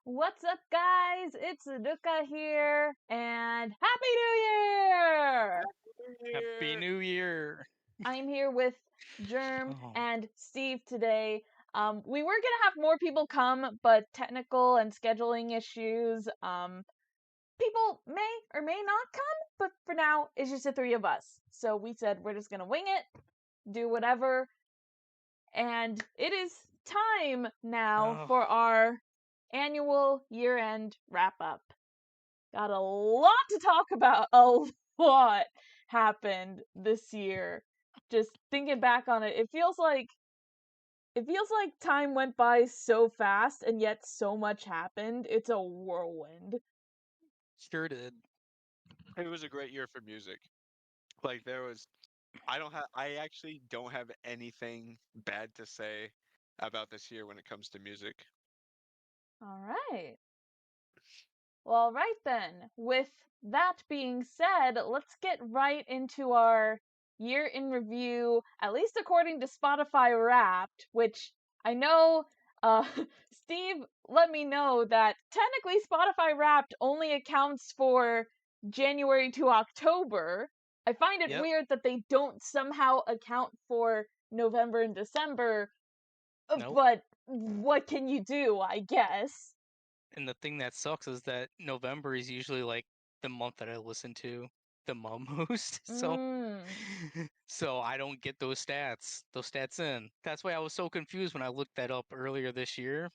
What's up, guys? It's Ruka here, and Happy New Year! Happy New Year. I'm here with Jerm Oh, and Steve today. We were gonna have more people come, but technical and scheduling issues. People may or may not come, but for now, it's just the three of us. So we said we're just gonna wing it, do whatever, and it is time now oh, for our annual year-end wrap-up. Got a lot to talk about. A lot happened this year. Just thinking back on it, it feels like time went by so fast and yet so much happened. It's a whirlwind. sure did. It was a great year for music. Like there was I actually don't have anything bad to say about this year when it comes to music. All right. Well, all right then. With that being said, let's get right into our year in review, at least according to Spotify Wrapped, which I know Steve let me know that technically Spotify Wrapped only accounts for January to October. I find it Yep. weird that they don't somehow account for November and December, Nope. but what can you do, I guess? And the thing that sucks is that November is usually like the month that I listen to the most. So Mm. so I don't get those stats in. That's why I was so confused when I looked that up earlier this year.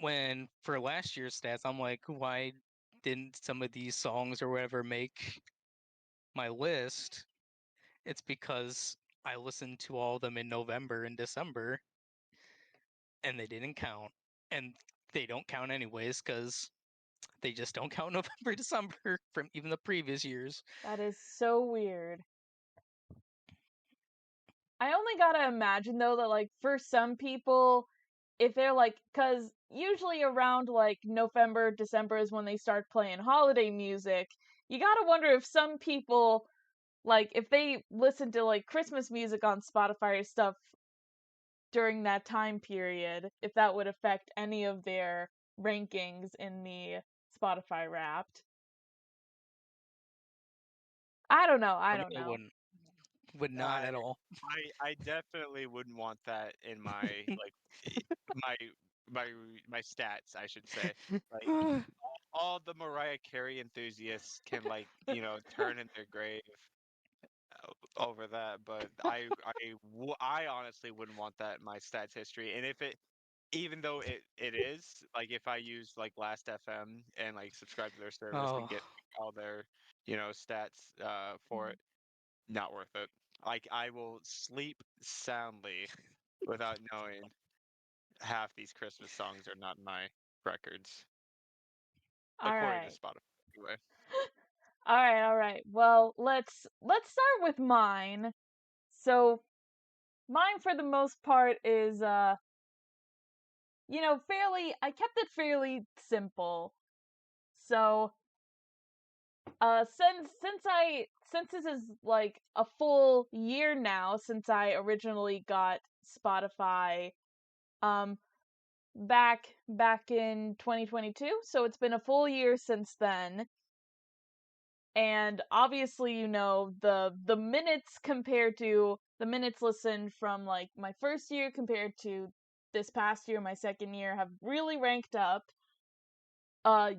When for last year's stats, I'm like, why didn't some of these songs or whatever make my list? It's because I listened to all of them in November and December, and they didn't count. And they don't count anyways because they just don't count November, December from even the previous years. That is so weird. I only gotta imagine though that like for some people, if they're like, cause usually around like November, December is when they start playing holiday music. You gotta wonder if some people like if they listen to like Christmas music on Spotify or stuff during that time period, if that would affect any of their rankings in the Spotify Wrapped. I don't know. I For me, don't it know. wouldn't. Would not I at all. I definitely wouldn't want that in my my my my stats, I should say. Like all the Mariah Carey enthusiasts can turn in their grave over that, but I honestly wouldn't want that in my stats history. And if it even though it is like if I use like Last FM and like subscribe to their service and Oh, get all their stats for it, not worth it. Like I will sleep soundly without knowing half these Christmas songs are not in my records, All according to right. Spotify anyway. All right, all right. Well, let's start with mine. So, mine for the most part is fairly I kept it fairly simple. So, since this is like a full year now since I originally got Spotify um back in 2022, so it's been a full year since then. And obviously the minutes compared to the minutes listened from like my first year compared to this past year, my second year, have really ranked up.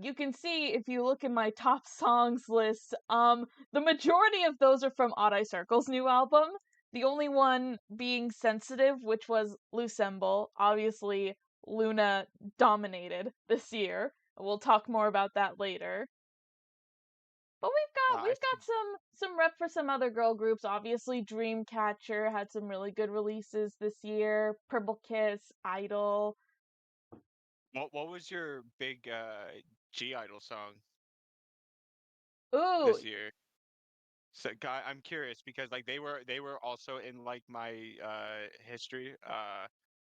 You can see if you look in my top songs list, the majority of those are from Odd Eye Circle's new album, the only one being Sensitive, which was Lucemble. Obviously Luna dominated this year. We'll talk more about that later. But we've got I we've got some rep for some other girl groups. Obviously, Dreamcatcher had some really good releases this year. Purple Kiss, Idol. what was your big G Idol song Ooh, this year? So, I'm curious because like they were also in like my history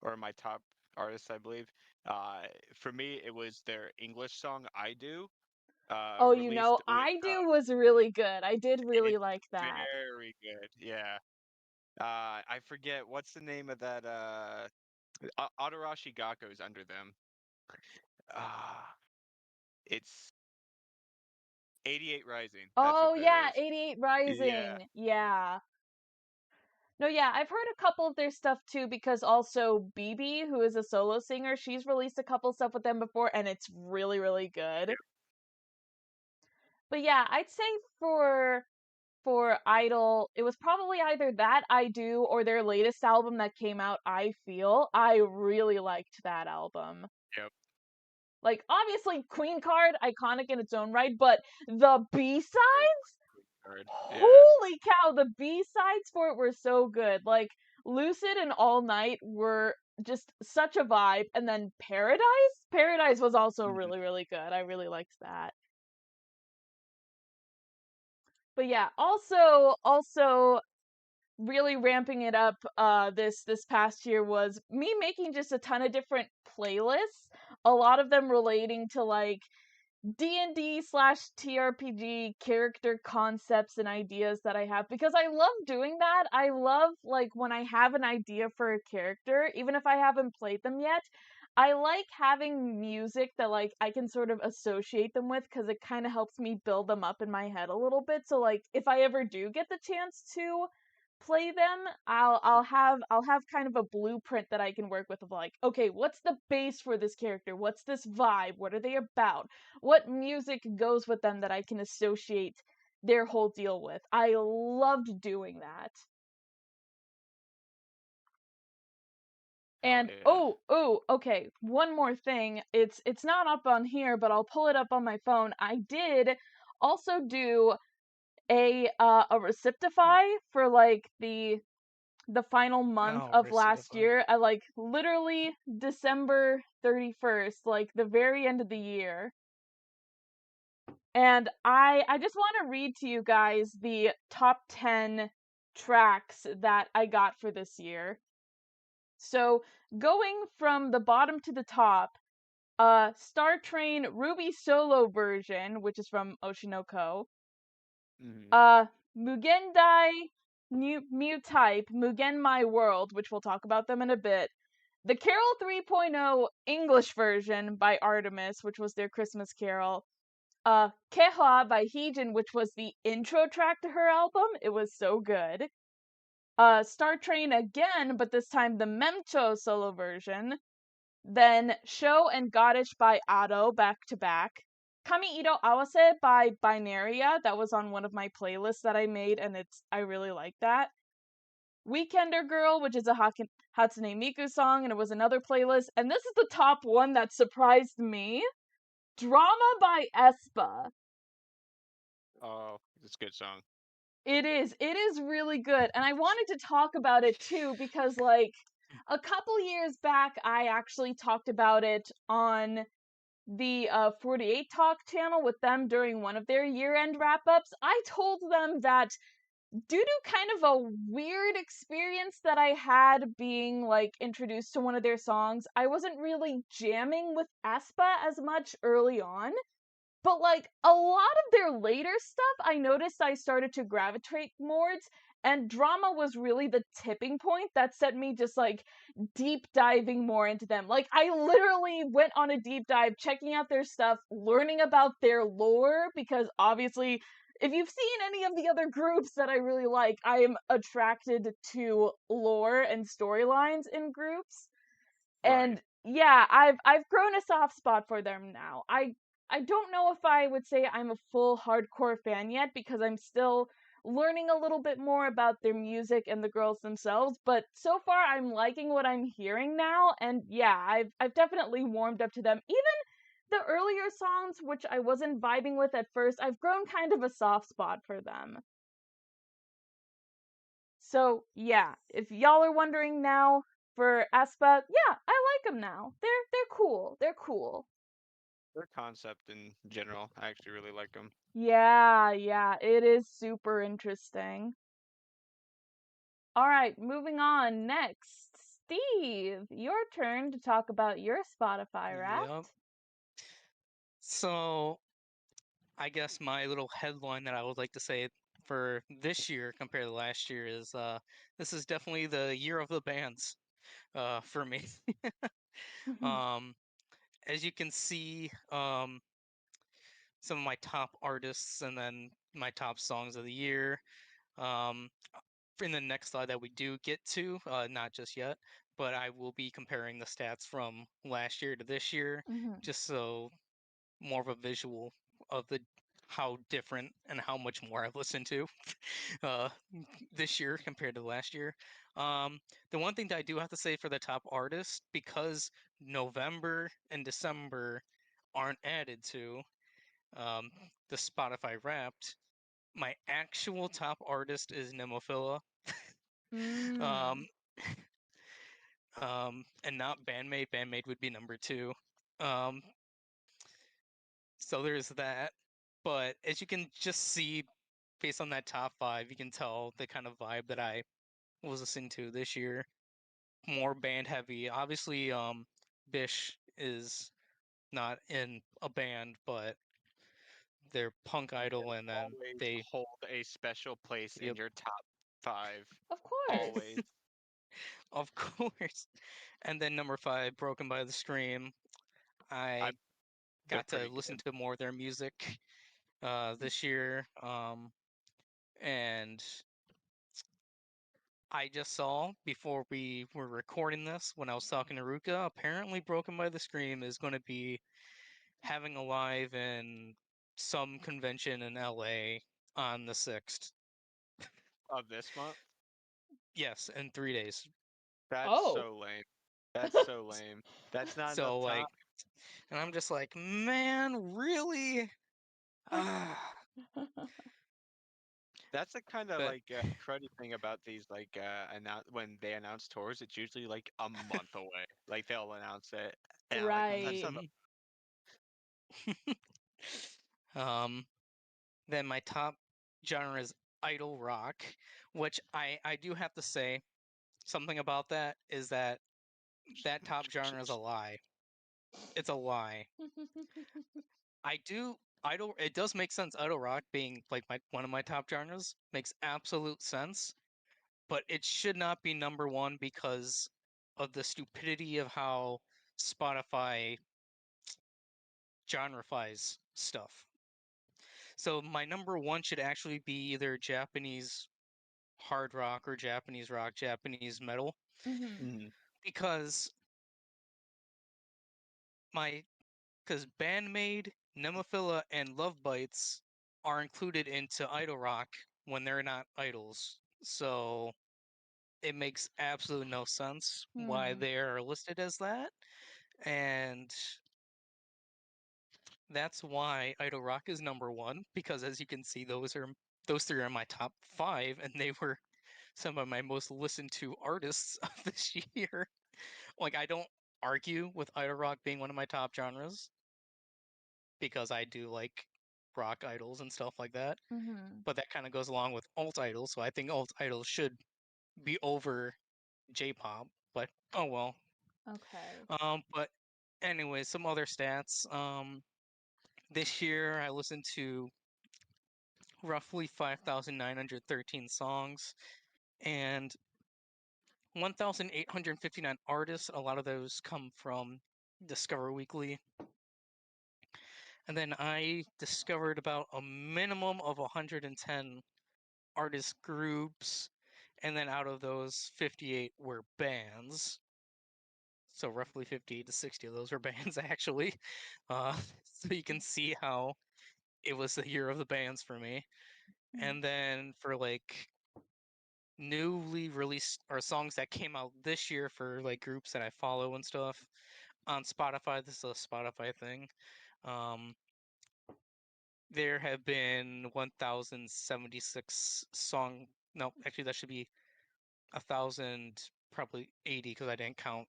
or my top artists, I believe. Uh, for me, it was their English song "I Do," oh, released with I Do was really good. I did really it's like that. very good. Yeah. I forget what's the name of that. Adarashi Gakko's under them. It's 88 Rising. That's Oh what that yeah, is. 88 Yeah. Rising. Yeah. No, yeah, I've heard a couple of their stuff too because also BB, who is a solo singer, she's released a couple stuff with them before and it's really, really good. Yep. But yeah, I'd say for Idol, it was probably either that I Do or their latest album that came out, I Feel. I really liked that album. Yep. Like, obviously, Queen Card, iconic in its own right, but the B-sides? Card. Yeah. Holy cow, the B-sides for it were so good. Like, Lucid and All Night were just such a vibe. And then Paradise? Paradise was also Mhm. really, really good. I really liked that. But yeah, also really ramping it up this past year was me making just a ton of different playlists, a lot of them relating to like D&D/TRPG character concepts and ideas that I have because I love doing that. I love like when I have an idea for a character, even if I haven't played them yet, I like having music that like I can sort of associate them with because it kind of helps me build them up in my head a little bit. So like if I ever do get the chance to play them, I'll have kind of a blueprint that I can work with of like, okay, what's the base for this character? What's this vibe? What are they about? What music goes with them that I can associate their whole deal with? I loved doing that. Oh And yeah. oh, okay, one more thing. It's not up on here, but I'll pull it up on my phone. I did also do a Receptify for like the final month Oh, of last Recidify. year at like literally December 31st, like the very end of the year. And I just want to read to you guys the top 10 tracks that I got for this year. So, going from the bottom to the top, Star Train Ruby solo version, which is from Oshinoko. Mhm. Uh Mugendai Mu Type, Mugen My World, which we'll talk about them in a bit. The Carol 3.0 English version by Artemis, which was their Christmas carol. Keha by Heejin, which was the intro track to her album. It was so good. Star Train again, but this time the Memcho solo version. Then Show and Goddess by Ado back to back. Kami Ito Awase by Binaria. That was on one of my playlists that I made, and I really like that. Weekender Girl, which is a Hatsune Miku song, and it was another playlist. And this is the top one that surprised me. Drama by aespa. Oh, it's a good song. It is. It is really good. And I wanted to talk about it too because, like, a couple years back, I actually talked about it on the 48 Talk channel with them during one of their year end wrap ups. I told them that due to kind of a weird experience that I had being, like, introduced to one of their songs, I wasn't really jamming with aespa as much early on. But like a lot of their later stuff, I noticed I started to gravitate towards, and Drama was really the tipping point that set me just like deep diving more into them. Like I literally went on a deep dive, checking out their stuff, learning about their lore, because obviously if you've seen any of the other groups that I really like, I am attracted to lore and storylines in groups. Right. And yeah, I've grown a soft spot for them now. I don't know if I would say I'm a full hardcore fan yet because I'm still learning a little bit more about their music and the girls themselves, but so far I'm liking what I'm hearing now, and yeah, I've definitely warmed up to them. Even the earlier songs which I wasn't vibing with at first, I've grown kind of a soft spot for them. So yeah, if y'all are wondering now for aespa, yeah, I like them now. They're cool. They're cool. Their concept in general, I actually really like them. Yeah, it is super interesting. All right, moving on. Next, Steve, your turn to talk about your Spotify Yep. Wrapped. So, I guess my little headline that I would like to say for this year compared to last year is this is definitely the year of the bands for me. Um, as you can see, some of my top artists and then my top songs of the year. Um, in the next slide that we do get to, not just yet, but I will be comparing the stats from last year to this year, Mhm. just so more of a visual of the how different and how much more I've listened to uh, this year compared to last year. The one thing that I do have to say for the top artist, because November and December aren't added to um, the Spotify Wrapped, my actual top artist is Nemophila, Mm. um, and not Bandmate. Bandmate would be number two. Um, so there's that. But as you can just see, based on that top five, you can tell the kind of vibe that I was listening to this year. More band heavy. Obviously, Bish is not in a band, but they're punk And idol, he'll and then always they, hold a special place in yep, your top five. Of course. Always. of course. And then number five, Broken by the Stream. I I they're got to pretty listen good. to more of their music this year. And I just saw before we were recording this when I was talking to Ruka, apparently Broken by the Scream is going to be having a live in some convention in LA on the 6th. Of this month. Yes, in 3 days. That's Oh. so lame. That's so lame. That's not enough So, time. like, and I'm just like, man, really? Ah, That's the kind of but like cruddy thing about these like when they announce tours. It's usually like a month away. Like they'll announce it, and I'm like, oh, that's Right. not. um, then my top genre is idol rock, which I do have to say something about that is that that top genre is a lie. It's a lie. I do idol. It does make sense. Idol rock being like one of my top genres makes absolute sense, but it should not be number one because of the stupidity of how Spotify genreifies stuff. So my number one should actually be either Japanese hard rock or Japanese rock, Japanese metal, Mhm. Mhm. because my because Bandmade, Nemophila, and Love Bites are included into Idol Rock when they're not idols. So it makes absolutely no sense why Hmm. they're listed as that. And that's why Idol Rock is number one, because as you can see, those three are my top five, and they were some of my most listened to artists of this year. Like I don't argue with Idol Rock being one of my top genres because I do like rock idols and stuff like that. Mhm. But that kind of goes along with alt idols, so I think alt idols should be over J-pop. But oh well. Okay. But anyway, some other stats. This year I listened to roughly 5,913 songs and 1,859 artists. A lot of those come from Discover Weekly. And then I discovered about a minimum of 110 artist groups, and then out of those, 58 were bands. So roughly 50 to 60 of those were bands, actually. Uh, so you can see how it was the year of the bands for me. And then for like newly released or songs that came out this year for like groups that I follow and stuff on Spotify, this is a Spotify thing. Um, there have been 1,076 song. No, actually, that should be 1,000, probably 80, because I didn't count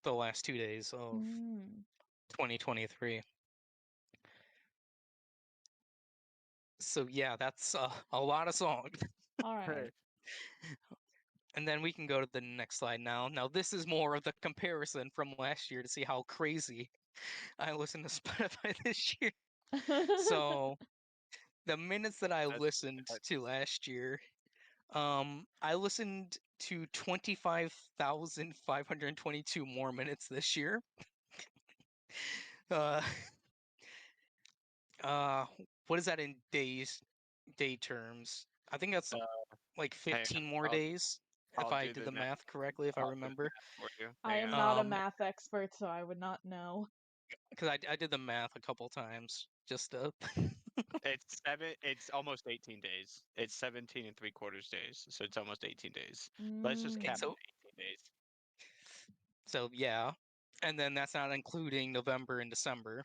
the last 2 days of Mm. 2023. So yeah, that's a lot of songs. All right. And then we can go to the next slide now. Now this is more of the comparison from last year to see how crazy I listened to Spotify this year. So the minutes that I That's listened to last year, I listened to 25,522 more minutes this year. Uh, uh, what is that in day terms? I think that's Uh, like hang 15 on, more days, if I'll I do did the the math. math correctly, if I I'll do the remember. math for you. I Hang am on. not a math expert, so I would not know. Because I did the math a couple times just to. It's almost 18 days. It's 17 and three quarters days, so it's almost 18 days. Let's just Mm. cap it So at 18 days. yeah, and then that's not including November and December.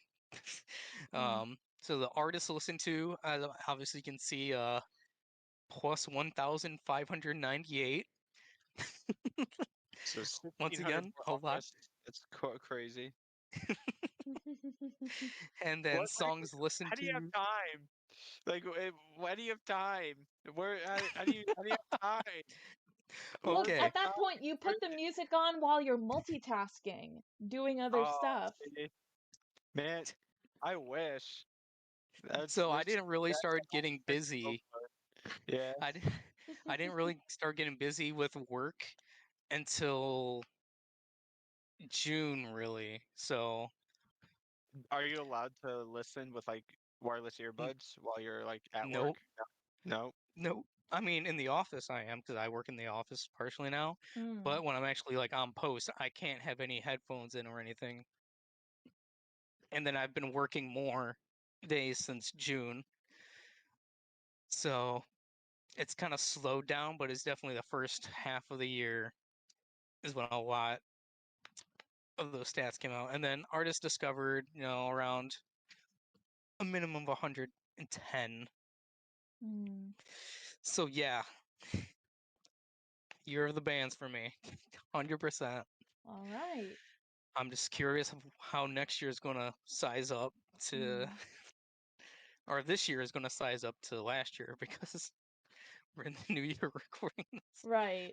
Mm. So the artists listen to, obviously you can see plus 1,598. So Once 1,600 again, more a lot. artists. That's crazy. And then songs listened How do you have to. time? Like, why do you have time? How do you have time? Well, Where's the Okay, at that time? point, you Where's put the music on while you're multitasking, doing other Oh, stuff. see, man, I wish. That's so I this. didn't really That's start getting that's so busy. fun. Yeah. I, di- I didn't really start getting busy with work until June, really. So, Are you allowed to listen with like wireless n- earbuds while you're like at work? nope, No. nope. I mean, in the office I am because I work in the office partially now. Mm. But when I'm actually like on post, I can't have any headphones in or anything. And then I've been working more days since June. So it's kind of slowed down, but it's definitely the first half of the year is when a lot of those stats came out. And then artists discovered, around a minimum of 110. Mm. So yeah, year of the bands for me, 100%. All right. I'm just curious of how next year is going to size up to, Mm. or this year is going to size up to last year because we're in the new year recording this. Right.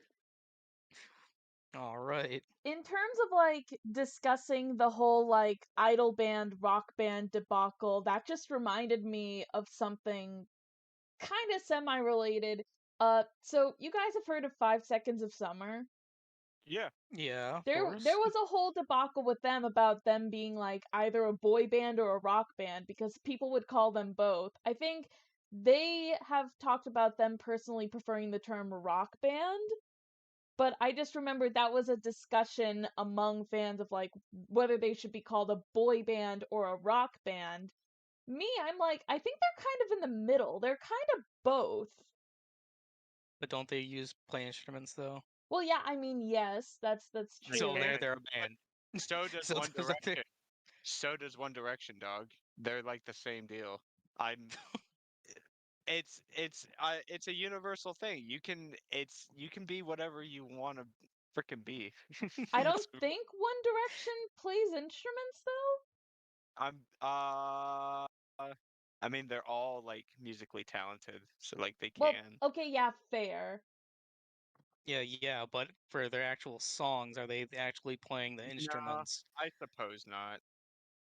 All right. In terms of like discussing the whole like idol band, rock band debacle, that just reminded me of something kind of semi-related. So you guys have heard of 5 Seconds of Summer? Yeah. Yeah, of There course. was a whole debacle with them about them being like either a boy band or a rock band because people would call them both. I think they have talked about them personally preferring the term rock band, but I just remembered that was a discussion among fans of like whether they should be called a boy band or a rock band. Me, I'm like, I think they're kind of in the middle. They're kind of both. But don't they play instruments though? Well, yeah, I mean, yes, that's So true. they're a But band. so does So One those are the Direction. So does One Direction, dog. They're like the same deal. I'm. It's a universal thing. You can be whatever you want to freaking be. I don't It's- think One Direction plays instruments though. I'm I mean they're all like musically talented, so like they Well, can. okay, yeah, fair. yeah, but for their actual songs, are they actually playing the No, instruments? I suppose not.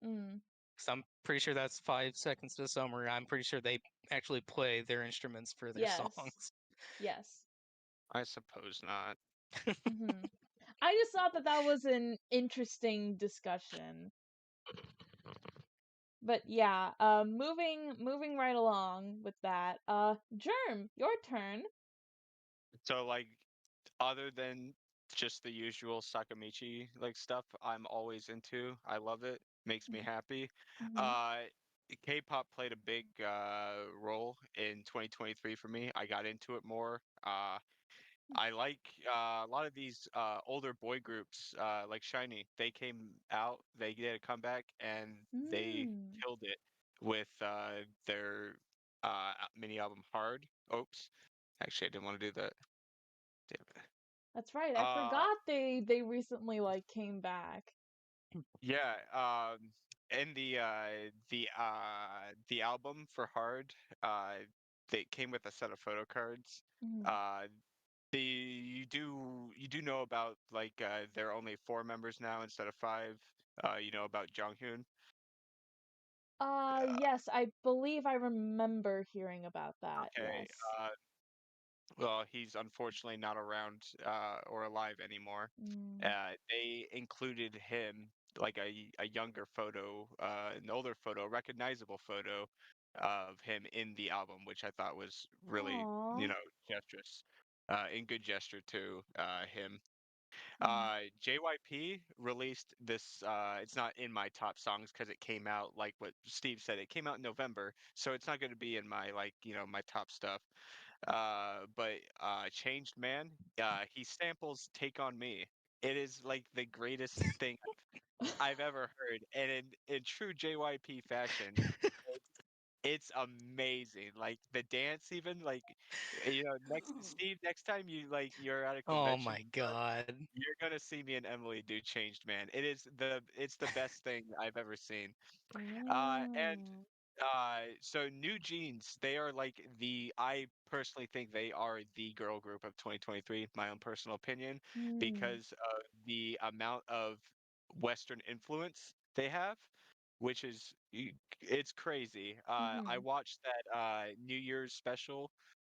Mm, Because I'm pretty sure that's 5 Seconds to Summer. I'm pretty sure they actually play their instruments for their yes, songs. yes. I suppose not. Hmm. I just thought that that was an interesting discussion. But yeah, moving right along with that. Germ, your turn. So like other than just the usual Sakamichi like stuff I'm always into. I love it. Makes me happy. Mm-hmm. Uh K-pop played a big role in 2023 for me. I got into it more. I like a lot of these older boy groups like Shiny. They came out, they did a comeback, and they Mm. killed it with their mini album Hard. Oops. Actually, I didn't want to do that. Damn it. That's right. I Uh, forgot they recently like came back. yeah. In the album for Hard, they came with a set of photo cards. Mm. Uh, you do know about like there are only four members now instead of five. You know about Jonghyun. Yes, I believe I remember hearing about that. Okay. Yes. Well, he's unfortunately not around or alive anymore. Mm. They included him like a younger photo, an older photo, a recognizable photo of him in the album, which I thought was really, Aw. gesturous, in good gesture to him. Mm. JYP released this. It's not in my top songs because it came out like what Steve said. It came out in November, so it's not going to be in my like my top stuff. But Changed Man, he samples "Take on Me." It is like the greatest thing I've ever heard, and in true JYP fashion, it's amazing. Like the dance, even like next Steve, next time you're at a Oh convention, my god. you're gonna see me and Emily do Changed Man. It's the best thing I've ever seen. And Oh. so New Jeans, they are like I personally think they are the girl group of 2023, my own personal opinion, Mm. because of the amount of Western influence they have, which is it's crazy. I Mhm. watched that New Year's special,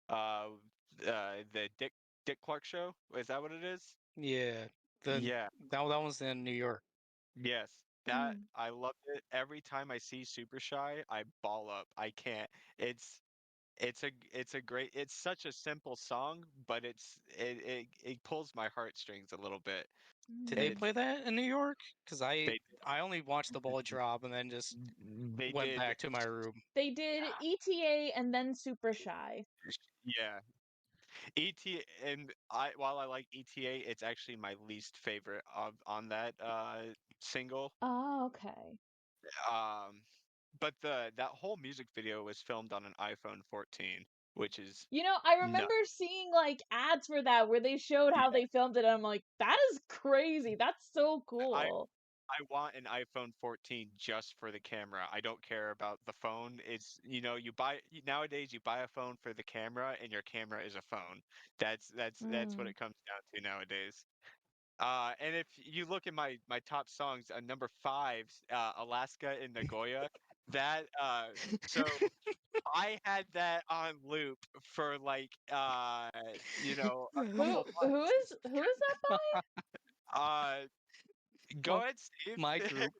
the Dick Clark show. Is that what it is? Yeah. Then Yeah. that one's in New York. Yes, that Mm. I loved it. Every time I see Super Shy, I ball up. I can't. It's it's a great. It's such a simple song, but it pulls my heartstrings a little bit. Did they Mm. It's play that in New York? Because I they I only watched the ball drop and then just they went did. back to my room. They did ETA and then Super Shy. Yeah, ET and I while I like ETA, it's actually my least favorite of on that single. Oh, okay. Um, but that whole music video was filmed on an iPhone 14, which is I nuts. remember seeing like ads for that where they showed how they filmed it, and I'm like, that is crazy. That's so I cool. I want an iPhone 14 just for the camera. I don't care about the phone. It's nowadays you buy a phone for the camera and your camera is a phone. That's what Mm. it comes down to nowadays. And if you look at my top songs, number five, Alaska in Nagoya, that so I had that on loop for like a Who couple who months. is who is that by? Uh, Go Well, ahead, Steve. my group,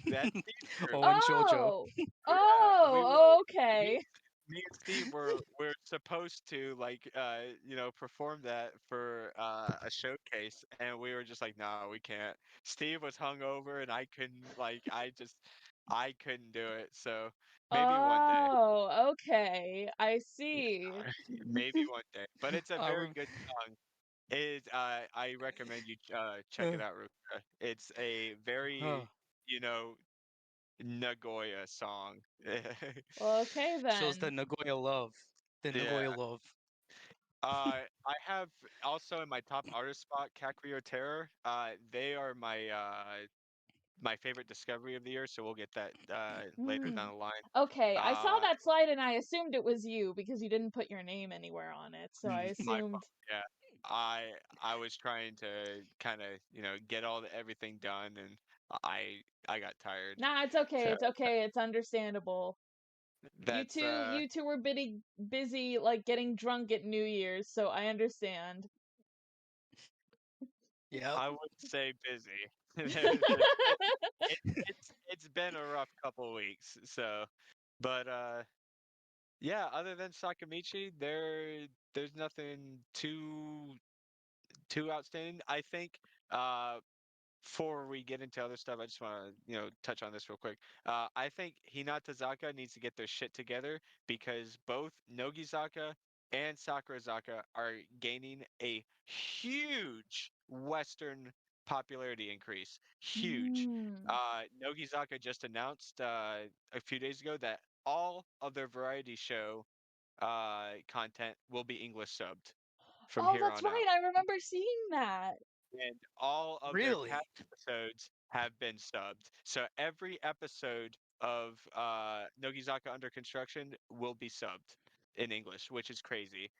That's Steve's group. Owen and JoJo. Oh. Yeah, Oh, me, okay. me and Steve were supposed to like perform that for a showcase, and we were just like, no, we can't. Steve was hungover, and I couldn't do it. So maybe one day, Oh, okay. I see. maybe one day. But it's a I very rem- good song. I recommend you check uh, it out, Ruka. It's a very you know Nagoya song. Okay shows the then. Nagoya love. The Yeah. Nagoya love. I have also in my top artist spot, Kakrio Terror. They are my favorite discovery of the year, so we'll get that later Mm. down the line. Okay, I saw Uh, that slide and I assumed it was you because you didn't put your name anywhere on it. So I my assumed. fault. Yeah. I was trying to kind of get everything done, and I got tired. Nah, it's okay. So It's okay. It's understandable. You that's two, you two were busy like getting drunk at New Year's, so I understand. Yep. I wouldn't say busy. There's been, it's been a rough couple weeks. So, but yeah, other than Sakamichi, there's nothing too outstanding. I think uh before we get into other stuff, I just want to, touch on this real quick. I think Hinatazaka needs to get their shit together because both Nogizaka and Sakurazaka are gaining a huge Western popularity increase. Huge. Mm. Nogizaka just announced a few days ago that all of their variety show content will be English subbed from Oh, here that's on out, right. I remember seeing that. and all of their Really? past episodes have been subbed. So every episode of Nogizaka Under Construction will be subbed in English, which is crazy.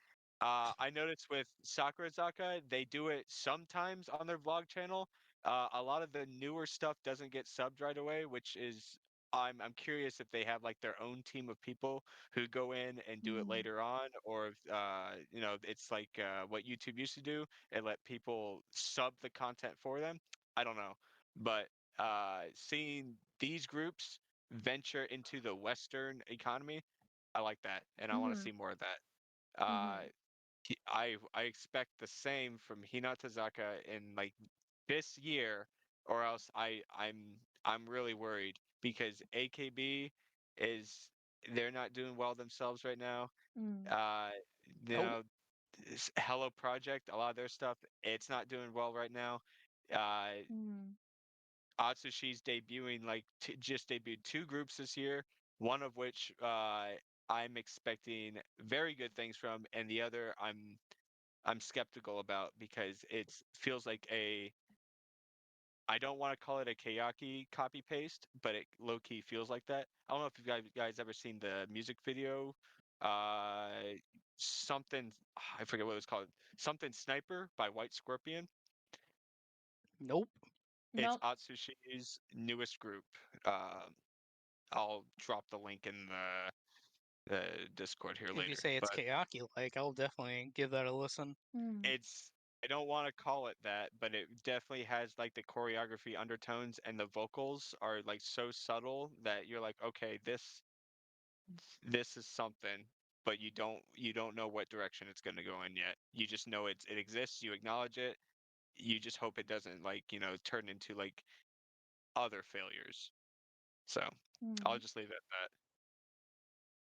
I noticed with Sakurazaka, they do it sometimes on their vlog channel. A lot of the newer stuff doesn't get subbed right away, which is I'm curious if they have like their own team of people who go in and do it Mm. later on, or if it's like what YouTube used to do and let people sub the content for them. I don't know, but seeing these groups venture into the Western economy, I like that, and I want to Mm-hmm. see more of that. Mm-hmm. I expect the same from Hinata Zaka in like this year, or else I'm really worried because AKB is they're not doing well themselves right now. Mm. Uh, you Nope. know, Hello Project, a lot of their stuff, it's not doing well right now. Uh, Mm. Atsushi's debuting like just debuted two groups this year, one of which I'm expecting very good things from, and the other I'm skeptical about because it feels like a I don't want to call it a Kayaki copy paste, but it low key feels like that. I don't know if you guys ever seen the music video, something I forget what it was called, something Sniper by White Scorpion. Nope. It's Nope. Atsushi's newest group. I'll drop the link in the Discord here If you later. say it's But Kayaki, like I'll definitely give that a listen. Mm. it's I don't want to call it that, but it definitely has like the choreography undertones and the vocals are like so subtle that you're like, okay, this is something, but you don't know what direction it's going to go in yet. You just know it exists, you acknowledge it. You just hope it doesn't like, turn into like other failures. So, I'll Mm. just leave it at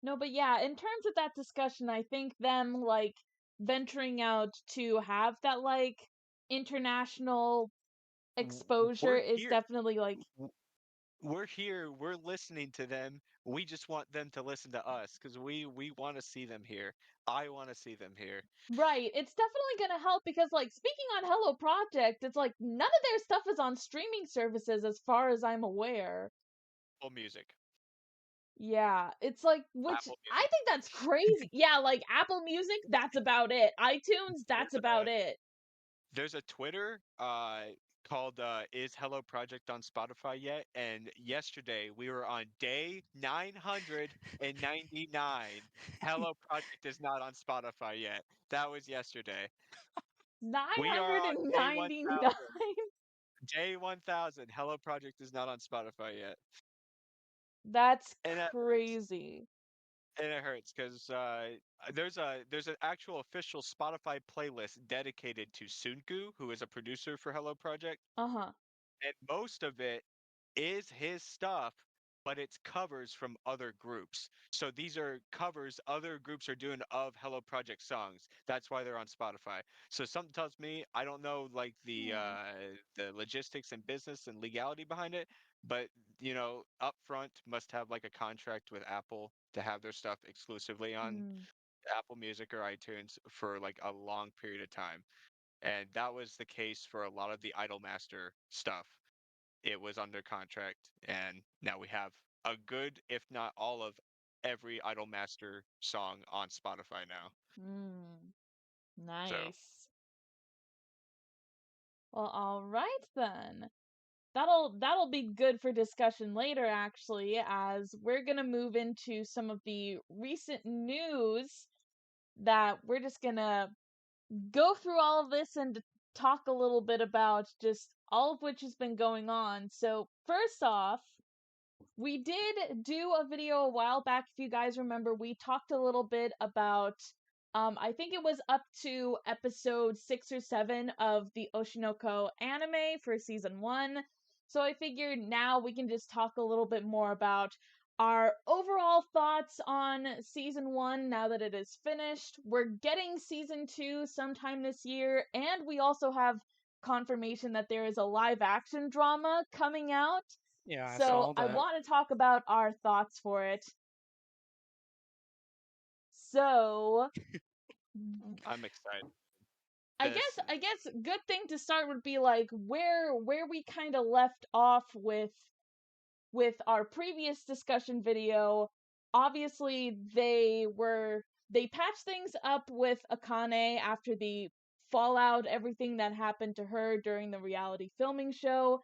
No, but yeah, in terms of that discussion, I think them like venturing out to have that like international that. exposure We're is here. definitely like We're here. We're listening to them. We just want them to listen to us because we want to see them here. I want to see them here. right. It's definitely gonna help because like speaking on Hello Project, it's like none of their stuff is on streaming services as far as I'm aware. Apple Music. Yeah, it's like which Apple I Music. think that's crazy. Yeah, like Apple Music, that's about it. iTunes, that's There's about it. there's a Twitter called Is Hello Project on Spotify yet? And yesterday we were on day 999. Hello Project is not on Spotify yet. That was yesterday. We are on day 999. 1000. Day 1000. Hello Project is not on Spotify yet. That's And that hurts. crazy. And it hurts because there's an actual official Spotify playlist dedicated to Sunku, who is a producer for Hello Project, Uh-huh. and most of it is his stuff, but it's covers from other groups. So these are covers other groups are doing of Hello Project songs. That's why they're on Spotify. So something tells me I don't know like Hmm. the logistics and business and legality behind it, but upfront must have like a contract with Apple to have their stuff exclusively on Hmm. Apple Music or iTunes for like a long period of time. And that was the case for a lot of the Idolmaster stuff. It was under contract, and now we have a good, if not all of every Idolmaster song on Spotify now. Hmm. So Nice. Well, all right then. That'll be good for discussion later actually as we're going to move into some of the recent news that we're just going to go through all of this and talk a little bit about just all of which has been going on. So, first off, we did do a video a while back. If you guys remember, we talked a little bit about, I think it was up to episode 6 or 7 of the Oshinoko anime for season 1. So I figured now we can just talk a little bit more about our overall thoughts on season 1 now that it is finished. We're getting season 2 sometime this year, and we also have confirmation that there is a live action drama coming out. Yeah, I So saw I that. want to talk about our thoughts for it. So I'm excited. I This guess I guess good thing to start would be like where we kind of left off with our previous discussion video. Obviously they patched things up with Akane after the fallout, everything that happened to her during the reality filming show.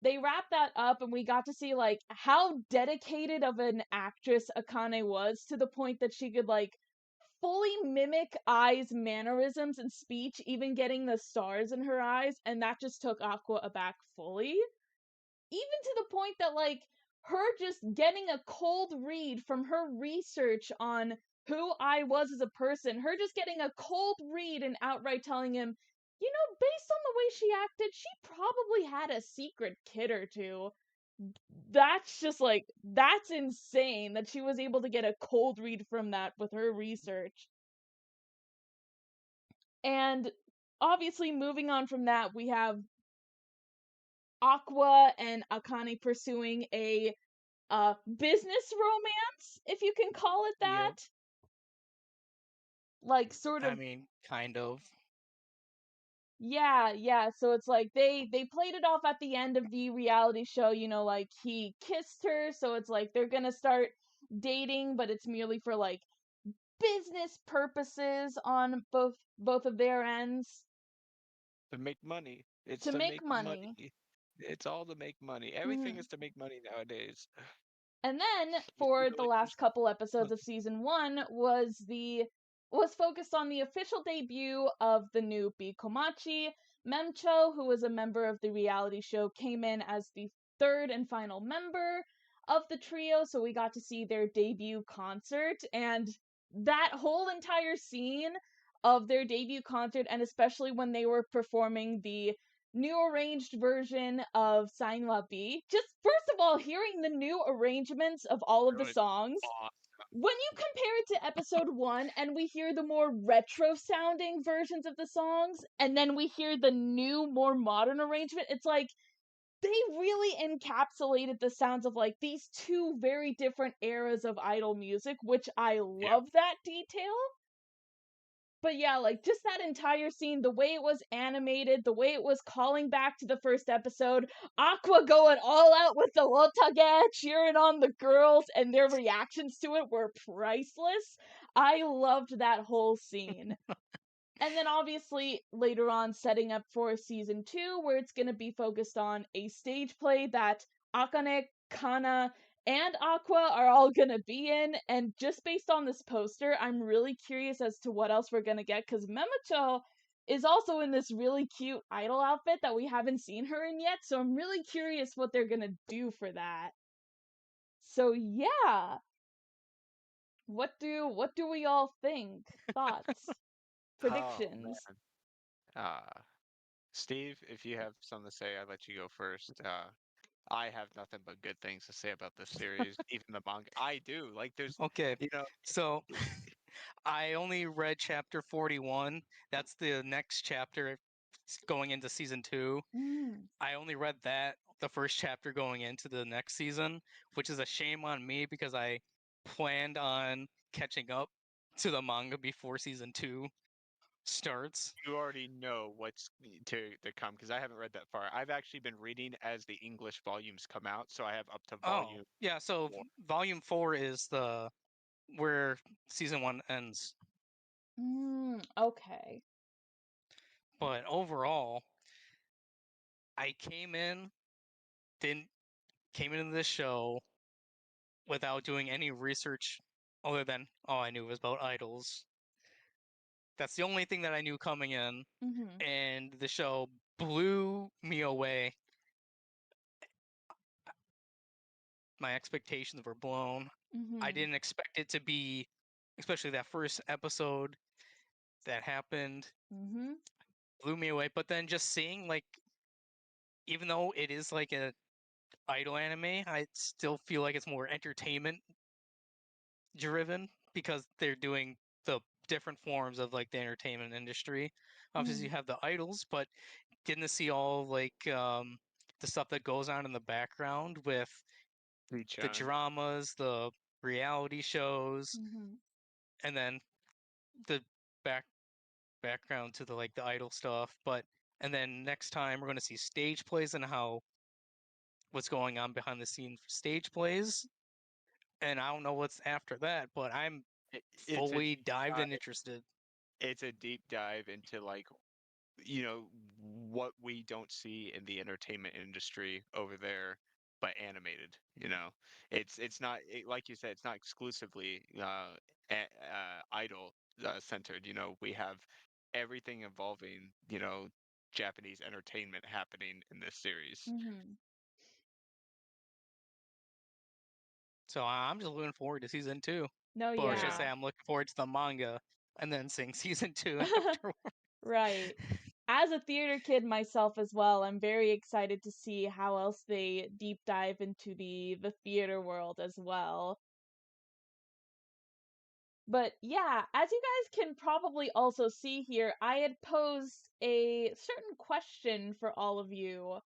They wrapped that up and we got to see like how dedicated of an actress Akane was to the point that she could like fully mimic Ai's mannerisms and speech, even getting the stars in her eyes, and that just took Aqua aback fully. even to the point that like her just getting a cold read from her research on who I was as a person, her just getting a cold read and outright telling him, based on the way she acted, she probably had a secret kid or two. That's just like, that's insane that she was able to get a cold read from that with her research. And obviously, moving on from that, we have Aqua and Akane pursuing a business romance, if you can call it that. Yep. Like, sort I of. mean, kind of. Yeah. So it's like they played it off at the end of the reality show, like he kissed her, so it's like they're gonna start dating, but it's merely for like business purposes on both of their ends. To make money. It's To to make make money. money. It's all to make money. Everything Hmm. is to make money nowadays. And then You for feel the like last there's couple episodes of season 1 was focused on the official debut of the new Bikomachi. Memcho, who was a member of the reality show, came in as the third and final member of the trio, so we got to see their debut concert, and that whole entire scene of their debut concert, and especially when they were performing the new arranged version of Sainwa B. Just first of all, hearing the new arrangements of all of the good. songs, Awesome. when you compare it to episode 1 and we hear the more retro sounding versions of the songs, and then we hear the new, more modern arrangement, it's like they really encapsulated the sounds of like these two very different eras of idol music, which I Yeah. love that detail. But yeah, like just that entire scene, the way it was animated, the way it was calling back to the first episode, Aqua going all out with the Otage, cheering on the girls, and their reactions to it were priceless. I loved that whole scene. And then obviously later on setting up for season 2, where it's going to be focused on a stage play that Akane, Kana, and Aqua are all going to be in. And just based on this poster, I'm really curious as to what else we're going to get, because Memocho is also in this really cute idol outfit that we haven't seen her in yet, so I'm really curious what they're going to do for that. So yeah, what do we all think? Thoughts? Oh Predictions? man. Steve, if you have something to say, I'll let you go first. I have nothing but good things to say about this series, even the manga. I do. Like there's Okay, you know, so I only read chapter 41. That's the next chapter going into season 2. Mm. I only read that, the first chapter going into the next season, which is a shame on me because I planned on catching up to the manga before season 2 starts. you already know what's to come because I haven't read that far. I've actually been reading as the English volumes come out, so I have up to Oh, volume yeah, so 4. volume 4 is the where season 1 ends. Okay. But overall, I didn't came into this show without doing any research other than all I knew was about idols. That's the only thing that I knew coming in, Mm-hmm. and the show blew me away. My expectations were blown. I Mm-hmm. didn't expect it to be, especially that first episode that happened, Mm-hmm. blew me away. But then just seeing, like, even though it is like a idol anime, I still feel like it's more entertainment driven because they're doing the different forms of like the entertainment industry. Obviously, Mm-hmm. you have the idols, but getting to see all like the stuff that goes on in the background with the Lee-chan. dramas, the reality shows, Mm-hmm. and then the back background to the like the idol stuff. But and then next time we're going to see stage plays and how what's going on behind the scenes for stage plays. And I don't know what's after that, but I'm It's a fully deep dived dive. and interested. It's a deep dive into like what we don't see in the entertainment industry over there, but animated. It's not like you said, it's not exclusively idol centered. We have everything involving Japanese entertainment happening in this series. Mm-hmm. So I'm just looking forward to season 2. No, Or should I yeah. say I'm looking forward to the manga and then seeing season 2 afterwards. Right. As a theater kid myself as well, I'm very excited to see how else they deep dive into the theater world as well. But yeah, as you guys can probably also see here, I had posed a certain question for all of you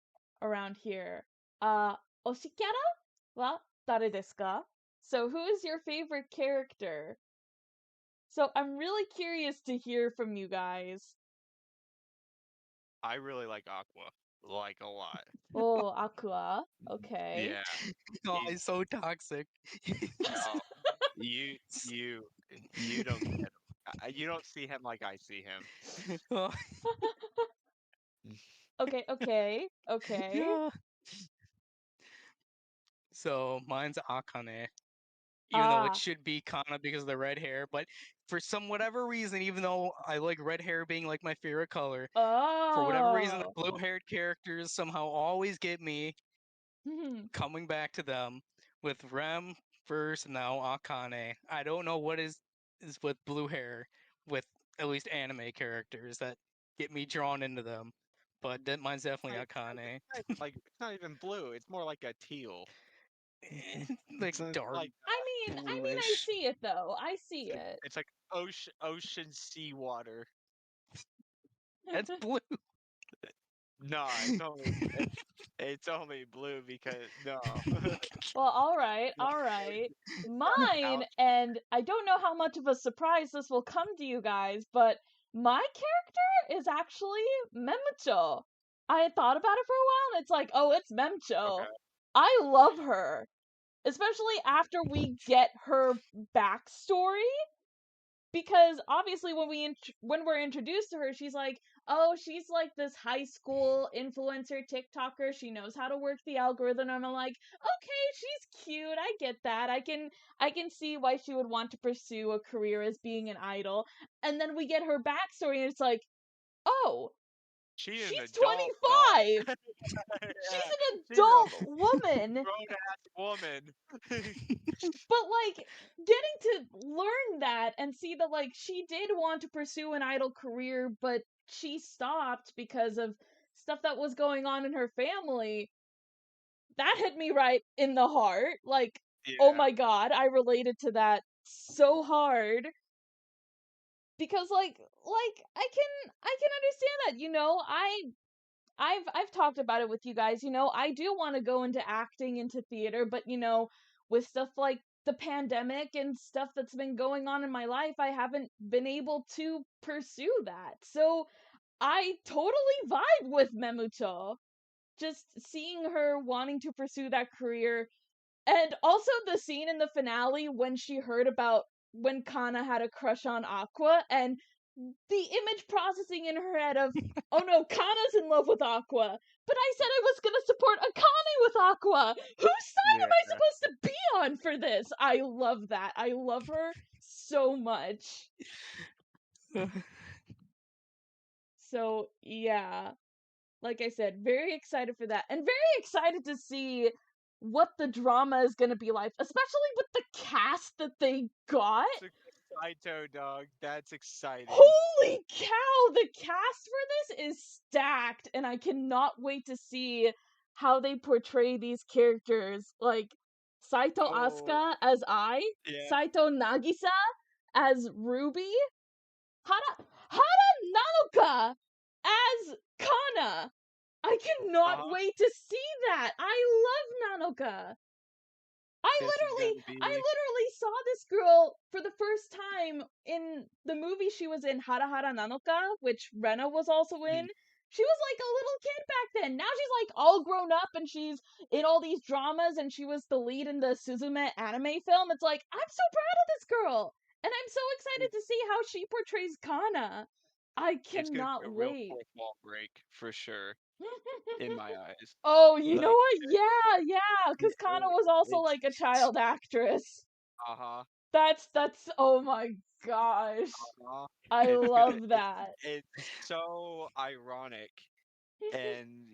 around here. Oshikara wa dare desu ka? So who is your favorite character? So I'm really curious to hear from you guys. I really like Aqua, like a lot. Oh, Aqua. Okay. Yeah, Oh, he's he's so toxic. oh, you you you don't get him. You don't see him like I see him. Oh, Okay, okay, okay. yeah. So mine's Akane. Even though it Ah. should be Kana because of the red hair, but for some whatever reason, even though I like red hair being like my favorite color, for whatever reason, the Oh. blue-haired characters somehow always get me Mhm. coming back to them with Rem first, now Akane. I don't know what is with blue hair with at least anime characters that get me drawn into them, but mine's definitely Akane. It's not even blue. It's more like a teal. Like It's dark like I bluish. see it though. I see it. it's like ocean seawater. That's blue. No, it's only blue because no. Well, all right, all right. Mine, Ouch. and I don't know how much of a surprise this will come to you guys, but my character is actually Memcho. I had thought about it for a while, and it's like, oh, it's Memcho. Okay. I love her, especially after we get her backstory. Because obviously when we're introduced to her, she's like, oh, she's like this high school influencer TikToker. She knows how to work the algorithm. And I'm like, okay, she's cute. I get that. I can see why she would want to pursue a career as being an idol. And then we get her backstory, and it's like, oh, She is an she's adult, dog. 25. She's Yeah, an she's a adult woman. grown ass woman. But like getting to learn that and see that like she did want to pursue an idol career, but she stopped because of stuff that was going on in her family, that hit me right in the heart. Like, oh Yeah. my god, I related to that so hard. Because I can understand that, I've talked about it with you guys. I do want to go into acting, into theater, but with stuff like the pandemic and stuff that's been going on in my life, I haven't been able to pursue that. So I totally vibe with Memuto. Just seeing her wanting to pursue that career, and also the scene in the finale when she heard about when Kana had a crush on Aqua, and the image processing in her head of, oh no, Kana's in love with Aqua, but I said I was gonna support Akane with Aqua. Whose side am I Yeah. supposed to be on for this? I love that. I love her so much. So yeah, like I said, very excited for that, and very excited to see what the drama is gonna be like, especially with the cast that they got. Saito, dog. That's exciting. Holy cow, the cast for this is stacked, and I cannot wait to see how they portray these characters. Like Saito Oh, Asuka as yeah. Saito Nagisa as Ruby, Hara Nanoka as Kana. I cannot Uh-huh. wait to see that. I love Nanoka. I This is literally, gonna I be. literally saw this girl for the first time in the movie she was in, Hara Hara Nanoka, which Rena was also in. Mhm. She was like a little kid back then. Now she's like all grown up and she's in all these dramas, and she was the lead in the Suzume anime film. It's like, I'm so proud of this girl. And I'm so excited to see how she portrays Kana. I It's gonna be cannot a real wait. fourth wall break for sure, in my eyes. Oh, you know Like, what? Yeah, because Kana was also it's like a child actress. uh-huh. That's oh my gosh. Uh-huh. I It's gonna love that. it's so ironic and,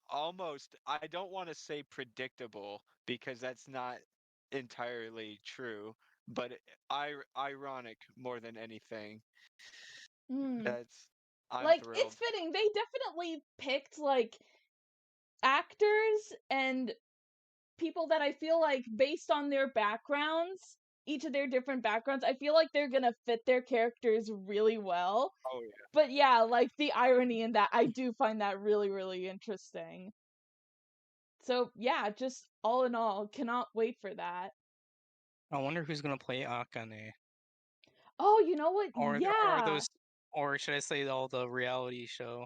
almost I don't want to say predictable because that's not entirely true, but ironic more than anything. Hmm. That's I'm Like it's thrilled. fitting. They definitely picked like actors and people that I feel like based on their backgrounds, each of their different backgrounds, I feel like they're gonna fit their characters really well. Oh yeah. But yeah, like the irony in that, I do find that really, really interesting. So yeah, just all in all, cannot wait for that. I wonder who's gonna play Akane, Oh, you know what? or Yeah. those, or should I say all the reality show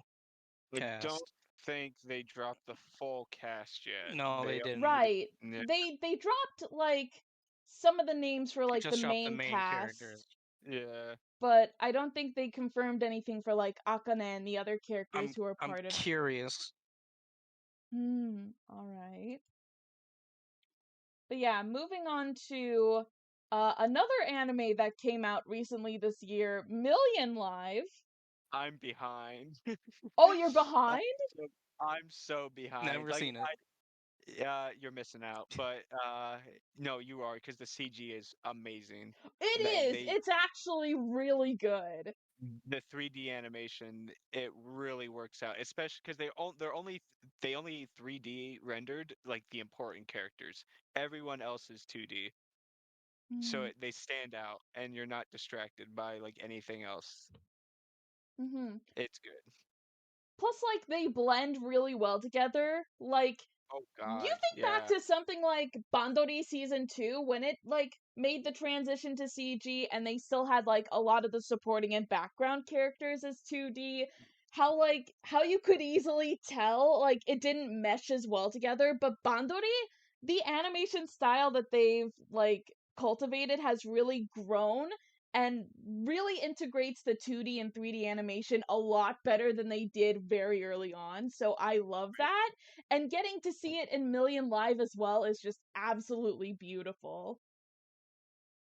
I don't cast? think they dropped the full cast yet. No, they They didn't. Right. yeah, They dropped like some of the names for They like the just dropped the main main characters. cast, yeah. but I don't think they confirmed anything for like Akane and the other characters who are I'm part of. curious. All right. But yeah, moving on to another anime that came out recently this year, Million Live. I'm behind. Oh, you're I'm behind? so, I'm so behind. Never Like seen it. you're missing out. But no, you are because the CG is amazing. It is. It's actually really good. The 3D animation it really works out, especially because they only 3D rendered like the important characters. Everyone else is 2D, so Mm-hmm. they stand out, and you're not distracted by like anything else. Mm-hmm. It's good. Plus, like, they blend really well together. Like, Oh you God, think back yeah, to something like Bandori season 2 when it like made the transition to CG and they still had like a lot of the supporting and background characters as 2D. How you could easily tell like it didn't mesh as well together, but Bandori, the animation style that they've like cultivated has really grown and really integrates the 2D and 3D animation a lot better than they did very early on. So I love that, and getting to see it in Million Live as well is just absolutely beautiful.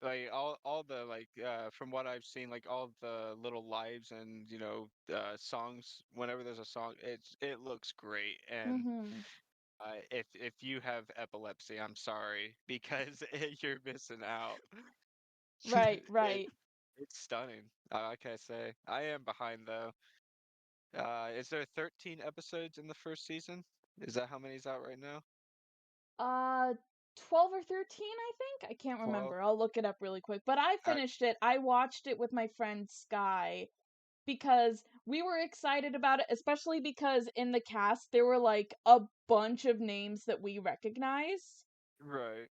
like all the like from what I've seen, like all the little lives and songs. Whenever there's a song, it looks great. And Mm-hmm. if you have epilepsy, I'm sorry because you're missing out. Right, it right. it's stunning. Like I say, I am behind though. Is there 13 episodes in the first season? Is that how many's out right now? Uh 12 or 13, I think. I can't 12. remember. I'll look it up really quick. But I Uh, finished it. I watched it with my friend Sky because we were excited about it, especially because in the cast there were like a bunch of names that we recognize. right.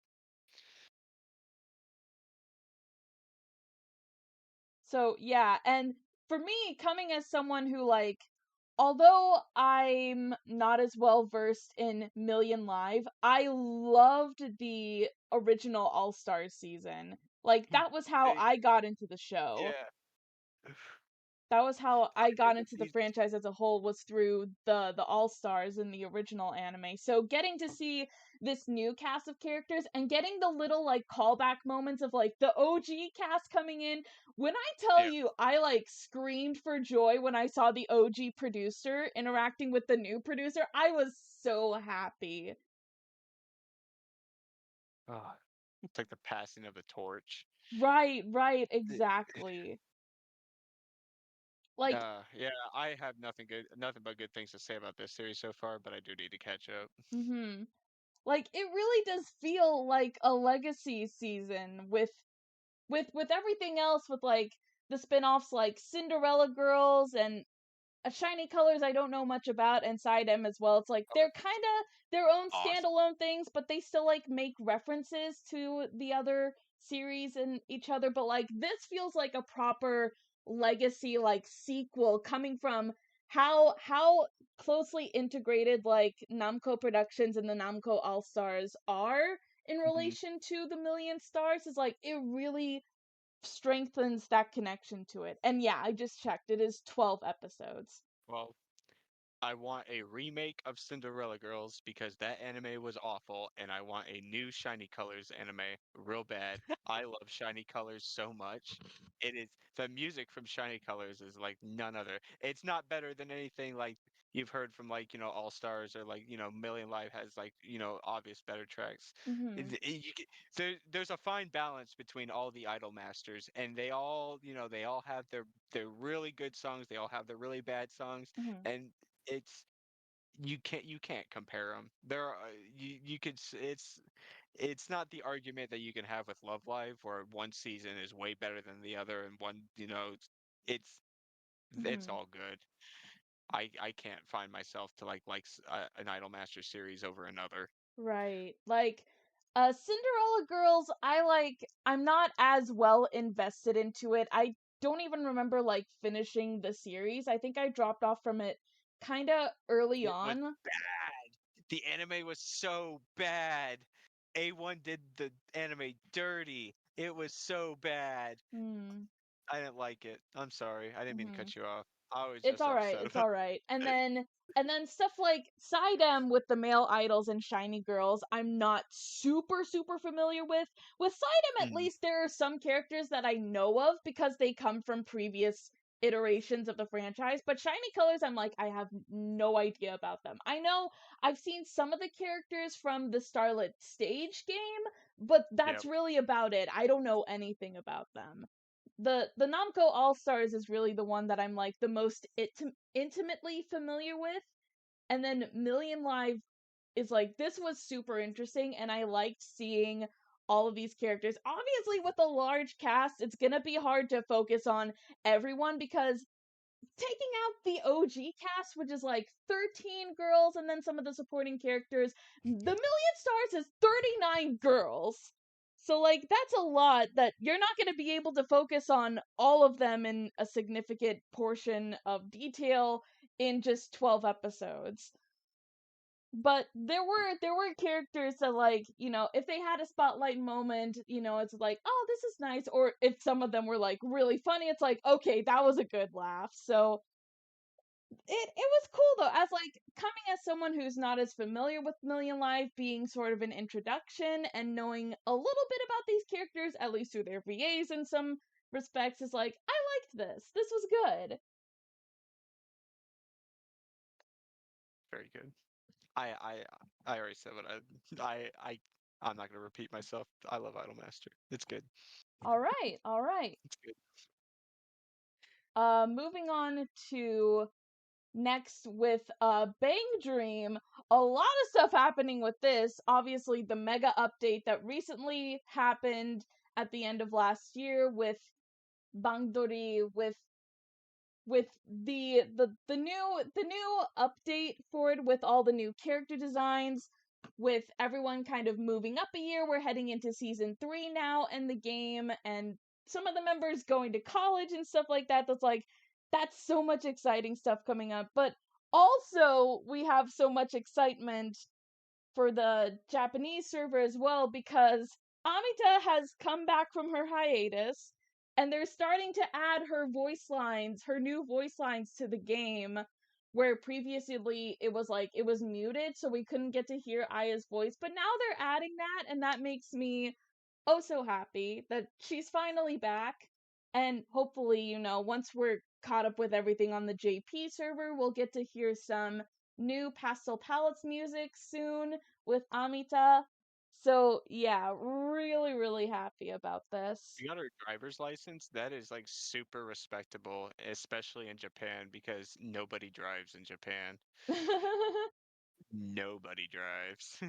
So, yeah, and for me, coming as someone who, like, although I'm not as well versed in Million Live, I loved the original All Stars season. Like, that was how They, I got into the show. yeah. That was how I I think got the into the seasons. franchise as a whole, was through the All Stars in the original anime. So getting to see this new cast of characters and getting the little like callback moments of like the OG cast coming in. When I tell Yeah. you I like screamed for joy when I saw the OG producer interacting with the new producer, I was so happy. Oh, it's like the passing of the torch. Right, right, exactly. Like, Yeah, I have nothing but good things to say about this series so far, but I do need to catch up. mhm. Like it really does feel like a legacy season with everything else, with like the spin-offs like Cinderella Girls and Shiny Colors I don't know much about, and Side M as well. It's like Oh, they're kind of their own awesome. standalone things, but they still like make references to the other series and each other. But like this feels like a proper legacy like sequel coming from how closely integrated like Namco Productions and the Namco All Stars are in Hmm. relation to the Million Stars. Is like it really strengthens that connection to it. And yeah, I just checked. It is 12 episodes. Well, I want a remake of Cinderella Girls because that anime was awful, and I want a new Shiny Colors anime real bad. I love Shiny Colors so much. It is the music from Shiny Colors is like none other. It's not better than anything like you've heard from like All Stars or like Million Live has like obvious better tracks. Mhm. There's a fine balance between all the Idol masters, and they all they all have their really good songs. They all have their really bad songs, Mhm. and it's you can't compare them. There are you could it's not the argument that you can have with Love Live, where one season is way better than the other, and one it's it's Mhm. all good. I can't find myself to an Idol Master series over another. Right. Like Cinderella Girls, I'm not as well invested into it. I don't even remember like finishing the series. I think I dropped off from it kind of early It was on. bad. The anime was so bad. A1 did the anime dirty. It was so bad. Hmm. I didn't like it. I'm sorry. I didn't mean to Mhm. cut you off. I was It's just all right. upset It's about all right. And then stuff like Sidem with the male idols and Shiny Girls, I'm not super familiar with. With Sidem, at Mm, least there are some characters that I know of because they come from previous iterations of the franchise. But Shiny Colors, I'm like, I have no idea about them. I know I've seen some of the characters from the Starlit stage game, but that's yep. really about it. I don't know anything about them. The Namco All Stars is really the one that I'm like the most intimately familiar with, and then Million Live is like this was super interesting, and I liked seeing all of these characters. Obviously, with a large cast, it's gonna be hard to focus on everyone because taking out the OG cast, which is like 13 girls, and then some of the supporting characters, the Million Stars is 39 girls. So, like, that's a lot that you're not going to be able to focus on all of them in a significant portion of detail in just 12 episodes. But there were characters that like, if they had a spotlight moment, it's like, oh, this is nice. Or if some of them were like really funny, it's like, okay, that was a good laugh. So it was cool though, as like coming as someone who's not as familiar with Million Life, being sort of an introduction and knowing a little bit about these characters, at least through their VAs in some respects, is like, I liked this. This was good. Very good. I already said what I'm not gonna repeat myself. I love Idolmaster. It's good. All right, all right. It's good. Moving on to next with Bang Dream. A lot of stuff happening with this. Obviously, the mega update that recently happened at the end of last year with Bangdori, with the new update for it, with all the new character designs, with everyone kind of moving up a year. We're heading into season 3 now in the game, and some of the members going to college and stuff like that. That's so much exciting stuff coming up. But also we have so much excitement for the Japanese server as well, because Amita has come back from her hiatus and they're starting to add her new voice lines to the game, where previously it was muted so we couldn't get to hear Aya's voice, but now they're adding that, and that makes me oh so happy that she's finally back. And hopefully, once we're caught up with everything on the JP server, we'll get to hear some new Pastel Palettes music soon with Amita. So, yeah, really, really happy about this. You got her driver's license. That is like super respectable, especially in Japan because nobody drives in Japan. Nobody drives.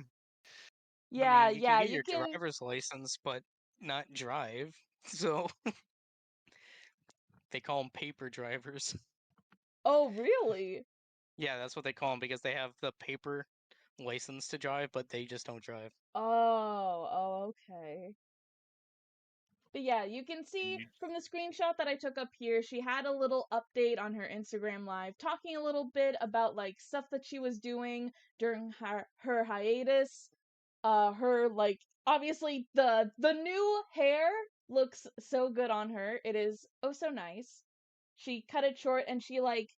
I Yeah, mean, you can yeah, get you your can. driver's license, but not drive. So they call them paper drivers. Oh, really? Yeah, that's what they call them because they have the paper license to drive, but they just don't drive. Oh, okay. But yeah, you can see You from the screenshot that I took up here, she had a little update on her Instagram live talking a little bit about like stuff that she was doing during her hiatus. Her like obviously the new hair looks so good on her. It is oh so nice. She cut it short and she like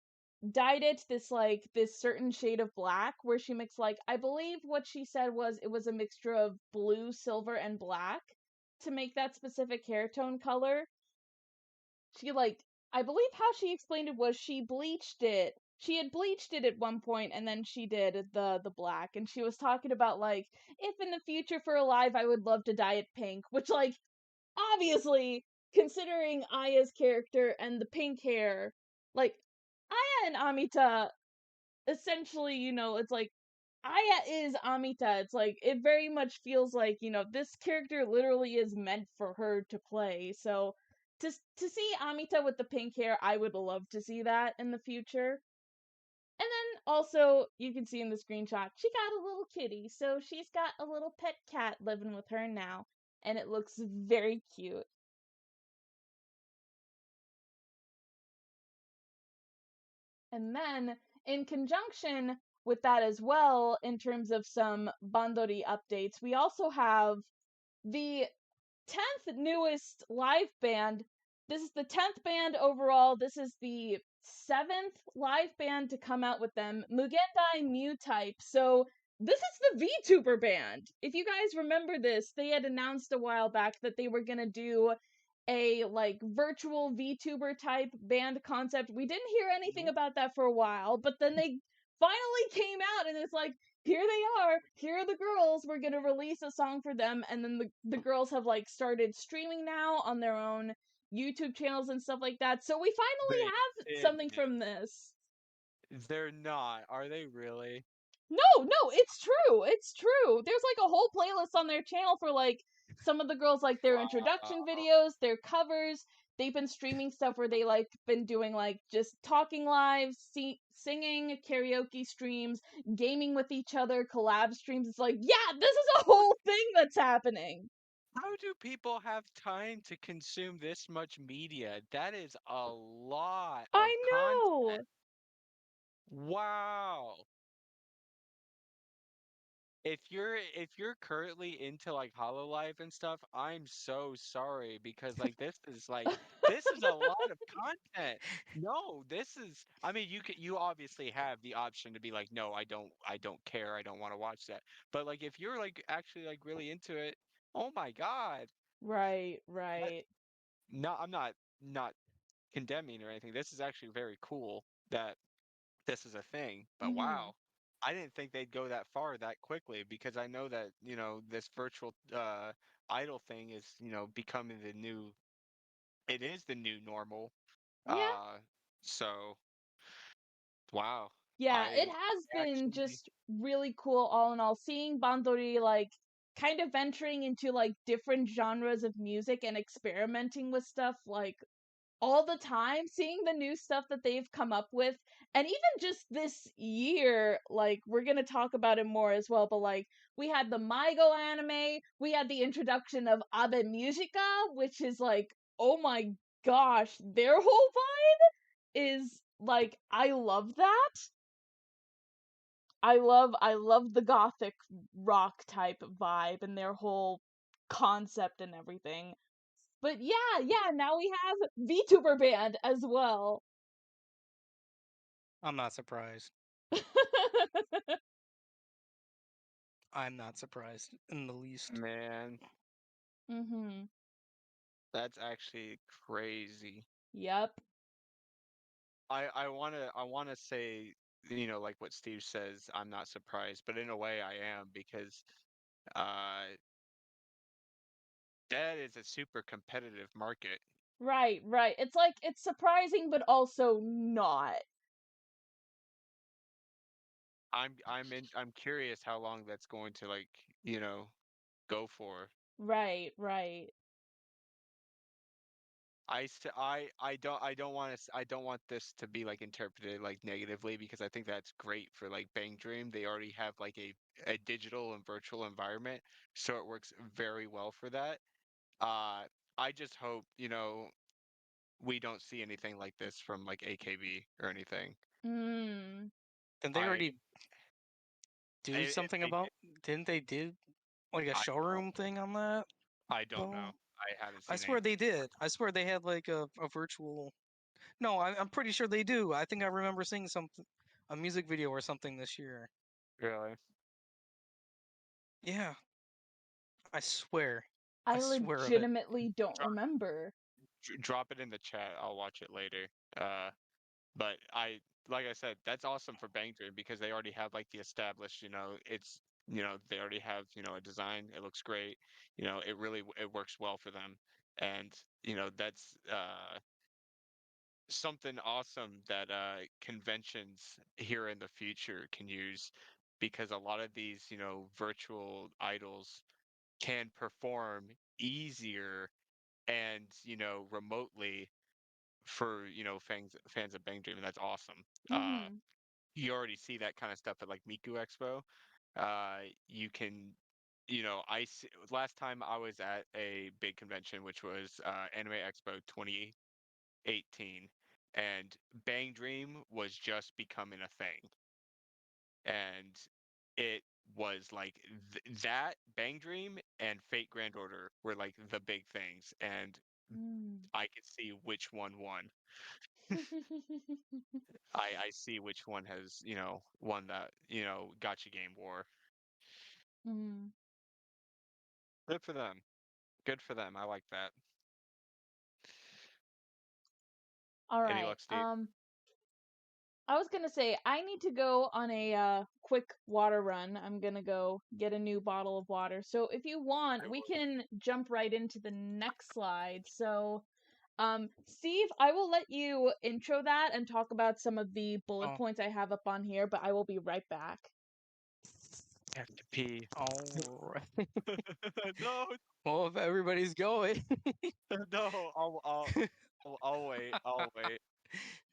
dyed it this certain shade of black, where she mixed like, I believe what she said was it was a mixture of blue, silver, and black to make that specific hair tone color. She like, I believe how she explained it was she bleached it she had bleached it at one point, and then she did the black, and she was talking about like, if in the future for Alive I would love to dye it pink, which like obviously, considering Aya's character and the pink hair, like Aya and Amita essentially, it's like Aya is Amita. It's like it very much feels like, this character literally is meant for her to play. So to see Amita with the pink hair, I would love to see that in the future. And then also, you can see in the screenshot, she got a little kitty. So she's got a little pet cat living with her now, and it looks very cute. And then, in conjunction with that as well, in terms of some Bandori updates, we also have the 10th newest live band. This is the 10th band overall. This is the 7th live band to come out with them, Mugendai Mu Type. So this is the VTuber band. If you guys remember this, they had announced a while back that they were gonna do a like virtual VTuber type band concept. We didn't hear anything about that for a while, but then they finally came out and it's like, here they are, here are the girls, we're gonna release a song for them. And then the girls have like started streaming now on their own YouTube channels and stuff like that. So we finally have something from this. They're not. Are they really? No, it's true. It's true. There's like a whole playlist on their channel for like some of the girls, like their introduction videos, their covers. They've been streaming stuff where they like been doing like just talking live, singing, karaoke streams, gaming with each other, collab streams. It's like, yeah, this is a whole thing that's happening. How do people have time to consume this much media? That is a lot of I content. know. Wow. If you're currently into like Hololive and stuff, I'm so sorry because this is a lot of content. No, this is I mean you obviously have the option to be like, no, I don't care, I don't want to watch that. But like if you're like actually like really into it, oh my God. Right, That, right. no, I'm not condemning or anything. This is actually very cool that this is a thing. But Mhm. wow, I didn't think they'd go that far that quickly because I know that, this virtual idol thing is, becoming it is the new normal. Yeah. Uh so wow. Yeah, it I has been actually just really cool all in all. Seeing Bandori like kind of venturing into like different genres of music and experimenting with stuff like all the time, seeing the new stuff that they've come up with. And even just this year, like we're gonna talk about it more as well, but like we had the Maigo anime, we had the introduction of Abe Musica, which is like, oh my gosh, their whole vibe is like, I love that. I love the gothic rock type vibe and their whole concept and everything. But yeah, now we have VTuber band as well. I'm not surprised. I'm not surprised in the least. man, Mhm. that's actually crazy. Yep. I wanna say, like what Steve says, I'm not surprised, but in a way I am because uh that is a super competitive market. Right, right. It's like it's surprising but also not. I'm curious how long that's going to go for. Right, right. I don't want this to be like interpreted like negatively because I think that's great for like Bang Dream. They already have like a digital and virtual environment, so it works very well for that. Uh I just hope, we don't see anything like this from like AKB or anything. Mm. Didn't they I already do if something they about? Didn't they do like a I don't showroom thing on that? I don't know. Though I haven't I seen swear anything. they did. I swear they had like a virtual. No, I'm pretty sure they do. I think I remember seeing something, a music video or something this year. Really. Yeah, I swear. I I swear of it. legitimately don't remember. Drop it in the chat. I'll watch it later. But like I said, that's awesome for Bang Dream because they already have like the established, it's they already have, a design. It looks great. It really it works well for them. And, that's something awesome that conventions here in the future can use because a lot of these, virtual idols can perform easier and, remotely for, fans of Bang Dream, and that's awesome. Mhm. You already see that kind of stuff at like Miku Expo. You can, last time I was at a big convention, which was Anime Expo 2018, and Bang Dream was just becoming a thing, and it was like that Bang Dream and Fate Grand Order were like the big things, and Mm. I could see which one won. I see which one has, won that, Gotcha Game War. Mm. Good for them. Good for them. I like that. All Any right. luck, Steve? I was gonna say I need to go on a quick water run. I'm gonna go get a new bottle of water. So if you want, I we will. can jump right into the next slide. So, Steve, I will let you intro that and talk about some of the bullet Oh, points I have up on here, but I will be right back. Have to pee. all right. No, Well, if everybody's going, no. I'll wait. I'll wait.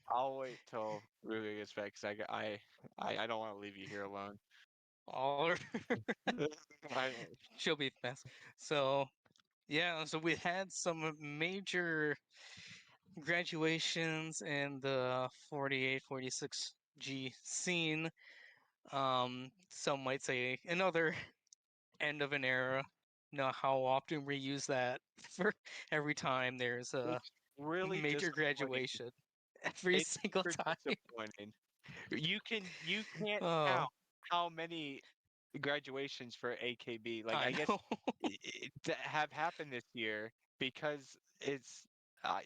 I'll wait till Ruka gets back because I don't want to leave you here alone. all I, she'll be fast. So yeah, so we had some major graduations in the 48, 46G scene. Some might say another end of an era. Know how often we use that for every time there's a it's really major disappointing. graduation. Every It's single super time. disappointing. You can't Uh, count how many graduations for AKB. Like I I guess know. that have happened this year because I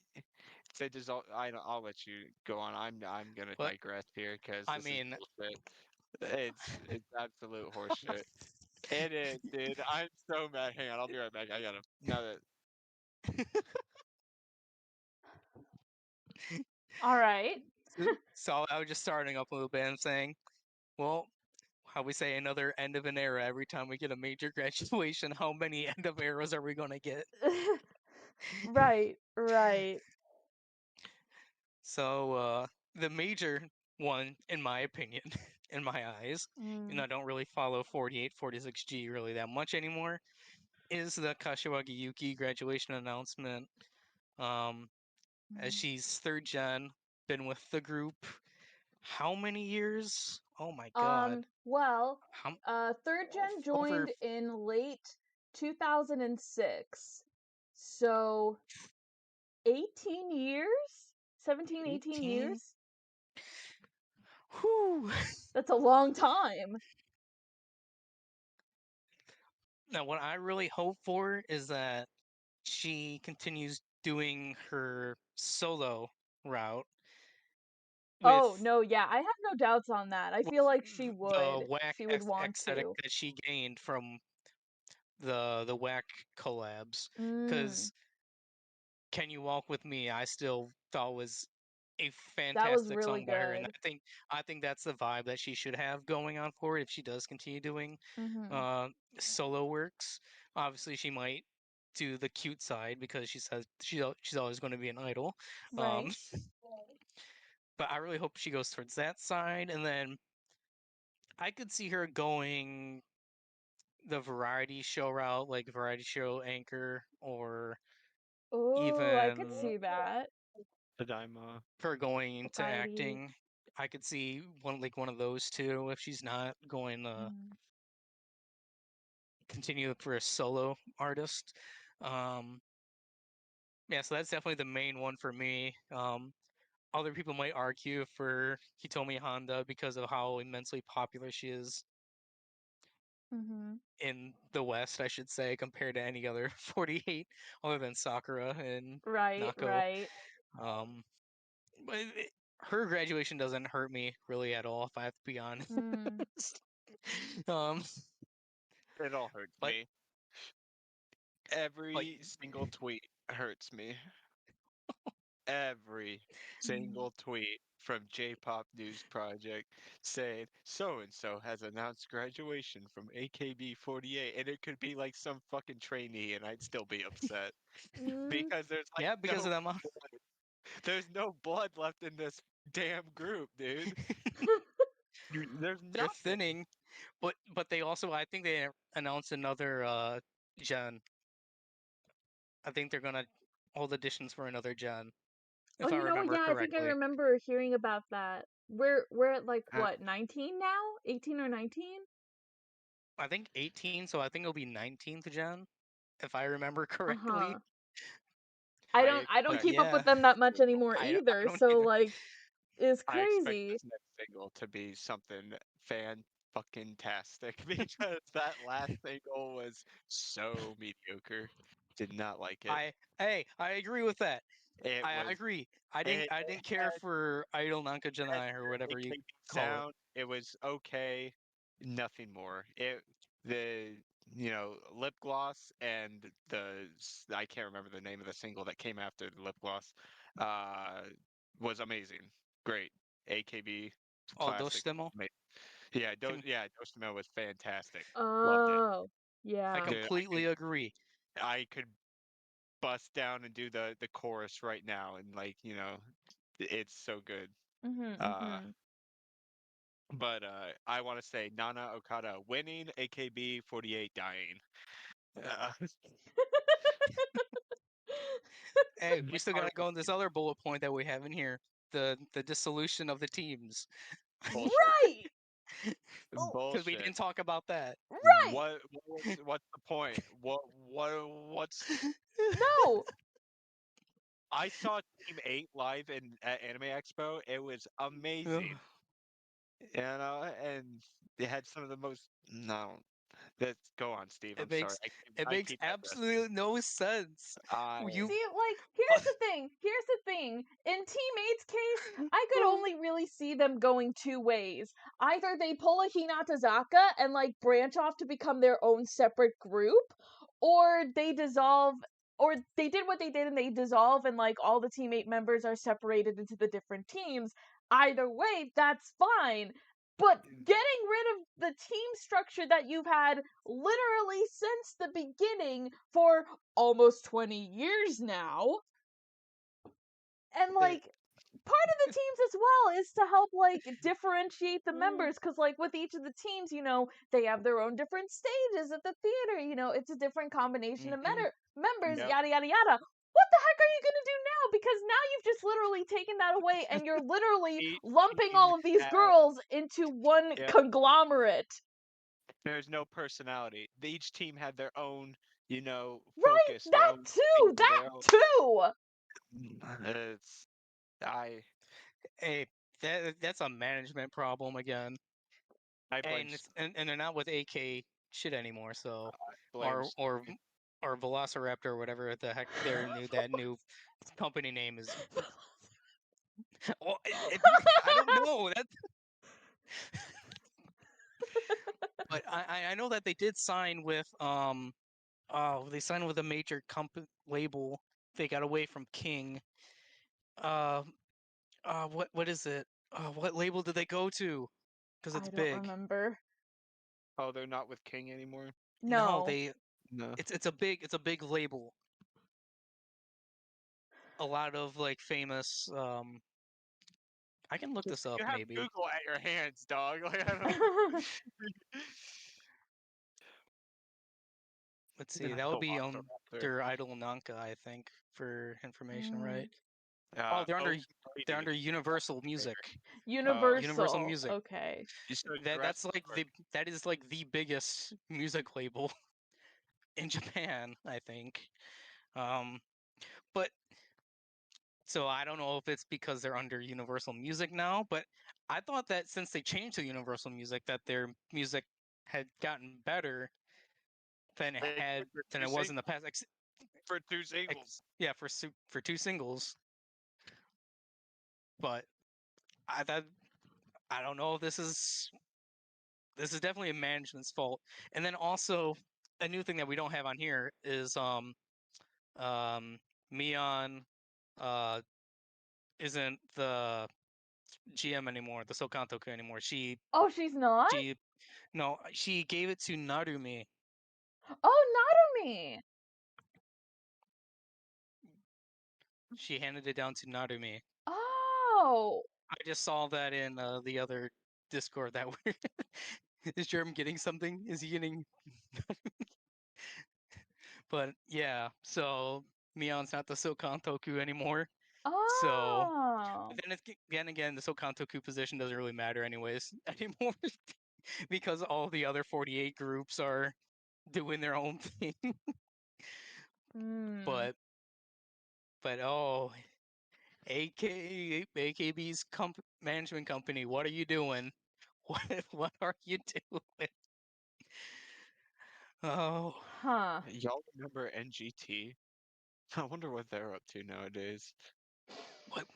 said there's all I don't, I'll let you go on. I'm gonna But digress here because I this is mean, bullshit. It's absolute horseshit. It is, dude. I'm so mad. Hang on, I'll be right back. I gotta now that All right. so I was just starting up a little bit and saying, well, how we say another end of an era every time we get a major graduation. How many end of eras are we gonna get? Right, right. So the major one, in my opinion, in my eyes, and Mm, I don't really follow 48, 46G really that much anymore, is the Kashiwagi Yuki graduation announcement. Um, as mm. she's third gen, been with the group how many years? Oh my god. Well, How third gen over joined in late 2006. So 18 years? 17, 18 18? years? Whew. That's a long time. Now what I really hope for is that she continues doing her solo route Oh, with no, yeah, I have no doubts on that. I with feel like she the would. whack She would want aesthetic to. that she gained from the whack collabs. Mm, Because Can You Walk With Me, I still thought was a that was fantastic really song by her, and good. I think that's the vibe that she should have going on forward if she does continue doing Mm-hmm. uh, solo works. Obviously, she might do the cute side because she says she's always going to be an idol. Um, Right. but I really hope she goes towards that side, and then I could see her going the variety show route, like variety show anchor, or Oh, I could even see that. Tadaima. her going into Variety. acting. I could see one of those two if she's not going to Mm, continue for a solo artist. Um, yeah, so that's definitely the main one for me. Other people might argue for Hitomi Honda because of how immensely popular she is mm-hmm. in the West, I should say, compared to any other 48 other than Sakura and Right, Nako. right. Um, but her graduation doesn't hurt me really at all, if I have to be honest. Mm. um, It all hurts but me. Every single tweet hurts me. Every single tweet from J-Pop News Project saying so and so has announced graduation from AKB48, and it could be like some fucking trainee, and I'd still be upset Mm. because there's like yeah, because of them. there's no blood left in this damn group, dude. There's They're nothing. thinning, but they also, I think they announced another gen. I think they're gonna hold auditions for another gen, Oh, if I remember yeah, I think I correctly. remember hearing about that. We're at like what, 19 now? 18 or 19? I think 18, so I think it'll be 19th gen, if I remember correctly. Uh-huh. I I don't But expect keep up yeah, with them that much anymore I either, don't so either. like it's I expect crazy. this next single to be something fan fucking tastic because that last single was so mediocre. Did not like it. I agree with that. It I was agree. it, I it didn't care had for Idol Nanka it had Janai or your whatever you AKB call it. sound. It was okay. Nothing more. It the lip gloss and I can't remember the name of the single that came after the lip gloss. Uh, was amazing. Great. AKB Oh, those classic. demo. Yeah, Com- Dostimo was fantastic. Loved it. Oh, I yeah. Dude, completely agree. I could bust down and do the chorus right now and it's so good. Mhm, Uh mhm. but I want to say Nana Okada winning, AKB48 dying. Uh, Hey, we my still heart gotta go on this other bullet point that we have in here. The dissolution of the teams. bullshit. Right. Oh, Because we Bullshit. didn't talk about that. right. What's the point? What's No. I saw Team 8 live at Anime Expo. It was amazing. And they had some of the most no. Let's go on, Steve. It I'm sorry. makes it I makes keep digressing. absolutely no sense. I You See, like, here's the thing. Here's the thing. In Teammates' case, I could only really see them going two ways. Either they pull a Hinatazaka and, like, branch off to become their own separate group, or they dissolve, or they did what they did and they dissolve and, like, all the teammate members are separated into the different teams. Either way, that's fine. But getting rid of the team structure that you've had literally since the beginning for almost 20 years now. And it, like part of the teams as well is to help like differentiate the members because like with each of the teams, they have their own different stages at the theater. It's a different combination of Mhm. members, yep. yada yada yada. What the heck are you gonna do now? Because now you've just literally taken that away and you're literally Each lumping team all of these had girls into one yep. conglomerate. There's no personality. Each team had their own, Right? focus, their That own too! theme, That their own. too! It's I Hey, that's a management problem again. I blame And and they're not with AK shit anymore, so blame or or Sony. or Velociraptor or whatever the heck their new company name is. Well, I don't know that, but I know that they did sign with they signed with a major label. They got away from King. Uh, what is it? What label did they go to? Because it's I don't big. remember. Oh, they're not with King anymore. No, No. No. it's a big label. A lot of like famous. I can look this up You have maybe. Google at your hands, dog. Like I don't. Let's see. That would be on Velociraptor. their Idol Nanka, I think, for information, Mm. right? Oh, Oak they're Lady. under Universal Music. Universal Universal. Music. Okay. You saw That's Jurassic like Park. that is like the biggest music label in Japan, I think. Um, but so I don't know if it's because they're under Universal Music now, but I thought that since they changed to Universal Music, that their music had gotten better For than two it was sing- in the past. for two singles. Yeah, for two singles, but I don't know if this is definitely a management's fault. And then also a new thing that we don't have on here is Mion isn't the GM anymore, the Sokantoku anymore. Oh, she's not? She no, she gave it to Narumi. Oh, Narumi! She handed it down to Narumi. Oh! I just saw that in the other Discord that we're is Jerm getting something? Is he getting But yeah, so Mion's not the Sokantoku anymore. So Oh! but then again, the Sokantoku position doesn't really matter anyways anymore because all the other 48 groups are doing their own thing. Hmm. But oh, AKB's management company, what are you doing? What are you doing? Oh, Huh. Y'all remember NGT? I wonder what they're up to nowadays.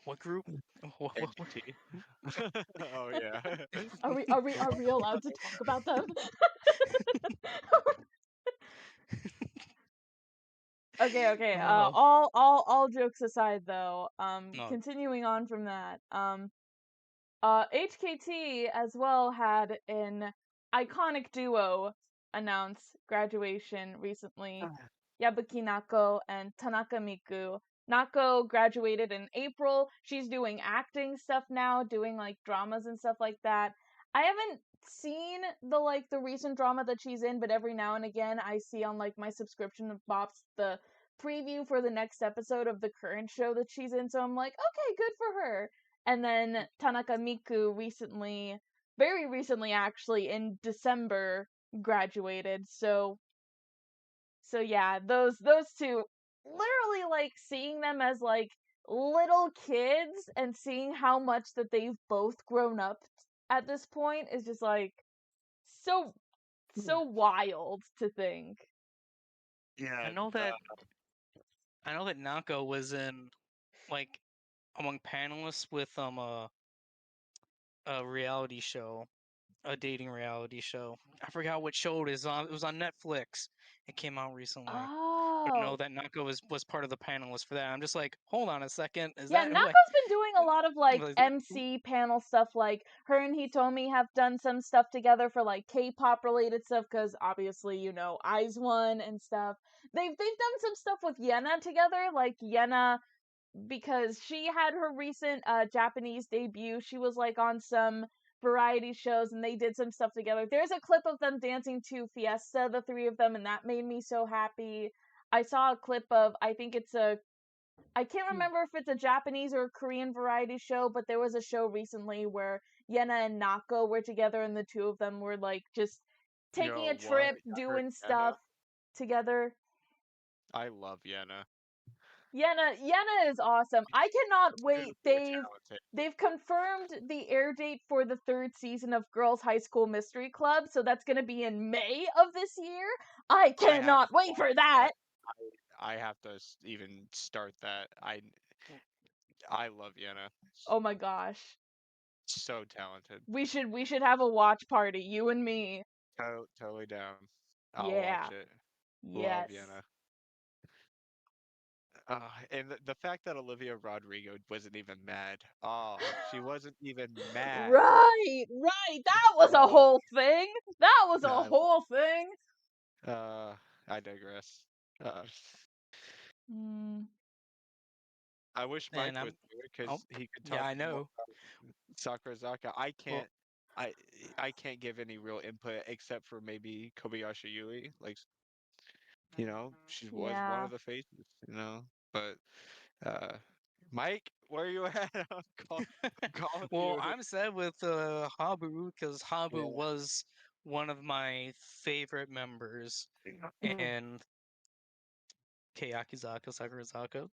what group? What? NGT. Oh yeah. Are we allowed to talk about them? Okay. Oh, All jokes aside though, no. continuing on from that, HKT as well had an iconic duo announce graduation recently. Yabuki Nako and Tanaka Miku. Nako graduated in April. She's doing acting stuff now, doing like dramas and stuff like that. I haven't seen the recent drama that she's in, but every now and again I see on like my subscription box the preview for the next episode of the current show that she's in, so I'm like, okay, good for her. And then Tanaka Miku recently, very recently actually, in December, graduated. So yeah, those two, literally like seeing them as like little kids and seeing how much that they've both grown up at this point is just like so wild to think. I Yeah. know that Nako was in like among panelists with a reality show, a dating reality show. I forgot what show it is on. It was on Netflix. It came out recently. But know Oh. that Nako was part of the panelists for that. I'm just like, hold on a second. Is Yeah, that who Nako's been doing a lot of like was MC panel stuff. Like her and Hitomi have done some stuff together for like K-pop related stuff because obviously Eyes One and stuff. They've done some stuff with Yena together. Like Yena, because she had her recent Japanese debut. She was like on some variety shows and they did some stuff together. There's a clip of them dancing to Fiesta, the three of them, and that made me so happy. I saw a clip of, I can't remember if it's a Japanese or a Korean variety show, but there was a show recently where Yena and Nako were together and the two of them were like just taking a Yo, what? trip, I heard doing Yenna. stuff together. I love Yenna. Yena is awesome. I cannot wait. Super talented. They've confirmed the air date for the third season of Girls High School Mystery Club, so that's going to be in May of this year. I I have cannot to wait for watch that. that. I have to even start that. I love Yenna. Oh my gosh. So talented. We should have a watch party, you and me. Totally down. I'll watch Yeah. it. Love Yes. Yenna. And the fact that Olivia Rodrigo wasn't even mad. Oh, she wasn't even mad. Right. That was a Oh, whole thing. That was a I, whole thing. uh, I digress. Uh, Mm. I wish Mike and was I'm here oh because he could yeah, talk I more know. about Sakurazaka. Well I I can't give any real input except for maybe Kobayashi Yui. Like, she was one Yeah. of the faces, But uh Mike, where you at? I'm calling well, you. I'm sad with Habu because Habu Yeah. was one of my favorite members in Keyakizaka Sakurazaka.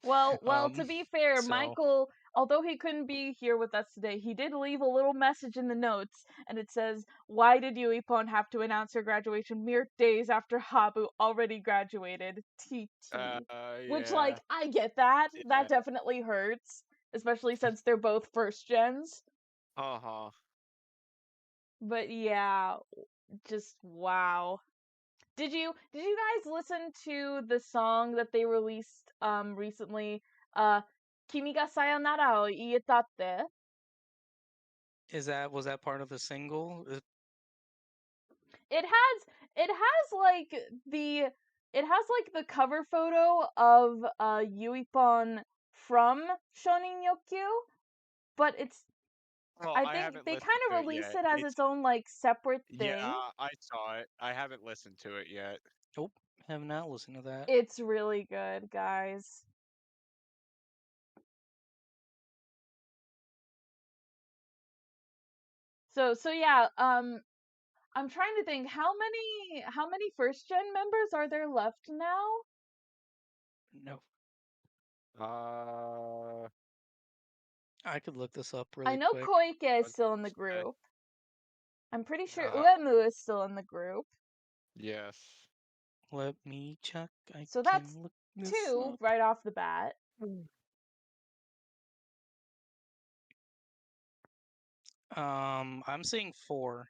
Well, to be fair, So Michael, although he couldn't be here with us today, he did leave a little message in the notes, and it says, "Why did Yuipon have to announce her graduation mere days after Habu already graduated?" TT. Which, Yeah. like, I get that. That Yeah. definitely hurts, especially since they're both first gens. Uh-huh. But yeah, just wow. Did you guys listen to the song that they released recently? Kimi ga sayonara o ieta tte? Was that part of the single? It has like the cover photo of Yuipon from Shonin Yokyu, but Well, I I think haven't they listened kind to of it released yet. it as It's its own like separate yeah, thing. I saw it. I haven't listened to it yet. Nope, have not listened to that. It's really good, guys. So yeah, I'm trying to think how many first gen members are there left now? No, Uh, I could look this up I really know quick. Koike I is was still in the gonna say, group. I'm pretty sure uh, Uemu is still in the group. yes. Let me check. I So that's can look this two up. right off the bat. I'm seeing 4.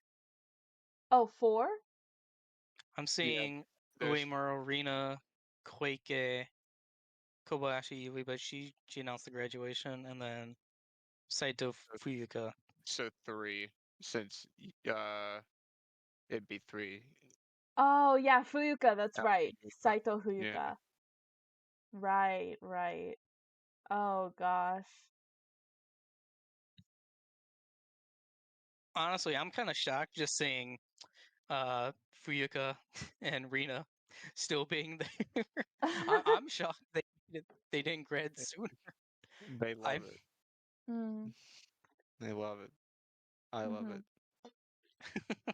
Oh, four? I'm Yeah, seeing there's Uemura, Rina, Koike, Kobayashi Yui, but she announced the graduation, and then Saito Fuyuka. so three since it'd be three. Oh, yeah, Fuyuka, that's That would right. be Ruka. Saito Yeah. Fuyuka. Right, right. Oh gosh. Honestly, I'm kind of shocked just seeing Fuyuka and Rina still being there. I'm shocked they didn't grad sooner. They I love it. Mm, They love it. I love mm-hmm. it.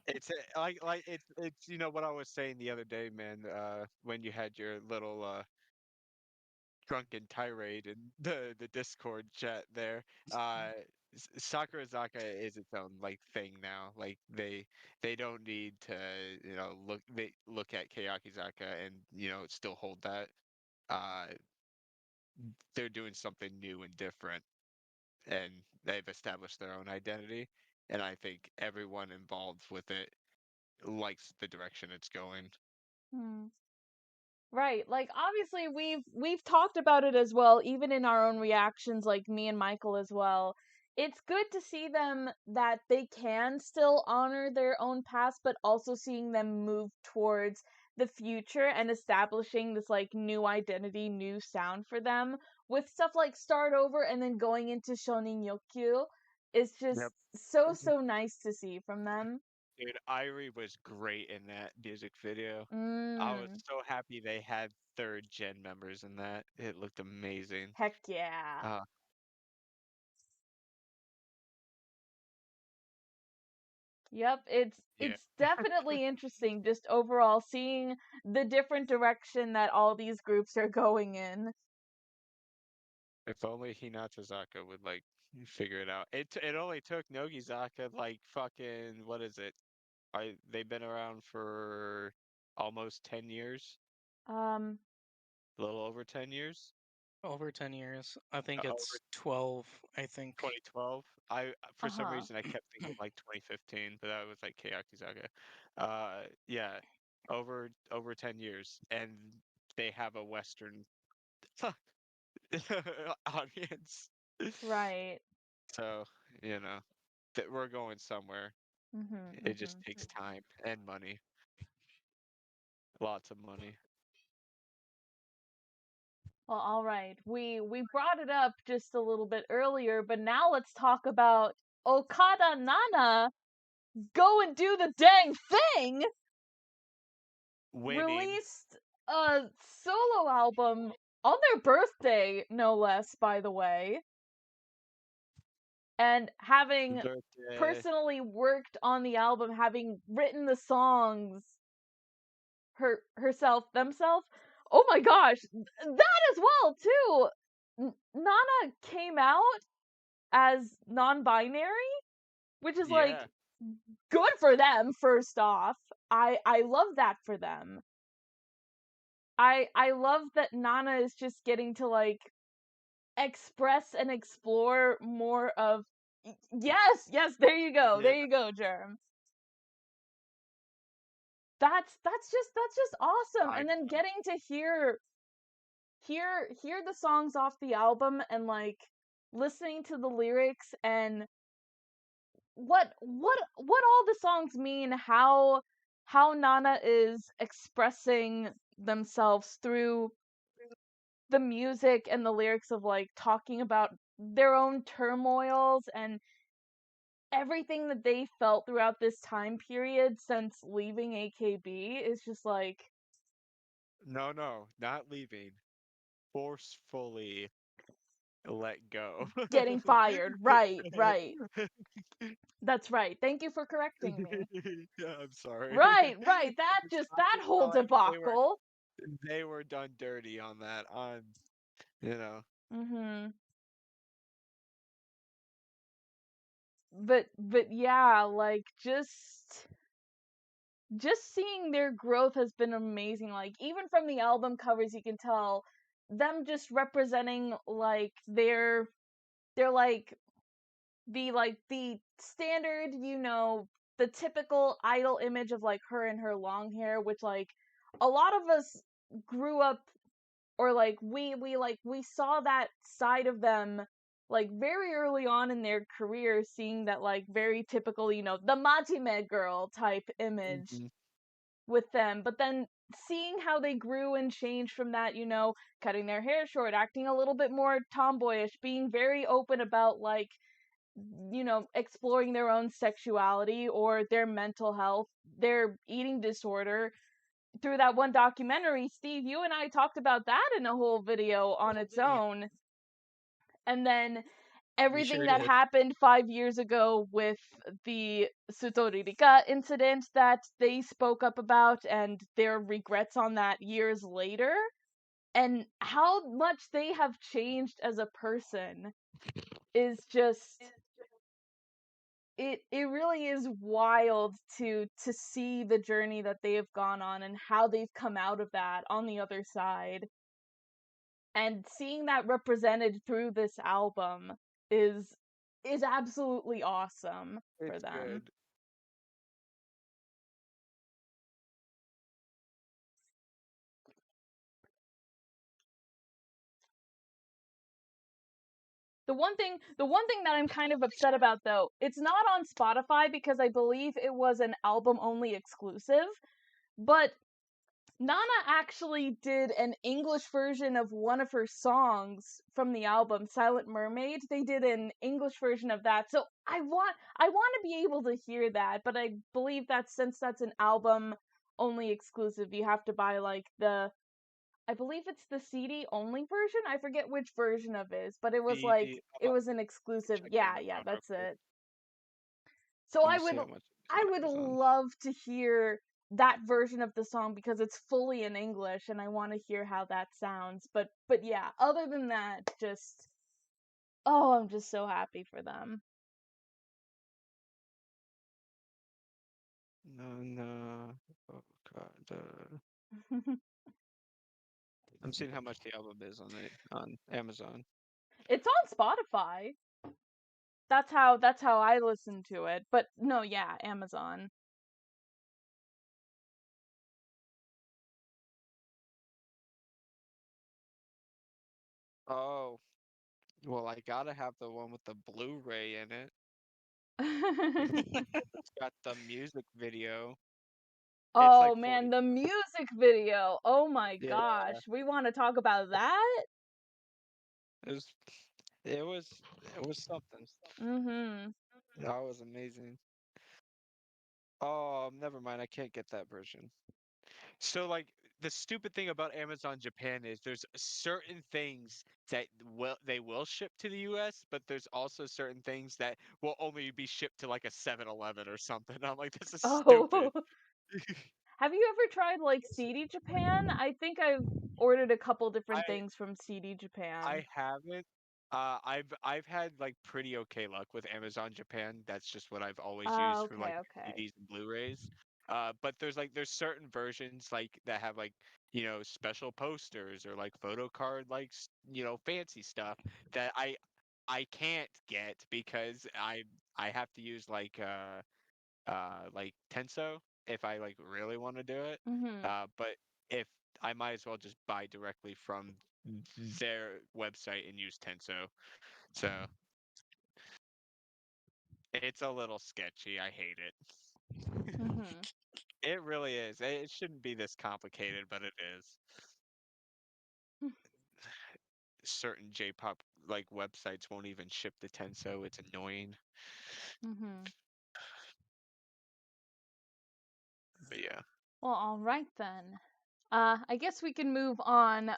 It's like it's what I was saying the other day, man. When you had your little drunken tirade in the Discord chat there. Sakurazaka is its own like thing now. Like they don't need to look at Keyakizaka and still hold that. Uh, they're doing something new and different, and they've established their own identity. And I think everyone involved with it likes the direction it's going. Mm. Right. Like obviously we've talked about it as well, even in our own reactions, like me and Michael as well. It's good to see them that they can still honor their own past, but also seeing them move towards the future and establishing this like new identity, new sound for them with stuff like Start Over and then going into Shonin Yokyu is just Yep. so nice to see from them. Dude, Irie was great in that music video. I was Mm, so happy they had third gen members in that. It looked amazing. heck yeah. Uh, Yep, yeah. it's definitely interesting just overall seeing the different direction that all these groups are going in. If only Hinatazaka would like figure it out. It only took Nogizaka like fucking what is it? They've been around for almost 10 years, Um, a little over 10 years. over 10 years. I think Over it's 12. I think 2012. For some uh-huh. reason I kept thinking like 2015, but that was like Keyakizaka. Yeah, over 10 years, and they have a Western audience. Right. So that we're going somewhere. Mhm, It just mhm. takes time and money, lots of money. Well, all right. We brought it up just a little bit earlier, but now let's talk about Okada Nana go and do the dang thing. Winning Released a solo album on their birthday, no less, by the way. And having birthday. personally worked on the album, having written the songs herself themselves. Oh my gosh, that as well too. Nana came out as non-binary, which is like Yeah, good for them first off. I love that for them. I love that Nana is just getting to like express and explore more of Yes, there you go. Yeah. There you go, Jerm. That's just awesome. And then Icon. getting to hear the songs off the album and like listening to the lyrics and what all the songs mean, how Nana is expressing themselves through the music and the lyrics of like talking about their own turmoils and everything that they felt throughout this time period since leaving AKB is just like No, not leaving. Forcefully let go. getting fired. Right. That's right. Thank you for correcting me. Yeah, I'm sorry. Right. That I whole felt like debacle. they were done dirty on that. You know. Mhm. But yeah, like just seeing their growth has been amazing. Like even from the album covers you can tell them just representing like they're like the standard, the typical idol image of like her and her long hair, which like a lot of us grew up or like we saw that side of them like very early on in their career, seeing that like very typical, the Majime girl type image Mhm. with them, but then seeing how they grew and changed from that, cutting their hair short, acting a little bit more tomboyish, being very open about like, exploring their own sexuality or their mental health, their eating disorder. Through that one documentary, Steve, you and I talked about that in a whole video on its Yeah, own. And then we everything sure that did. happened 5 years ago with the Sutori Rika incident that they spoke up about and their regrets on that years later, and how much they have changed as a person is just it really is wild to see the journey that they have gone on and how they've come out of that on the other side, and seeing that represented through this album is is absolutely awesome for It's them. good. The one thing that I'm kind of upset about though, it's not on Spotify because I believe it was an album only exclusive, but Nana actually did an English version of one of her songs from the album, Silent Mermaid. They did an English version of that. So I want to be able to hear that, but I believe that since that's an album only exclusive, you have to buy like I believe it's the CD only version. I forget which version of it is, but it was like The it was an exclusive. check Yeah, yeah, Amazon real that's quick. it. So Let me see how much it is I on would Amazon. love to hear that version of the song because it's fully in English and I want to hear how that sounds. But yeah, other than that, just oh, I'm just so happy for them. No. Oh God. I'm seeing how much the album is on Amazon. It's on Spotify. That's how I listen to it. But no, yeah, Amazon. Oh, well, I gotta have the one with the Blu-ray in it. It's got the music video. It's Oh like man, 40. the music video. Oh my Yeah, gosh. We want to talk about that? it was, it was, it was something. Mhm. That was amazing. Oh, never mind. I can't get that version. So, like, the stupid thing about Amazon Japan is there's certain things that they will ship to the US, but there's also certain things that will only be shipped to like a 7-Eleven or something. I'm like, this is stupid. Oh. Have you ever tried like CD Japan? I think I've ordered a couple different I things from CD Japan. I haven't. I've had like pretty okay luck with Amazon Japan. That's just what I've always Ah, used for like okay, okay. DVDs and Blu-rays. But there's certain versions like that have like special posters or like photo card like fancy stuff that I can't get because I have to use like Tenso if I like really want to do it. Mhm. But if I might as well just buy directly from their website and use Tenso. So it's a little sketchy. I hate it. Mhm. It really is. It shouldn't be this complicated, but it is. Certain J-pop like websites won't even ship the Tenso. It's annoying. Mhm. But yeah. Well, all right then. I guess we can move on.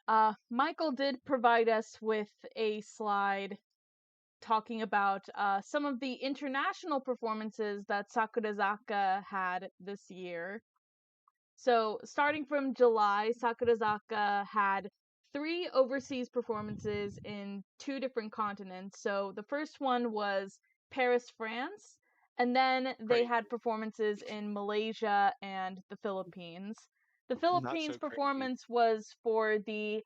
Michael did provide us with a slide talking about some of the international performances that Sakurazaka had this year. So, starting from July, Sakurazaka had 3 overseas performances in 2 different continents. So, the first one was Paris, France, and then they Crazy. had performances in Malaysia and the Philippines. The Not Philippines so crazy. performance was for the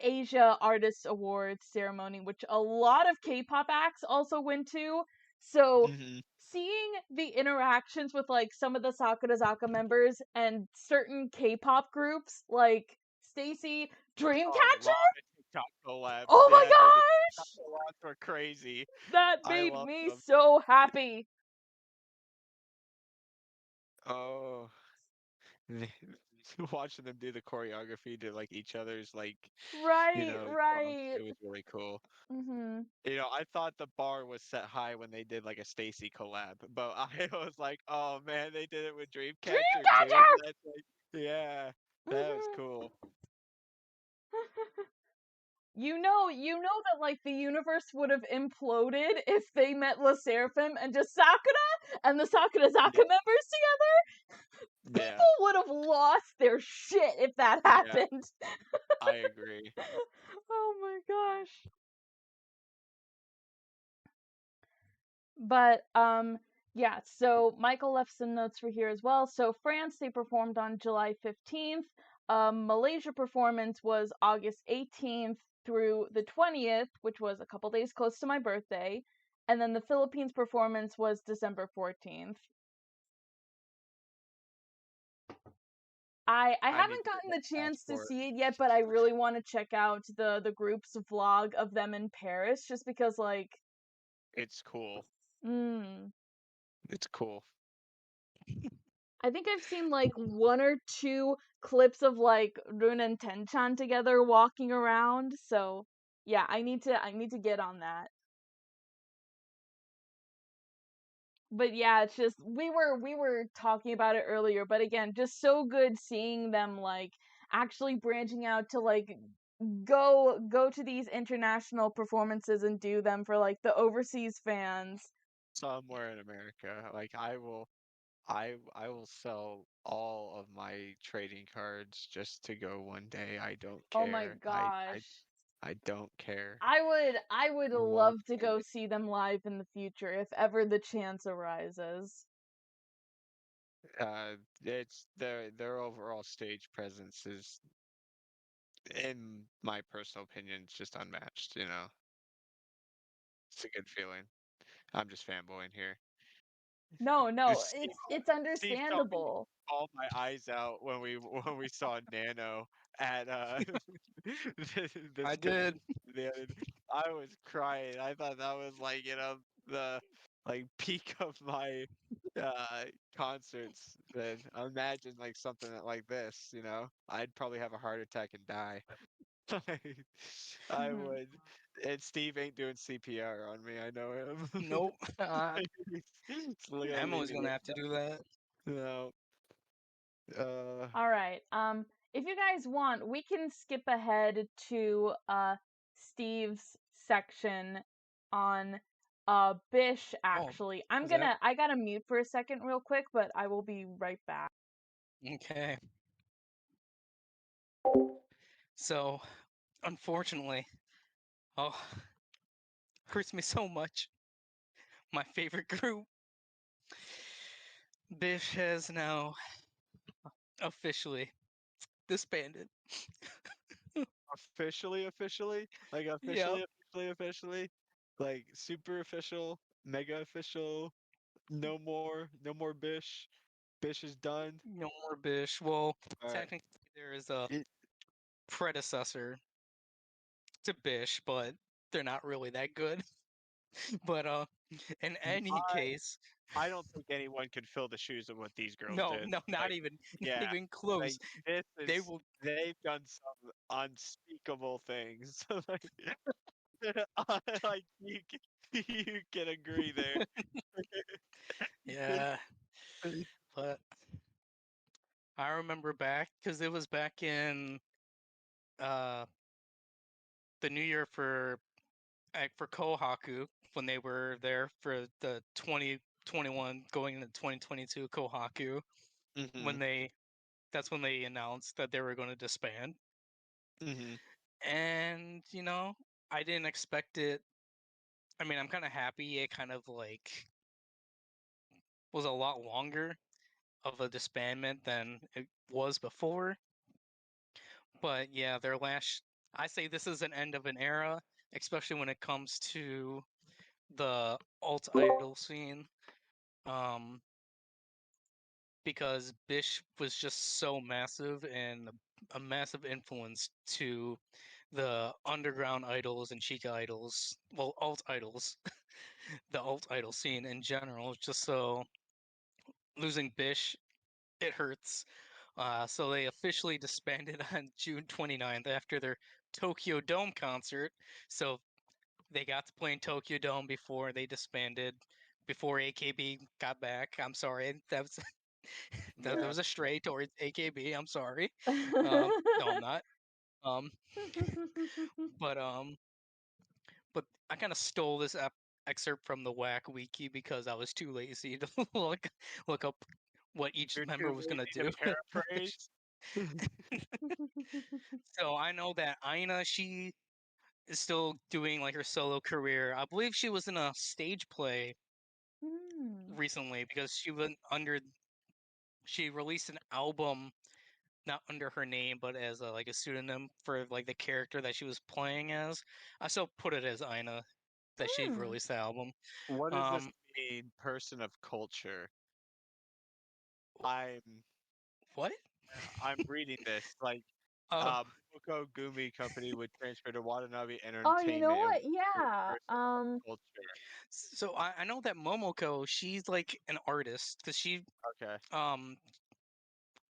Asia Artists Awards ceremony, which a lot of K-pop acts also went to. So, Hmm. seeing the interactions with like some of the Sakurazaka members and certain K-pop groups like Stacy, Oh, a lot Dreamcatcher. of TikTok collabs. Oh my Yeah, dude, the TikTok gosh, collabs were crazy. that I made love me them. so happy. Oh, watching them do the choreography to like each other's like, Right, songs, right. it was really cool. Mhm. I thought the bar was set high when they did like a Stacy collab, but I was like, oh man, they did it with Dreamcatcher too. Dreamcatcher. That's like, yeah, that was Mhm. cool. You know that like the universe would have imploded if they met La Seraphim and just Sakura and the Sakurazaka Yeah, members together. yeah, People would have lost their shit if that yeah. happened. I agree. Oh my gosh. But yeah, so Michael left some notes for here as well. So France, they performed on July 15th. Malaysia performance was August 18th through the 20th, which was a couple days close to my birthday. And then the Philippines performance was December 14th. I I need haven't to get gotten my the chance to passport. see it yet, but I really want to check out the group's vlog of them in Paris just because like It's cool. mm, It's cool. I think I've seen like 1 or 2 clips of like Run and Tenchan together walking around. So yeah, I need to get on that. But yeah, it's just we were talking about it earlier, but again, just so good seeing them like actually branching out to like go to these international performances and do them for like the overseas fans. Somewhere in America, like I will sell all of my trading cards just to go one day. I don't Oh my care. gosh. I don't care. I would One love to go day. see them live in the future if ever the chance arises. It's their overall stage presence is, in my personal opinion, it's just unmatched, you know. It's a good feeling. I'm just fanboying here. No, no, Steve, it's Steve saw me understandable. bawl my eyes out when we saw Nano at I this did. the other I was crying. I thought that was like, the like peak of my uh concerts. Then imagine like something like this, I'd probably have a heart attack and die. I Mhm. would. And Steve ain't doing CPR on me. I know him. Nope. He's gonna leave Emma's me gonna with have to do that. no. Uh, All right. If you guys want, we can skip ahead to Steve's section on Bish Oh, actually. is that I gotta mute for a second real quick, but I will be right back. okay? So, unfortunately, oh, hurts me so much. My favorite group, Bish, has now officially disbanded. officially, officially, like Yep. officially, officially, officially. Like super official, mega official, no more Bish. Bish is done. No more Bish. Well, But technically there is a it, predecessor to Bish, but they're not really that good. But in any case, I don't think anyone could fill the shoes of what these girls no, did. no, not Like, even, not yeah, even close. like this They is will. they've done some unspeakable things. Like, like you can agree there. Yeah, but I remember back because it was back in uh the new year for Kohaku when they were there for the 2021 going into 2022 Kohaku Hmm. when they that's when they announced that they were going to disband. Hmm. And I didn't expect it. I mean, I'm kind of happy it kind of like was a lot longer of a disbandment than it was before. But yeah, I say this is an end of an era, especially when it comes to the alt idol scene. Um, because Bish was just so massive and a massive influence to the underground idols and Chica idols, well, alt idols, the alt idol scene in general. Just so losing Bish, it hurts. So they officially disbanded on June 29th after their Tokyo Dome concert. So they got to play in Tokyo Dome before they disbanded, before AKB got back. I'm sorry, that was that Yeah. was a stray towards AKB. I'm sorry. No, I'm not. Um, but but I kind of stole this excerpt from the Whack Wiki because I was too lazy to look up what each You're member too was gonna lazy to do. paraphrase. So I know that Aina, she is still doing like her solo career. I believe she was in a stage play Hmm. recently because she released an album not under her name but as like a pseudonym for like the character that she was playing as. I still put it as Aina that she Hmm. released the album. What does this Um, mean, person of culture? I'm what? I'm reading this like Oh, Momoko Gumi Company would transfer to Watanabe Oh, you know Entertainment and what? would Yeah. person of culture. so I know that Momoko, she's like an artist because she Okay. um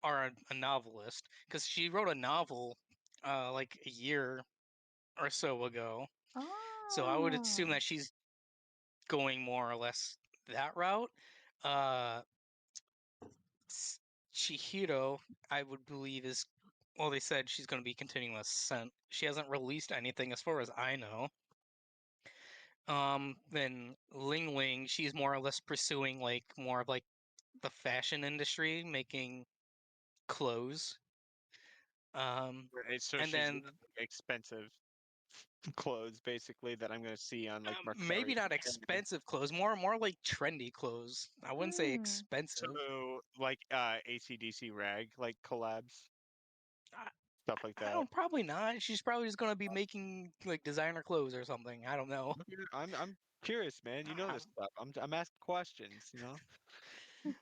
are a novelist because she wrote a novel like a year or so ago. So I would assume Oh. that she's going more or less that route. Uh, Chihiro, I would believe is well. They said she's going to be continuing with Scent. She hasn't released anything as far as I know. Then Ling Ling, she's more or less pursuing like more of like the fashion industry, making clothes. Um, So and she's then got like, expensive clothes basically that I'm gonna see on like maybe Mercari. not expensive clothes, more like trendy clothes. I wouldn't say Hmm. expensive. So like ACDC rag like collabs, I, stuff like I that. don't probably not. She's probably just gonna be making like designer clothes or something. I don't know. Okay, I'm curious, man. You know this stuff. I'm asking questions.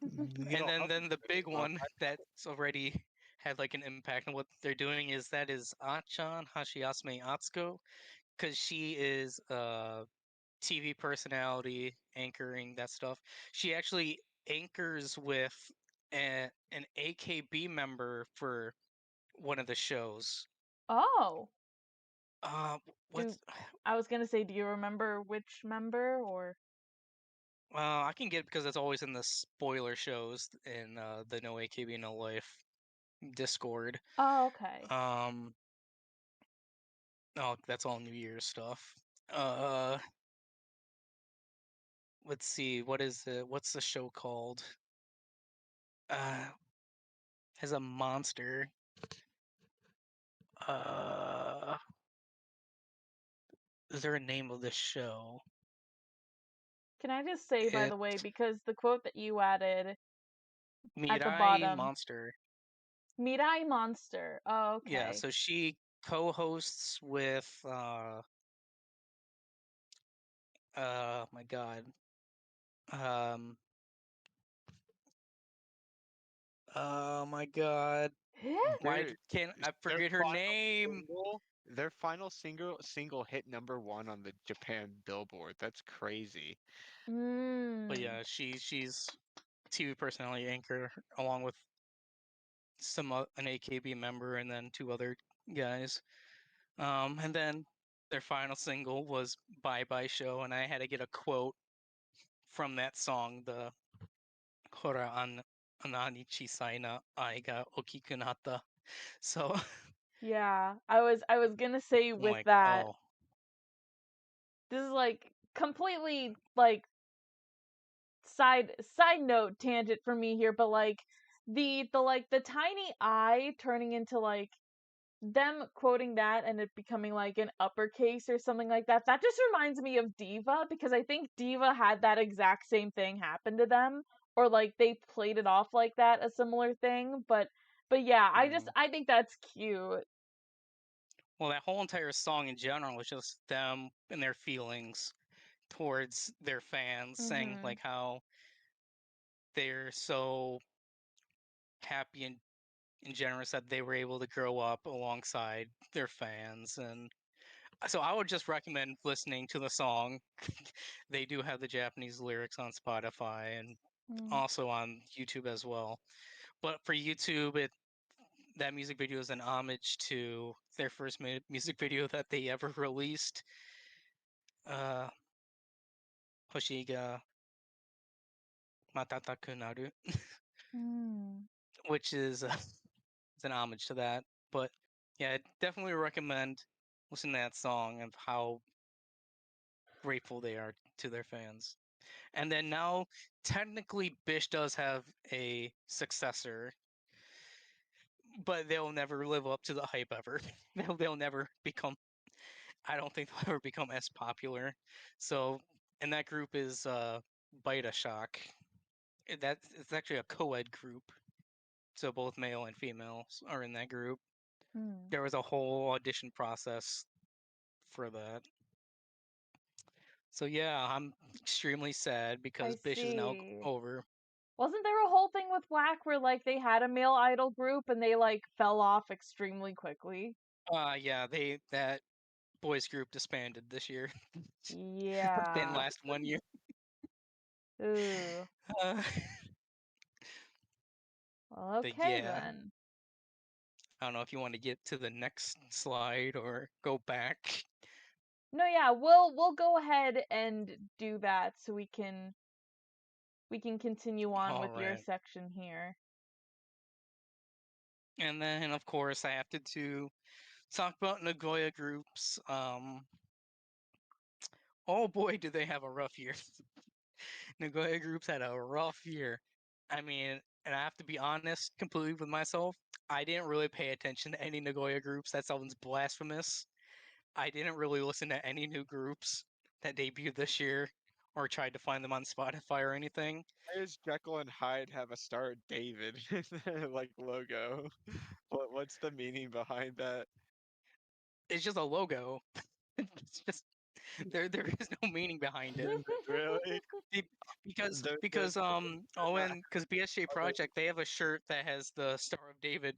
You And don't then help me then the with it. big one that's already had like an impact on what they're doing is that is Achan Hashiasme Atsuko because she is a TV personality anchoring that stuff. She actually anchors with an AKB member for one of the shows. Oh. Uh, Do what's I was gonna say, do you remember which member or? I can get because it's always in the spoiler shows in the No AKB No Life Discord. Oh, okay. Um, oh, that's all New Year's stuff. Uh, let's see, what's the show called? Uh, has a monster. Uh, is there a name of this show? Can I just say, by the way, It because the quote that you added at the Mirai bottom, Monster. Mirai Monster. Oh, Yeah, okay. so she co-hosts with My God. Um. Oh my God. Why Their can't I their forget her final name? single, their final single hit #1 on the Japan Billboard. That's crazy. But Mm. yeah, she's TV personality anchor along with an AKB member and then two other guys. And then their final single was "Bye Bye Show," and I had to get a quote from that song, the "Hora anani chisai na ai ga okiku natta." So Yeah, I was gonna say I'm with like, that, oh, this is like completely like side note tangent for me here, but like the tiny I turning into like them quoting that and it becoming like an uppercase or something like that. That just reminds me of Diva because I think Diva had that exact same thing happen to them or like they played it off like that, a similar thing, but yeah, I think that's cute. well, that whole entire song in general is just them and their feelings towards their fans, saying Mhm. like how they're so happy and generous that they were able to grow up alongside their fans. And so I would just recommend listening to the song. They do have the Japanese lyrics on Spotify and Mm. also on YouTube as well. But for YouTube, that music video is an homage to their first music video that they ever released, uh, Hoshiga Matataku Naru, Mm. which is it's an homage to that. But yeah, I definitely recommend listening to that song of how grateful they are to their fans. And then now, technically, Bish does have a successor, but they'll never live up to the hype ever. They'll never become. I don't think they'll ever become as popular. So, and that group is Beta Shock. It's actually a co-ed group, so both male and females are in that group. Mm. There was a whole audition process for that. So yeah, I'm extremely sad I because Bish is now see. over. Wasn't there a whole thing with Whack where like they had a male idol group and they like fell off extremely quickly? Yeah, that boys group disbanded this year. Didn't Yeah. last 1 year. Ooh. Uh, Well, but okay yeah, then. I don't know if you want to get to the next slide or go back. No, yeah, we'll go ahead and do that so we can continue on All with your right. section here. And then, of course, I have to talk about Nagoya groups. Oh boy, do they have a rough year. Nagoya groups had a rough year. I mean, and I have to be honest completely with myself. I didn't really pay attention to any Nagoya groups. That sounds blasphemous. I didn't really listen to any new groups that debuted this year or tried to find them on Spotify or anything. Why does Jekyll and Hyde have a Star David in their like logo? What's the meaning behind that? It's just a logo. It's just there is no meaning behind it. Is it really? Be- because They're because not because BSJ are they, Project, they have a shirt that has the Star of David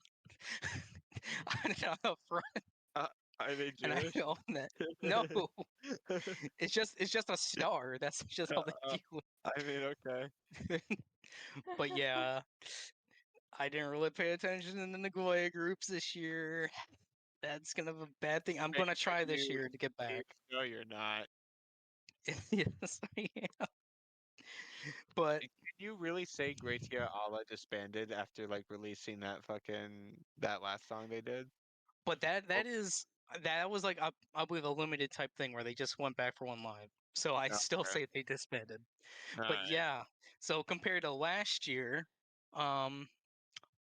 on it on the front, uh, are they and I Jewish? own that. No, it's just a star. That's just how they Uh, view I mean, okay. it. But yeah, I didn't really pay attention in the Nagoya groups this year. That's kind of a bad thing. I'm Fake gonna are try this you? year to get back. No, you're not. Yes, I am. But Can you really say Gracia Allah disbanded after like releasing that last song they did? but that Oh, that is that was like I believe a limited type thing where they just went back for one live. So I still okay. say they disbanded. All But right. yeah, so compared to last year, um,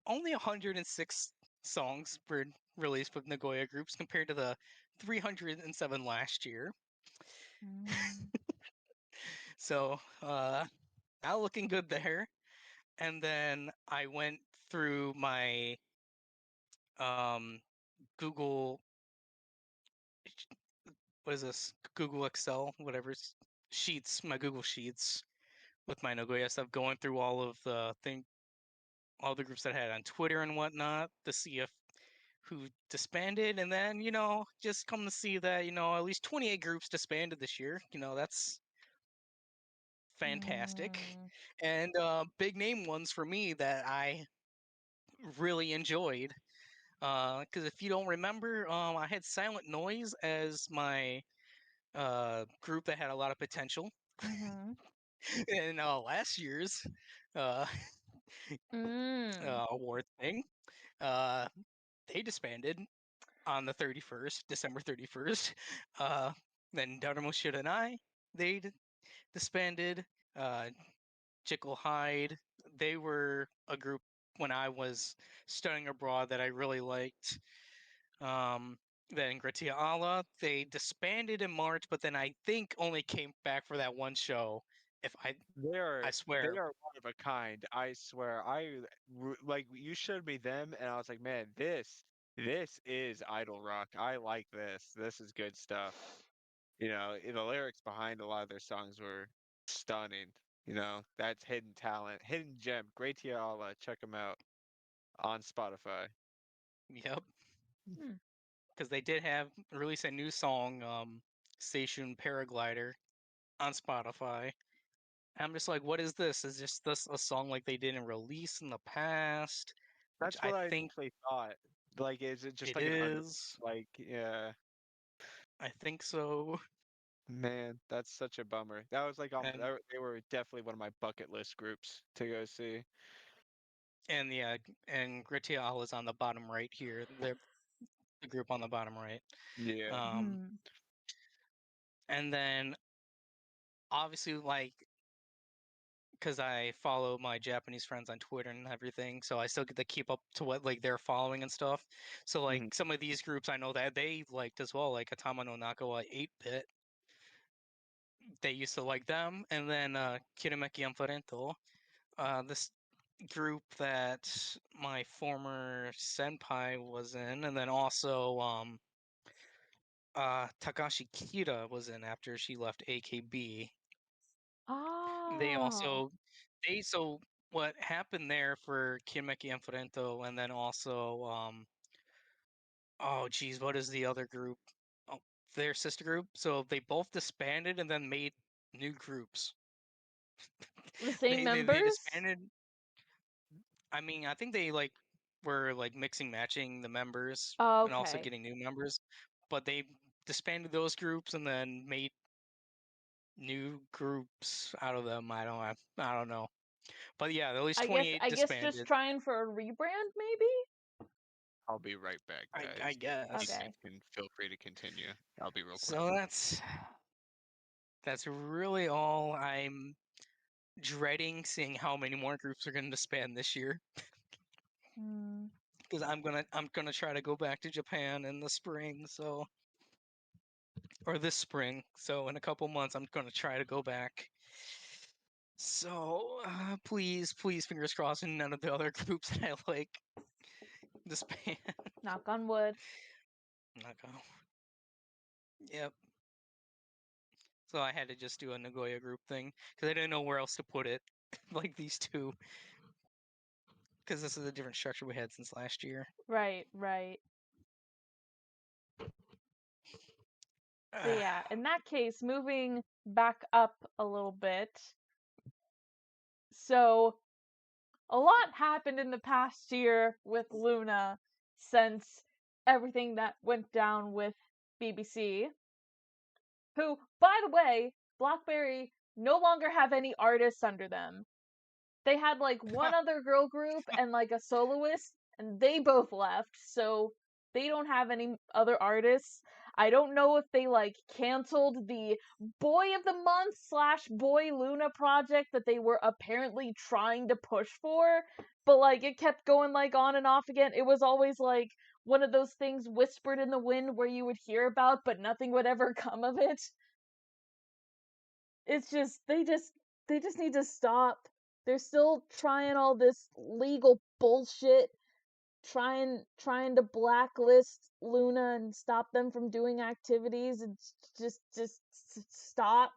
only 106 songs were released with Nagoya groups compared to the 307 last year. Mm. So not looking good there. And then I went through my um, Google, what is this? Google Excel, whatever sheets, my Google Sheets, with my Nagoya stuff, going through all of the all the groups that I had on Twitter and whatnot to see if who disbanded, and then just come to see that at least 28 groups disbanded this year. That's fantastic, and big name ones for me that I really enjoyed. Because if you don't remember, I had Silent Noise as my group that had a lot of potential Mm-hmm. in last year's uh, award thing. Uh, they disbanded on the 31st, December 31st. Uh, then Darmoshid and they disbanded. Uh, Jekyll Hyde, they were a group when I was studying abroad that I really liked. Um, then Gratia Allah, they disbanded in March, but then I think only came back for that one show. If I They swear, are one of a kind. I swear. Like you showed me them, and I was like, man, this is idol rock. I like this. This is good stuff. The lyrics behind a lot of their songs were stunning. That's hidden talent, hidden gem. Great to y'all. Check them out on Spotify. yep, Hmm. because they did have release a new song, Station Paraglider, on Spotify. I'm just like, what is this? Is this a song like they didn't release in the past? Which That's I what I think initially thought. Like, is it just it like an under? is. Like, yeah, I think so. man, that's such a bummer. That was like And they were definitely one of my bucket list groups to go see. and yeah, and Gritial is on the bottom right here. They're the group on the bottom right. Yeah. Um, Hmm. and then obviously like because I follow my Japanese friends on Twitter and everything, so I still get to keep up to what like they're following and stuff. So like Mhm. some of these groups I know that they liked as well, like Atama no Nakawa 8-bit. They used to like them, and then Kirameki Amfarento, this group that my former senpai was in, and then also Takashi Kira was in after she left AKB. They Oh. also so what happened there for Kirameki Amfarento, and then also oh geez, what is the other group? Oh, their sister group. So they both disbanded and then made new groups. The same They members? disbanded. I mean, I think they like were like mixing matching the members and also Okay. getting new members, but they disbanded those groups and then made new groups out of them. I don't know. But yeah, at least I guess 28 I guess just disbanded. trying for a rebrand maybe? I'll be right back, I guys. You guess. guys Okay. can feel free to continue. I'll be real quick. So that's really all. I'm dreading seeing how many more groups are going to disband this year Hmm. because I'm gonna try to go back to Japan in the spring. So or this spring. So in a couple months, I'm gonna try to go back. So please, please, fingers crossed, and none of the other groups that I like disband. Knock on wood. Not gonna. Yep. So I had to just do a Nagoya group thing because I didn't know where else to put it, like these two, because this is a different structure we had since last year. Right, right. But yeah, in that case, moving back up a little bit. So, a lot happened in the past year with Luna since everything that went down with BBC. Who, by the way, Blackberry no longer have any artists under them. They had like one other girl group and like a soloist, and they both left, so they don't have any other artists. I don't know if they like canceled the Boy of the Month slash Boy Luna project that they were apparently trying to push for, but like it kept going like on and off again. It was always like one of those things whispered in the wind where you would hear about, but nothing would ever come of it. It's just they just need to stop. They're still trying all this legal bullshit, trying to blacklist Luna and stop them from doing activities and just stop.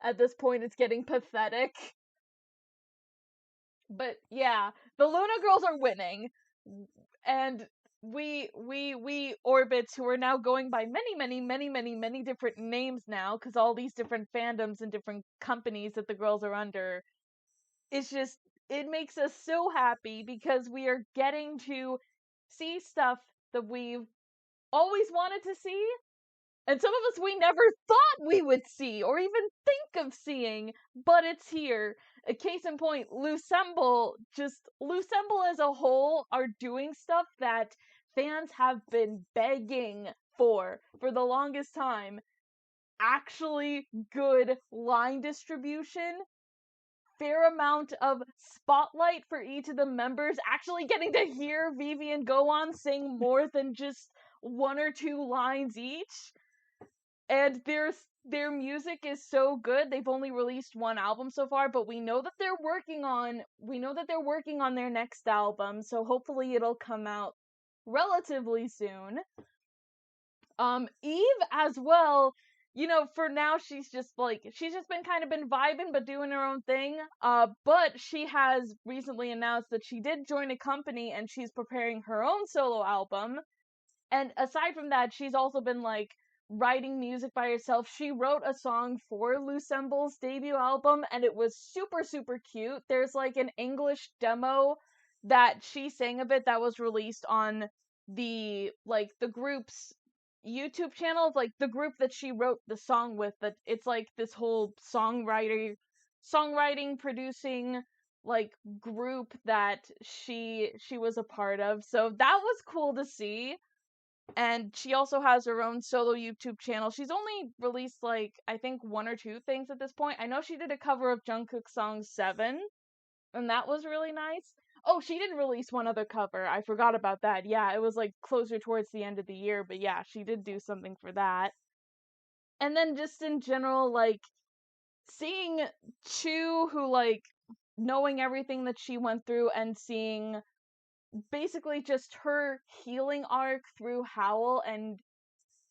At this point, it's getting pathetic. But yeah, the Luna girls are winning, and we orbits, who are now going by many different names now, because all these different fandoms and different companies that the girls are under, it's just, it makes us so happy because we are getting to see stuff that we've always wanted to see, and some of us we never thought we would see or even think of seeing, but it's here. A case in point, Lucemble as a whole are doing stuff that fans have been begging for the longest time. Actually good line distribution, fair amount of spotlight for each of the members, actually getting to hear Vivi and Gohan sing more than just one or two lines each. And their music is so good. They've only released one album so far, but we know that they're working on their next album, so hopefully it'll come out relatively soon. Eve as well, for now she's just been kind of been vibing but doing her own thing. But she has recently announced that she did join a company and she's preparing her own solo album. And aside from that, she's also been writing music by herself. She wrote a song for Lucemble's debut album, and it was super, super cute. There's an English demo that she sang of it that was released on the group's YouTube channel of the group that she wrote the song with. But it's this whole songwriting, producing group that she was a part of. So that was cool to see. And she also has her own solo YouTube channel. She's only released I think one or two things at this point. I know she did a cover of Jungkook's song 7, and that was really nice. Oh, she did release one other cover. I forgot about that. Yeah, it was closer towards the end of the year, but yeah, she did do something for that. And then just in general, seeing Chu, who knowing everything that she went through and seeing basically just her healing arc through Howl, and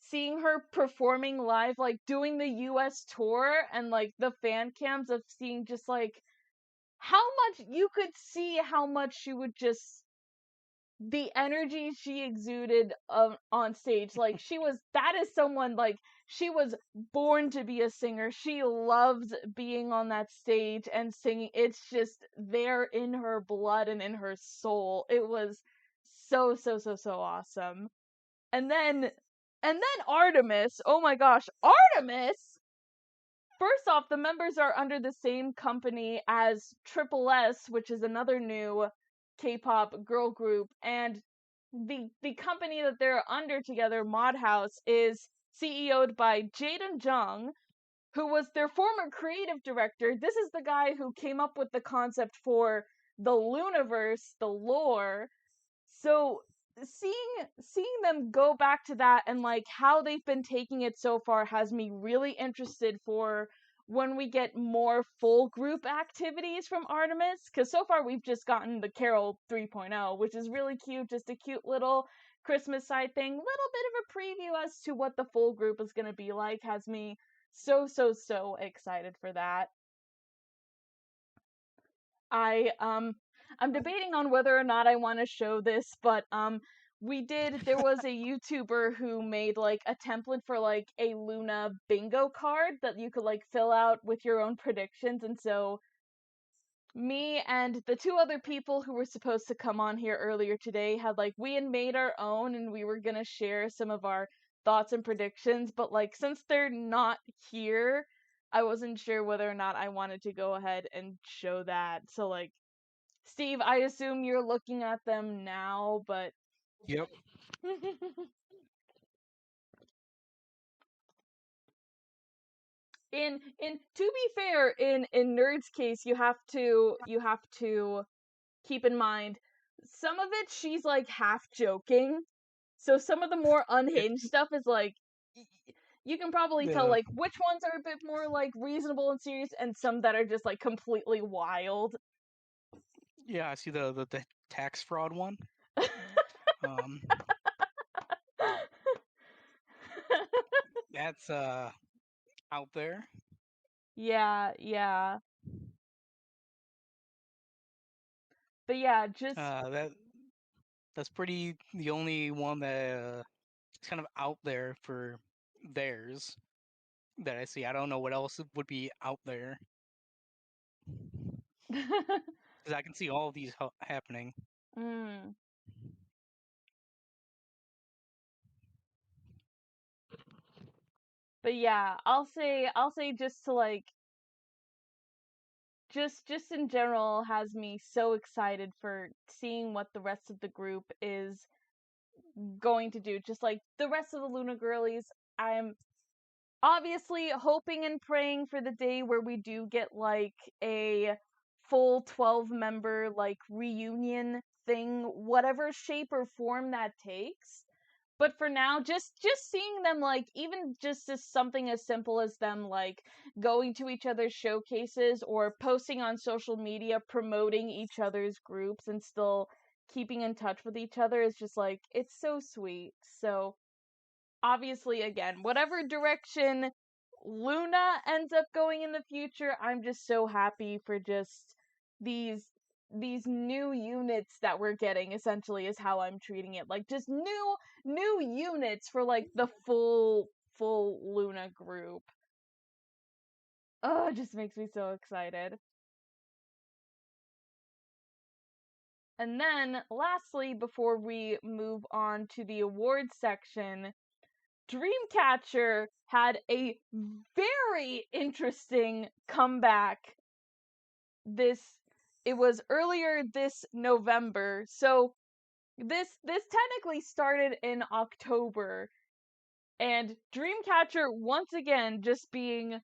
seeing her performing live, doing the US tour, and the fan cams of seeing just how much you could see, how much she would just, the energy she exuded on stage. That is someone, she was born to be a singer. She loves being on that stage and singing. It's just there in her blood and in her soul. It was so, so, so, so awesome. And then Artemis. Oh my gosh, Artemis! First off, the members are under the same company as Triple S, which is another new K-pop girl group, and the company that they're under together, Mod House, is CEO'd by Jaden Jung, who was their former creative director. This is the guy who came up with the concept for the Luniverse, the lore. So seeing them go back to that and how they've been taking it so far has me really interested for when we get more full group activities from Artemis, because so far we've just gotten the Carol 3.0, which is really cute, just a cute little Christmas side thing, little bit of a preview as to what the full group is going to be like. Has me so, so, so excited for that. I'm debating on whether or not I want to show this, but there was a YouTuber who made a template for a Luna bingo card that you could fill out with your own predictions. And so me and the two other people who were supposed to come on here earlier today had we had made our own, and we were going to share some of our thoughts and predictions, but since they're not here, I wasn't sure whether or not I wanted to go ahead and show that. So Steve, I assume you're looking at them now, but Yep. in to be fair, in Nerd's case, you have to keep in mind some of it she's half joking. So some of the more unhinged stuff is you can probably tell Yeah. which ones are a bit more reasonable and serious, and some that are just completely wild. Yeah, I see the tax fraud one. Um, that's out there. Yeah. But yeah, just that's pretty the only one that is kind of out there for theirs that I see. I don't know what else would be out there because I can see all of these happening. mm. But yeah, I'll say just to like just in general has me so excited for seeing what the rest of the group is going to do. Just like the rest of the Luna girlies, I'm obviously hoping and praying for the day where we do get like a full 12 member like reunion thing, whatever shape or form that takes. But for now, just seeing them like even just as something as simple as them like going to each other's showcases or posting on social media promoting each other's groups and still keeping in touch with each other is just like it's so sweet. So obviously, again, whatever direction Luna ends up going in the future, I'm just so happy for just these these new units that we're getting, essentially, is how I'm treating it. Like just new units for like the full Luna group. Oh, it just makes me so excited. And then lastly, before we move on to the awards section, Dreamcatcher had a very interesting comeback this it was earlier this November. So this technically started in October, and Dreamcatcher once again just being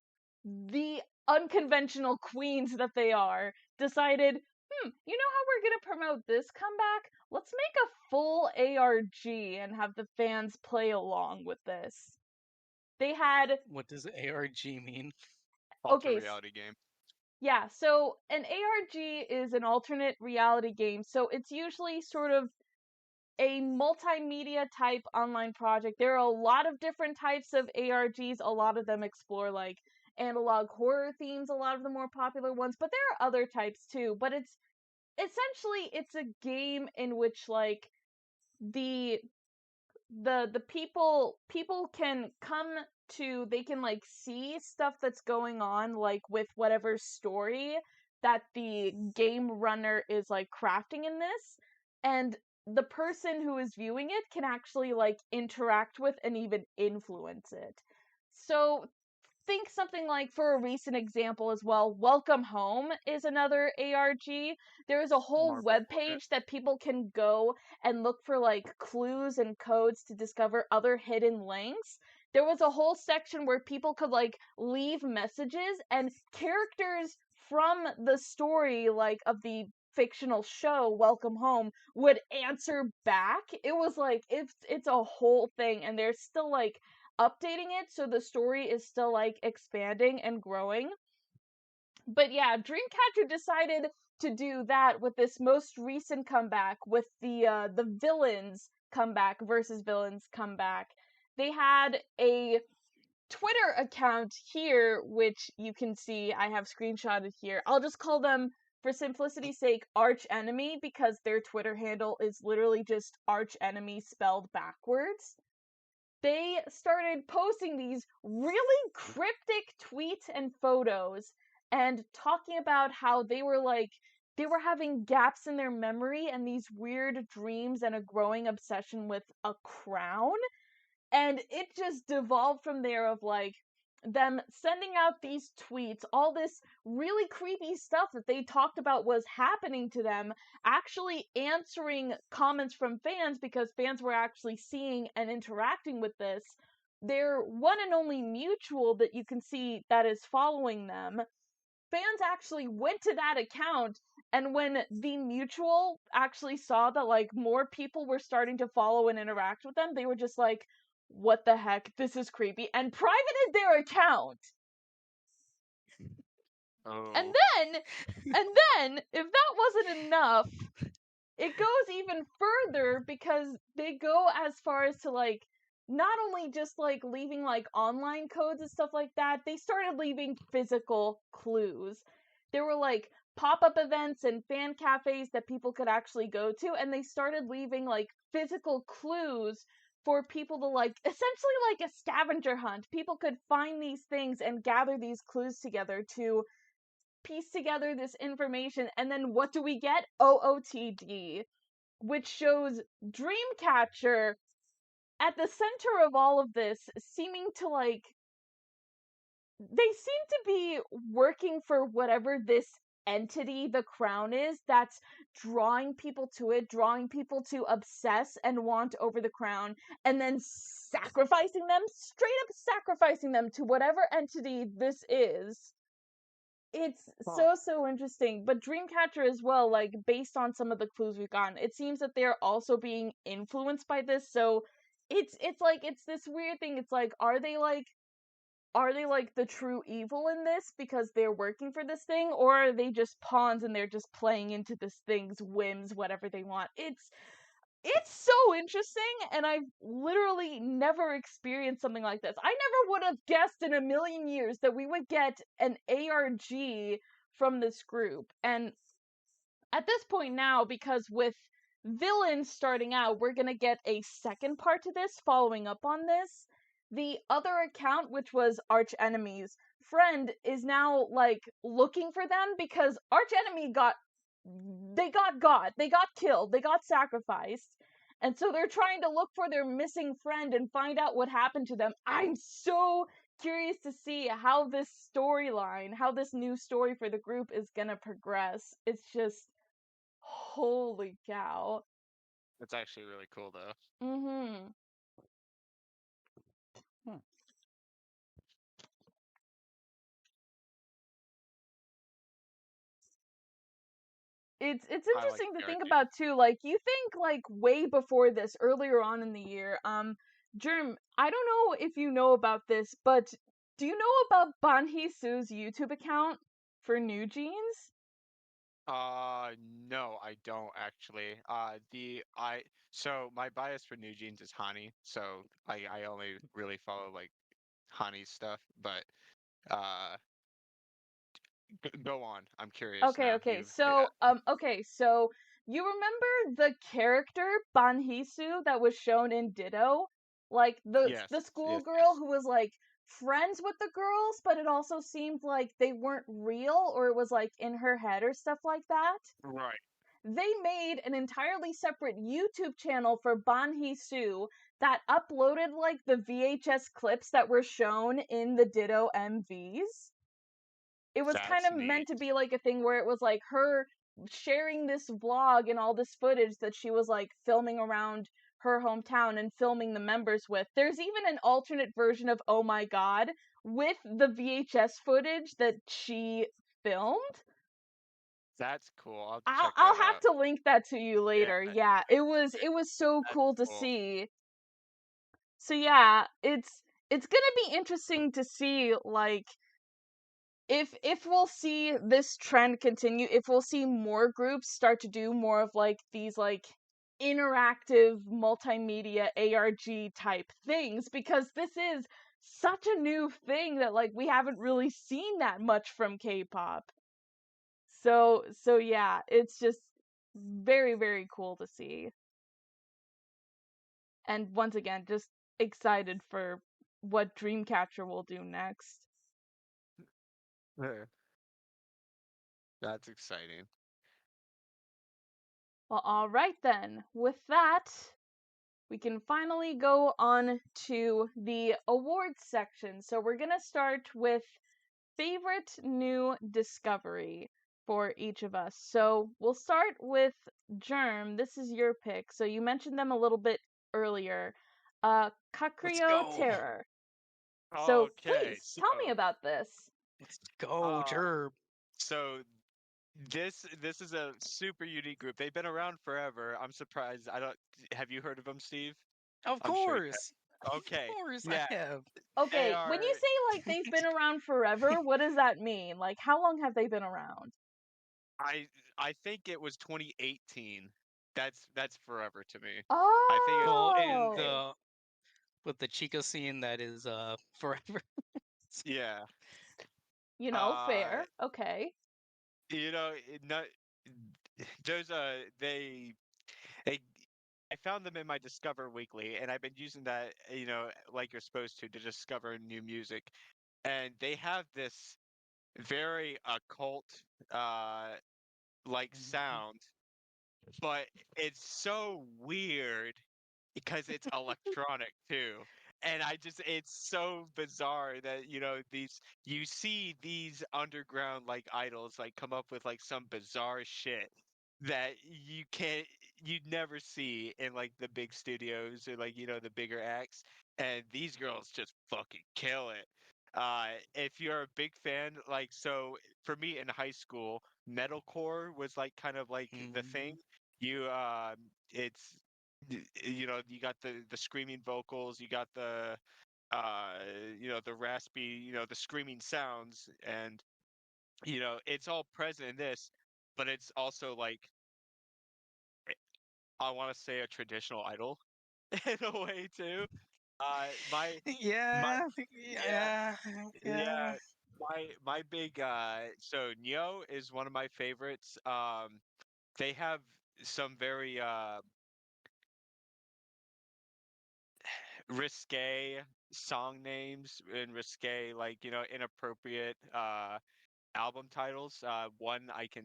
the unconventional queens that they are decided, you know how we're going to promote this comeback? Let's make a full ARG and have the fans play along with this. They had What does ARG mean? Alternate okay, reality game. yeah, so an ARG is an alternate reality game. So it's usually sort of a multimedia type online project. There are a lot of different types of ARGs. A lot of them explore like analog horror themes, a lot of the more popular ones, but there are other types too. But it's essentially it's a game in which like the the people can come to they can like see stuff that's going on like with whatever story that the game runner is like crafting in this, and the person who is viewing it can actually like interact with and even influence it. So think something like, for a recent example as well, Welcome Home is another ARG. There is a whole Marble web Hornet. page that people can go and look for like clues and codes to discover other hidden links. There was a whole section where people could like leave messages, and characters from the story like of the fictional show Welcome Home would answer back. It was like it's a whole thing, and there's still like updating it, so the story is still like expanding and growing. But yeah, Dreamcatcher decided to do that with this most recent comeback with the villains comeback versus villains comeback. They had a Twitter account here, which you can see I have screenshotted here. I'll just call them, for simplicity's sake, Arch Enemy, because their Twitter handle is literally just Arch Enemy spelled backwards. They started posting these really cryptic tweets and photos and talking about how they were having gaps in their memory and these weird dreams and a growing obsession with a crown. And it just devolved from there of like them sending out these tweets, all this really creepy stuff that they talked about was happening to them, actually answering comments from fans because fans were actually seeing and interacting with this. Their one and only mutual that you can see that is following them, fans actually went to that account, and when the mutual actually saw that like more people were starting to follow and interact with them, they were just like, what the heck, this is creepy, and privated their account. And Oh. then if that wasn't enough, it goes even further because they go as far as to like not only just like leaving like online codes and stuff like that, they started leaving physical clues. There were like pop-up events and fan cafes that people could actually go to, and they started leaving like physical clues for people to like, essentially like a scavenger hunt. People could find these things and gather these clues together to piece together this information, and then what do we get? OOTD, which shows Dreamcatcher at the center of all of this, seeming to like, they seem to be working for whatever this entity, the crown, is that's drawing people to it, drawing people to obsess and want over the crown, and then sacrificing them, straight up sacrificing them to whatever entity this is. It's so interesting. But Dreamcatcher as well, like based on some of the clues we've gotten, it seems that they're also being influenced by this. So it's like it's this weird thing. It's like, are they like the true evil in this because they're working for this thing, or are they just pawns and they're just playing into this thing's whims, whatever they want? It's so interesting, and I've literally never experienced something like this. I never would have guessed in a million years that we would get an ARG from this group. And at this point now, because with villains starting out, we're gonna get a second part to this following up on this. The other account, which was Arch Enemy's friend, is now like looking for them because Arch Enemy got killed, they got sacrificed. And so they're trying to look for their missing friend and find out what happened to them. I'm so curious to see how this storyline, how this new story for the group is gonna progress. It's just holy cow. That's actually really cool, though. Mm-hmm. It's I like interesting to the think ARG. about too. Like, you think like way before this, earlier on in the year, Jerm, I don't know if you know about this, but do you know about Banhee Su's YouTube account for New Jeans? No, I don't actually. So my bias for New Jeans is Hani, so I only really follow like Hani's stuff. But uh, go on. I'm curious Okay, now. okay. Yeah. So you remember the character Banhisu that was shown in Ditto? Like Yes, the yes, schoolgirl yes. who was like friends with the girls, but it also seemed like they weren't real, or it was like in her head or stuff like that. Right. They made an entirely separate YouTube channel for Banhisu that uploaded like the VHS clips that were shown in the Ditto MVs. It was kind That's of meant neat. to be like a thing where it was like her sharing this vlog and all this footage that she was like filming around her hometown and filming the members with. There's even an alternate version of Oh My God with the VHS footage that she filmed. That's cool. I'll I'll check I'll that have out. to link that to you Yeah, later. Yeah, it was so that's cool to cool. see. So yeah, it's gonna be interesting to see like if we'll see this trend continue, if we'll see more groups start to do more of like these like interactive multimedia ARG type things, because this is such a new thing that like we haven't really seen that much from K-pop. So yeah, it's just very cool to see. And once again, just excited for what Dreamcatcher will do next. Yeah, that's exciting. Well, all right then. With that, we can finally go on to the awards section. So we're going to start with favorite new discovery for each of us. So we'll start with Germ. This is your pick. So you mentioned them a little bit earlier. Let's Kakrio go. Terror. So Okay, please tell me about this. Let's go, uh, Jerm. so this is a super unique group. They've been around forever. I'm surprised. I don't. Have you heard of them, Steve? Of I'm sure you course. have. Of Okay. course I Yeah, have. they Okay, when are. you say like they've been around forever, what does that mean? Like, how long have they been around? I I think it was 2018. That's forever to me. I think it. Well, it, in it Oh. the with the Chica scene that is forever. Yeah. Fair. Okay. You know, not those they I found them in my Discover Weekly, and I've been using that, like you're supposed to discover new music. And they have this very occult, uh, like sound, but it's so weird because it's electronic too. And it's so bizarre that, you see these underground like idols like come up with like some bizarre shit that you'd never see in like the big studios or like, the bigger acts. And these girls just fucking kill it. If you're a big fan, like, so for me in high school, metalcore was like kind of like the thing. You it's you got the screaming vocals, you got uh the raspy, the screaming sounds, and it's all present in this, but it's also like, eh, I want to say a traditional idol in a way too. My my Yeah, yeah, yeah, yeah. yeah, my big so Neo is one of my favorites. They have some very risque song names and risque, like, inappropriate album titles. One I can,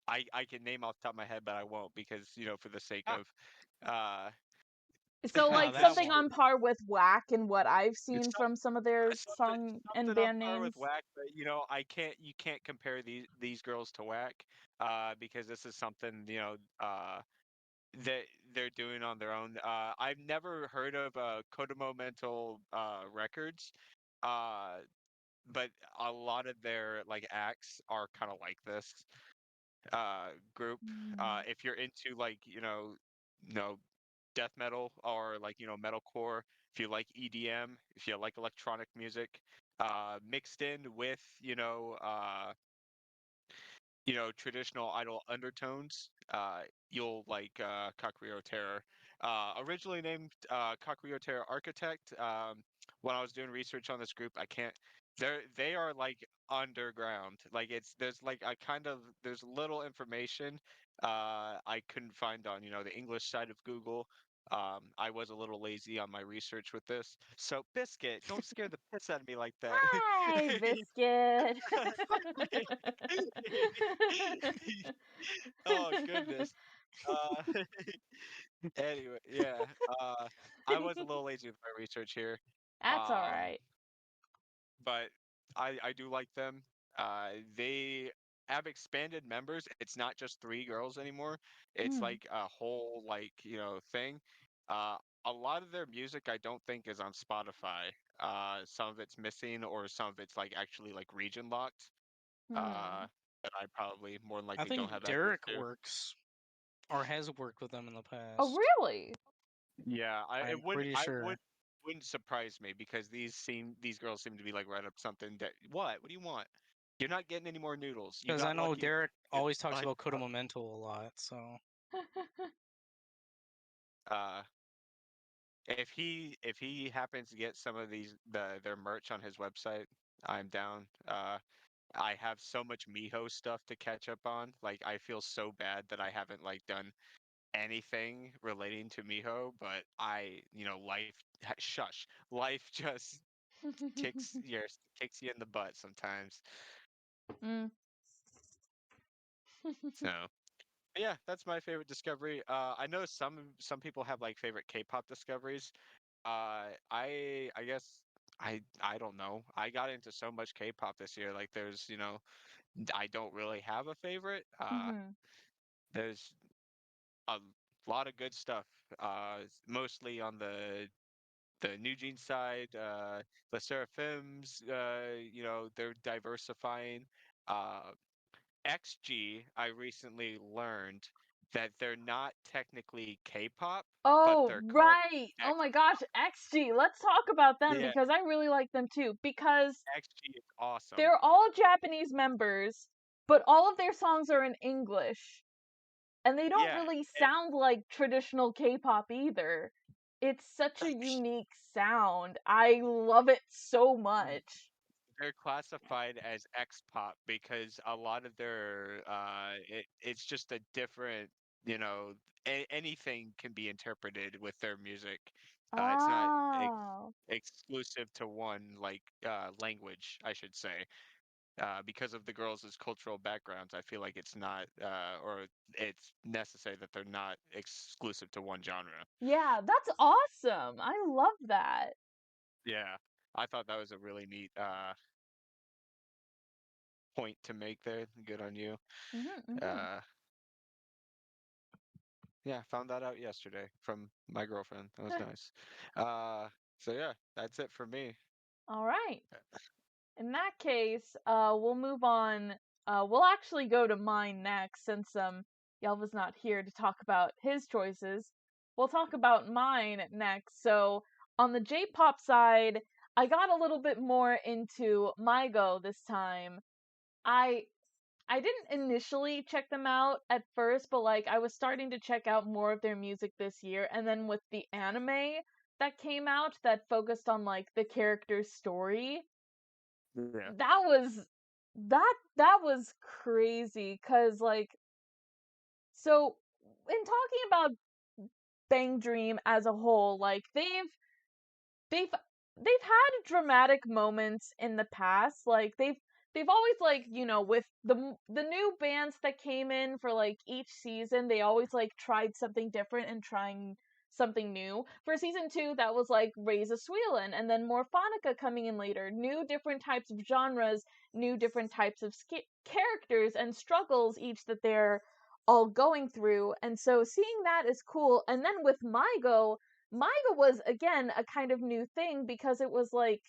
I can name off the top of my head, but I won't because, for the sake Ah, of uh So ah, like that's something that one. on par with Whack and what I've It's seen from some of their song and something on band par with names. Whack, but you can't compare these girls to Whack, because this is something, that they're doing on their own. I've never heard of Kodomo Mental Records, uh, but a lot of their like acts are kind of like this group. Mm. If you're into like, you know death metal or like, metalcore, if you like EDM, if you like electronic music, mixed in with, traditional idol undertones, you'll like Kakuyo Terror. Originally named Kakuyo Terror Architect. When I was doing research on this group, I can't. They are like underground. Like there's like I kind of there's little information I couldn't find on, the English side of Google. I was a little lazy on my research with this. So Biscuit, don't scare the piss out of me like that. Hi, Biscuit. Oh goodness. Uh, anyway, yeah. Uh, I was a little lazy with my research here. That's all Um, right. but I do like them. They have expanded members. It's not just three girls anymore. It's Mm. like a whole like, thing. Uh, a lot of their music I don't think is on Spotify. Some of it's missing or some of it's like actually like region locked. Uh, Hmm. that I probably more than I likely don't think have access Derek to. works or has worked with them in the Oh, past. really? Yeah, I'm pretty I sure. wouldn't surprise me because these girls seem to be like right up something that what do you want? You're not getting any more noodles. You Because I got know lucky. Derek It's always talks fine. about Coda Memento a lot, so Uh, if he happens to get some of their merch on his website, I'm down. I have so much Miho stuff to catch up on. Like I feel so bad that I haven't like done anything relating to Miho, but life, shush, life just kicks you in the butt sometimes. Mm. So yeah, that's my favorite discovery. I know some people have like favorite K-pop discoveries. I guess I don't know. I got into so much K-pop this year. Like there's I don't really have a favorite. Mhm. There's a lot of good stuff. Mostly on the New Jeans side, the Seraphims, they're diversifying. Uh, XG, I recently learned that they're not technically K-pop, but Oh, they're called right. Oh X. my gosh, XG. Let's talk about them Yeah, because I really like them too. Because XG is awesome. they're all Japanese members, but all of their songs are in English. And they don't Yeah, really and sound like traditional K-pop either. It's such a unique sound. I love it so much. They're classified as X-pop because a lot of their it's just a different, you know, anything can be interpreted with their music. It's not Oh. exclusive to one like language, I should say. Because of the girls' cultural backgrounds, I feel like it's not or it's necessary that they're not exclusive to one genre. Yeah, that's awesome. I love that. Yeah. I thought that was a really neat point to make there. Good on you. Mhm, mhm. Uh, yeah, found that out yesterday from my girlfriend. That was nice. So yeah, that's it for me. All right. In that case, we'll move on. We'll actually go to mine next since Yelva's not here to talk about his choices. We'll talk about mine next. So on the J-pop side, I got a little bit more into MyGo this time. I I didn't initially check them out at first, but like I was starting to check out more of their music this year, and then with the anime that came out that focused on like the character's story, Yeah. that was that was crazy cuz like so in talking about Bang Dream as a whole, like they've they've had dramatic moments in the past. Like they've always like, with the new bands that came in for like each season, they always like tried something different and trying something new. For season 2, that was like Raise a Squealin', and then Morphonica coming in later. New different types of genres, new different types of characters and struggles each that they're all going through. And so seeing that is cool. And then with MyGo was again a kind of new thing because it was like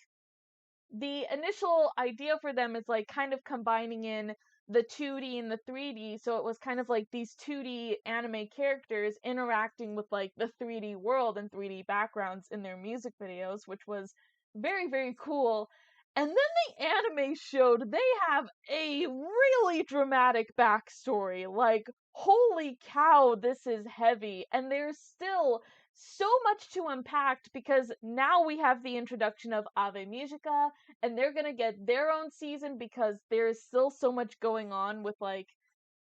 the initial idea for them is like kind of combining in the 2D and the 3D. So it was kind of like these 2D anime characters interacting with like the 3D world and 3D backgrounds in their music videos, which was very, very cool. And then the anime showed they have a really dramatic backstory. Like, holy cow, this is heavy. And there's still so much to unpack because now we have the introduction of Ave Musica, and they're gonna get their own season because there's still so much going on with like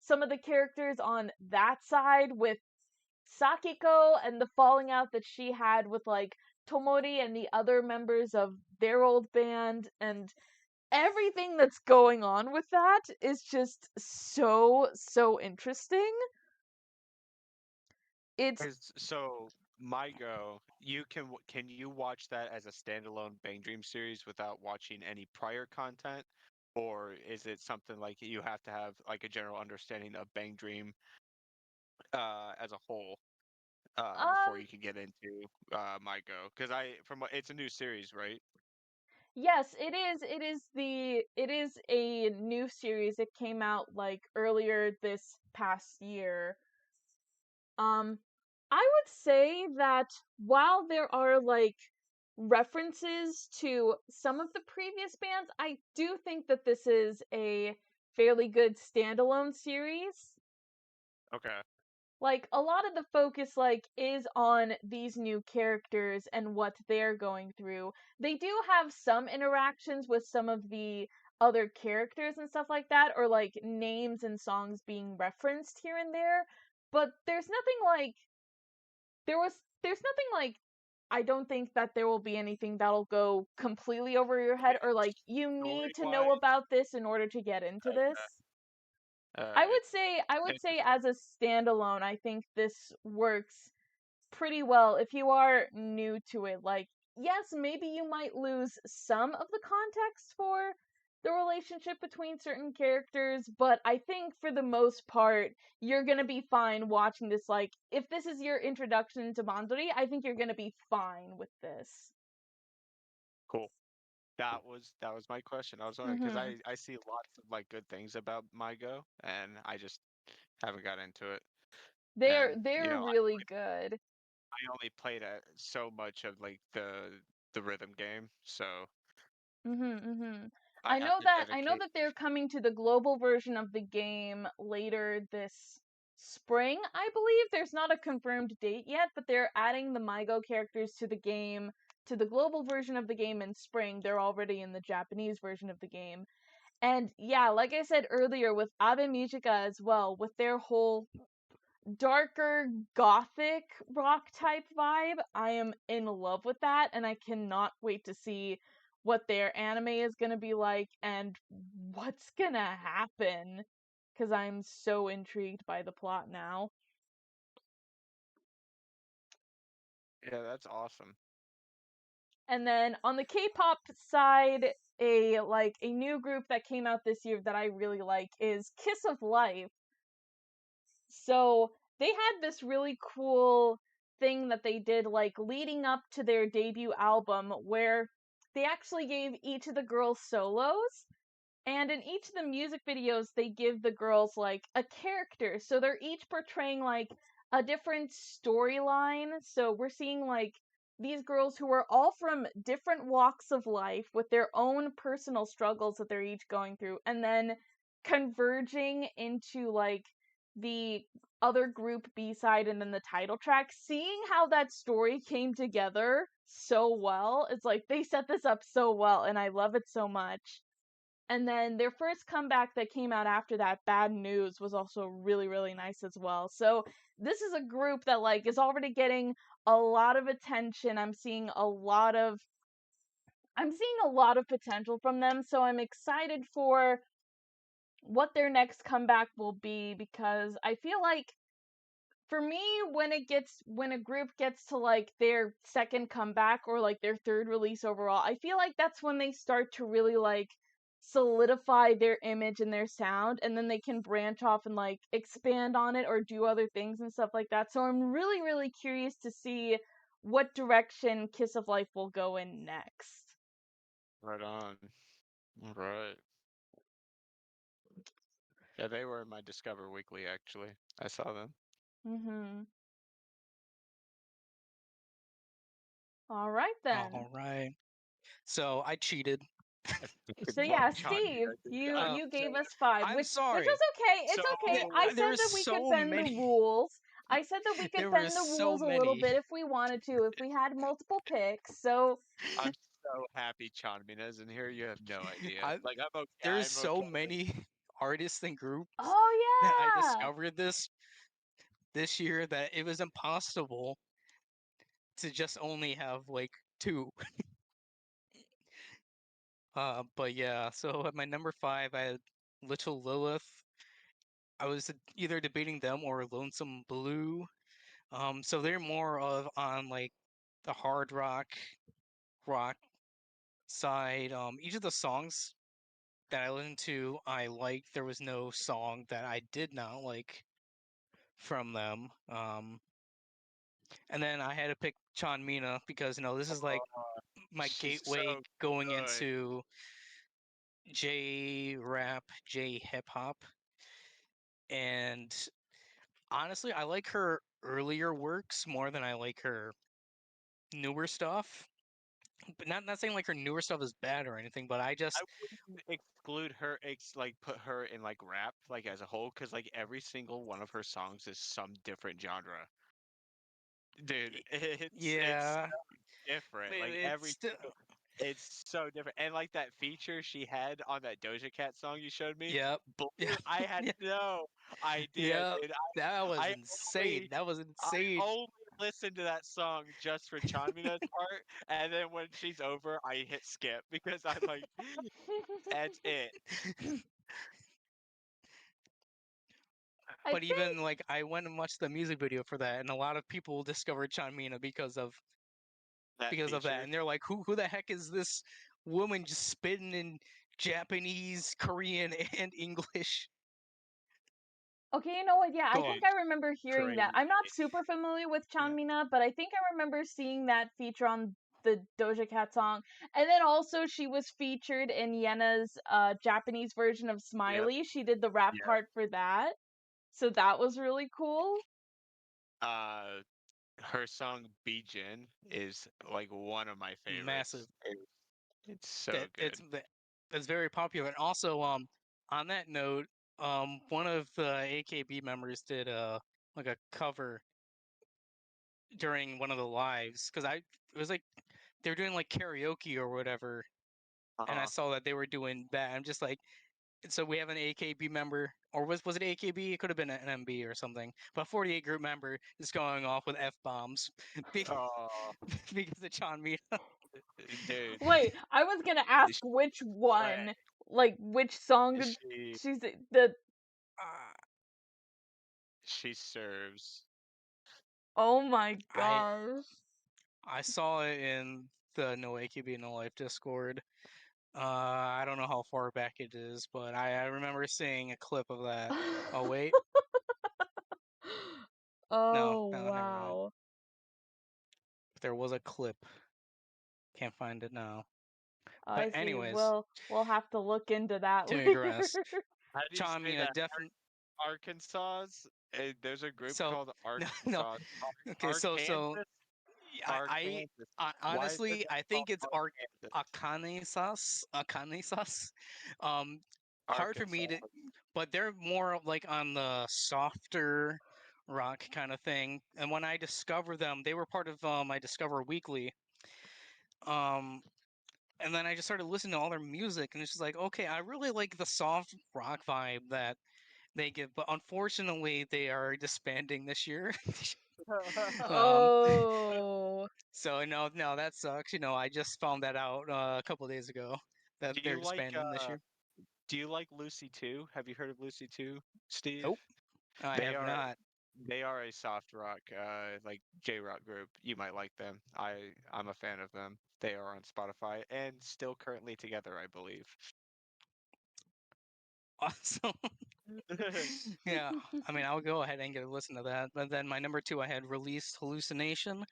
some of the characters on that side with Sakiko and the falling out that she had with like Tomori and the other members of their old band, and everything that's going on with that is just so interesting. It's So my go, can you watch that as a standalone Bang Dream series without watching any prior content, or is it something like you have to have like a general understanding of Bang Dream as a whole before um you can get into my go? Because it's a new series, right? yes, it is a new series. It came out like earlier this past year. Um, I would say that while there are like references to some of the previous bands, I do think that this is a fairly good standalone series. Okay. Like a lot of the focus like is on these new characters and what they're going through. They do have some interactions with some of the other characters and stuff like that, or like names and songs being referenced here and there, but there's nothing like I don't think that there will be anything that'll go completely over your head, or like you Story need to know wise, about this in order to get into this. all I right. would say I would say Interesting. as a standalone, I think this works pretty well if you are new to it. Like, yes, maybe you might lose some of the context for the relationship between certain characters, but I think for the most part, you're gonna be fine watching this. Like, if this is your introduction to Bandori, I think you're gonna be fine with this. Cool. That was my question. I was wondering because Mm-hmm. I see lots of like good things about my go, and I just haven't got into it. They're And they're really good. I only played so much of like the rhythm game, so Mm-hmm, mm-hmm. I have to I know dedicate. that they're coming to the global version of the game later this spring, I believe. There's not a confirmed date yet, but they're adding the MyGo characters to the game, to the global version of the game in spring. They're already in the Japanese version of the game. And yeah, like I said earlier, with Abe Musica as well, with their whole darker gothic rock type vibe, I am in love with that, and I cannot wait to see what their anime is gonna be like and what's gonna happen, because I'm so intrigued by the plot now. Yeah, that's awesome. And then on the K-pop side, a new group that came out this year that I really like is Kiss of Life. So they had this really cool thing that they did like leading up to their debut album where they actually gave each of the girls solos, and in each of the music videos they give the girls like a character, so they're each portraying like a different storyline. So we're seeing like these girls who are all from different walks of life with their own personal struggles that they're each going through, and then converging into like the other group B-side and then the title track. Seeing how that story came together so well, it's like they set this up so well and I love it so much. And then their first comeback that came out after that, Bad News, was also really, really nice as well. So this is a group that like is already getting a lot of attention. I'm seeing a lot of potential from them, so I'm excited for what their next comeback will be, because I feel like for me, when a group gets to like their second comeback or like their third release overall, I feel like that's when they start to really like solidify their image and their sound, and then they can branch off and like expand on it or do other things and stuff like that. So I'm really, really curious to see what direction Kiss of Life will go in next. Right on. All right. Yeah, they were in my Discover Weekly actually. I saw them. Mhm. All right then. All right. So I cheated. So Fuck yeah, John Steve, Muir, dude. you So, gave us 5, I'm which sorry. was okay. so It's okay. I said There was that we could so bend the many. rules. I said that we could There were bend the so rules a little many. bit if we wanted to, if we had multiple picks. So, I'm so happy Chanmina's in here. You have no idea. I, Like I'm okay. there's I'm so okay with many artists and groups that I oh yeah. discovered this year that it was impossible to just only have like two. But yeah, so at my number 5, I had Little Lilith. I was either debating them or Lonesome Blue. So they're more of on like the hard rock side. Each of the songs that I listened to, I liked. There was no song that I did not like from them. And then I had to pick Chan Mina because this is like my she's so gateway going good. into J rap, J hip hop, and honestly, I like her earlier works more than I like her newer stuff. But not saying like her newer stuff is bad or anything, but I I just wouldn't exclude her, like put her in like rap, like as a whole, because like every single one of her songs is some different genre. Dude, it's yeah, different. Like it's every still single, it's so different. And like that feature she had on that Doja Cat song you showed me, yep. Blue, I had Yeah, no idea, yeah, dude. that was I insane. only That was I insane. only listened to that song just for Chanmina's part, and then when she's over, I hit skip because I'm like, that's it. I But think even like I went and watched the music video for that, and a lot of people discovered Chanmina That because of that, feature. and they're like, "Who the heck is this woman just spitting in Japanese, Korean, and English?" okay, you know what? Yeah, I Go think on. Dude, I remember hearing that. crazy. I'm not super familiar with Yeah. Chanmina, but I think I remember seeing that feature on the Doja Cat song. And then also she was featured in Yena's Japanese version of Yep. Smiley. She did the rap Yeah. part for that. So that was really cool. Uh, her song "Bijin" is like one of my Massive. favorites. It's so That good. that's very popular. And also, on that note, one of the AKB members did like a cover during one of the lives because it was like they were doing like karaoke or whatever, and I Uh-huh. saw that they were doing that. I'm just like, so we have an AKB member, or was it AKB? It could have been an MB or something. But 48 group member is going off with f bombs because Oh, of Chanmi. dude, Wait, I was gonna ask is she which wet? one, like which Is song she she's the. she serves. Oh my I gosh. I saw it in the No AKB No Life Discord. I don't know how far back it is, but I remember seeing a clip of that. Oh wait, no, Oh no, never mind. wow. There was a clip. Can't find it now. But I see. anyways, We'll have to look into that to later. digress, How do you say Chanmina that? definitely. Arkansas? There's a group So called no, no. Arkansas. Okay, so Arkansas? Arkansas. I Why is the honestly group I called think it's Arkansas? Akanesas. Hard for me Arkansas. to, but they're more of like on the softer rock kind of thing. And when I discovered them, they were part of I Discover Weekly. Um, and then I just started listening to all their music, and it's just like, okay, I really like the soft rock vibe that they give, but unfortunately, they are disbanding this year. um, Oh. so no, that sucks. I just found that out a couple days ago that Do they're you like disbanding this year. do you like Lucy 2? Have you heard of Lucy 2, Steve? Nope, I They have are not. they are a soft rock like J-rock group. You might like them. I'm a fan of them. They are on Spotify and still currently together, I believe. Awesome. Yeah, I mean, I'll go ahead and get a listen to that. But then my number two, I had Released Hallucination.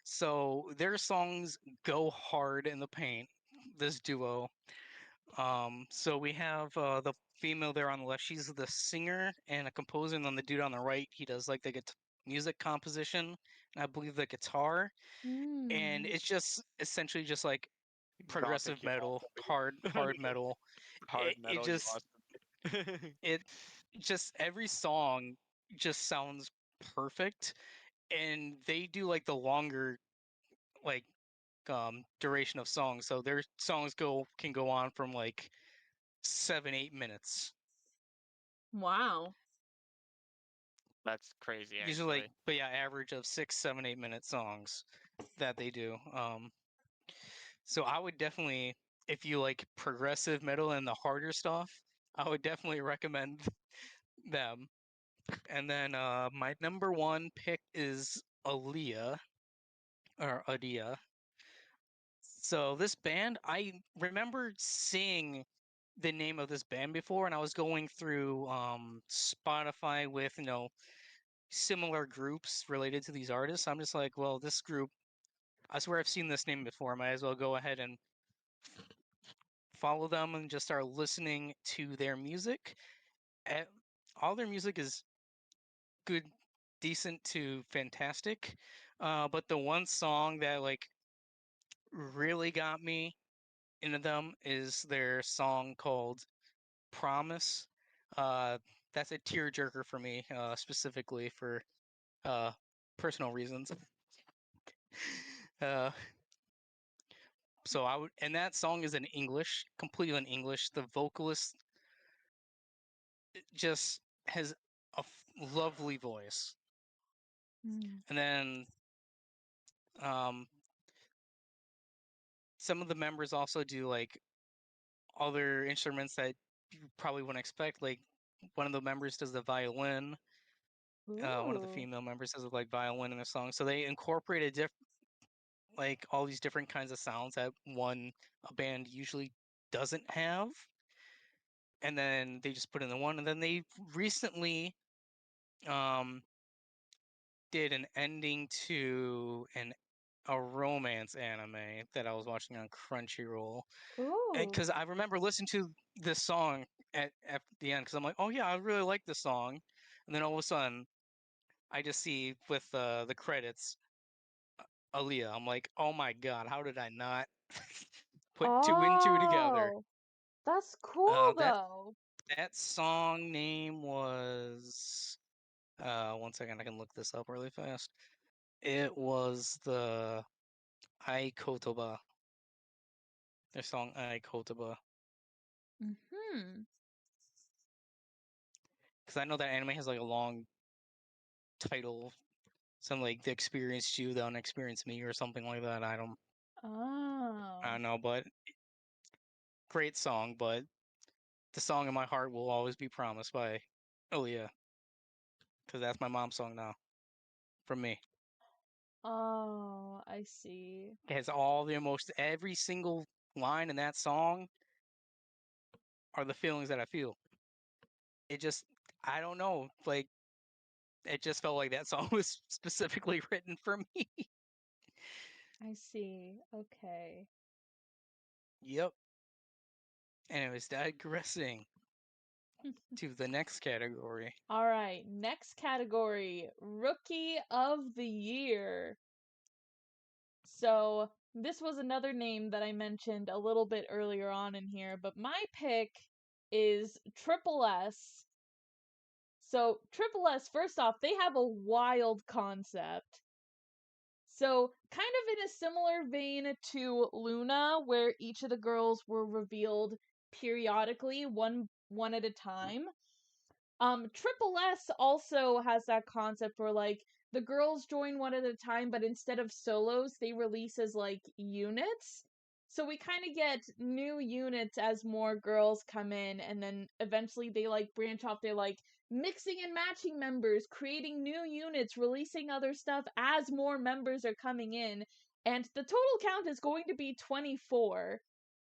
So their songs go hard in the paint. This duo. So we have the female there on the left. She's the singer and a composer, and then the dude on the right, he does like the music composition, and I believe the guitar. And Hmm. it's just essentially just like Gothic, progressive you metal, lost hard me. metal. Hard It metal, you just lost me. it just every song just sounds perfect, and they do like the longer like duration of songs, so their songs can go on from like 7-8 minutes Wow. That's crazy, usually, like, actually. but yeah, average of 6 7 8 minute songs that they do. So I would definitely, if you like progressive metal and the harder stuff, I would definitely recommend them. And then my number one pick is Aaliyah or Adia. So this band, I remember seeing the name of this band before, and I was going through Spotify with similar groups related to these artists. I'm just like, well, this group, I swear I've seen this name before. Might as well go ahead and follow them and just start listening to their music. Eh, All their music is good, decent to fantastic. But the one song that like really got me into them is their song called Promise. Uh, that's a tearjerker for me, specifically for uh, personal reasons. uh, so I would, and that song is in English, completely in English. The vocalist just has a lovely voice, Hmm. and then um, some of the members also do like other instruments that you probably wouldn't expect. Like one of the members does the violin. One of the Ooh. female members does like violin in their song. So they incorporated like all these different kinds of sounds that a band usually doesn't have, and then they just put in the one. And then they recently um, did an ending to a romance anime that I was watching on Crunchyroll. Ooh. Because I remember listening to this song at the end, because I'm like, oh yeah, I really like this song, and then all of a sudden I just see with the credits Aaliyah. I'm like, oh my god, how did I not put two and two together? Oh. That's cool That though. That song name was. One second, I can look this up really fast. It was the Ai Kotoba. Their song Ai Kotoba. Mm-hmm. Because I know that anime has like a long title, something like "The Experienced You, the Unexperienced Me" or something like that. I don't Oh. know, but great song. But the song in my heart will always be "Promised" by Aaliyah, because that's my mom's song now, from me. Oh, I see. It has all the emotions. Every single line in that song are the feelings that I feel. It just, I don't know, like it just felt like that song was specifically written for me. I see. Okay. Yep. And it was digressing to the next category. All right, next category, Rookie of the Year. So, this was another name that I mentioned a little bit earlier on in here, but my pick is Triple S. So, Triple S, first off, they have a wild concept. So, kind of in a similar vein to Luna, where each of the girls were revealed periodically, one at a time. Triple S also has that concept where like the girls join one at a time, but instead of solos, they release as like units. So we kind of get new units as more girls come in, and then eventually they like branch off. They're like mixing and matching members, creating new units, releasing other stuff as more members are coming in. And the total count is going to be 24,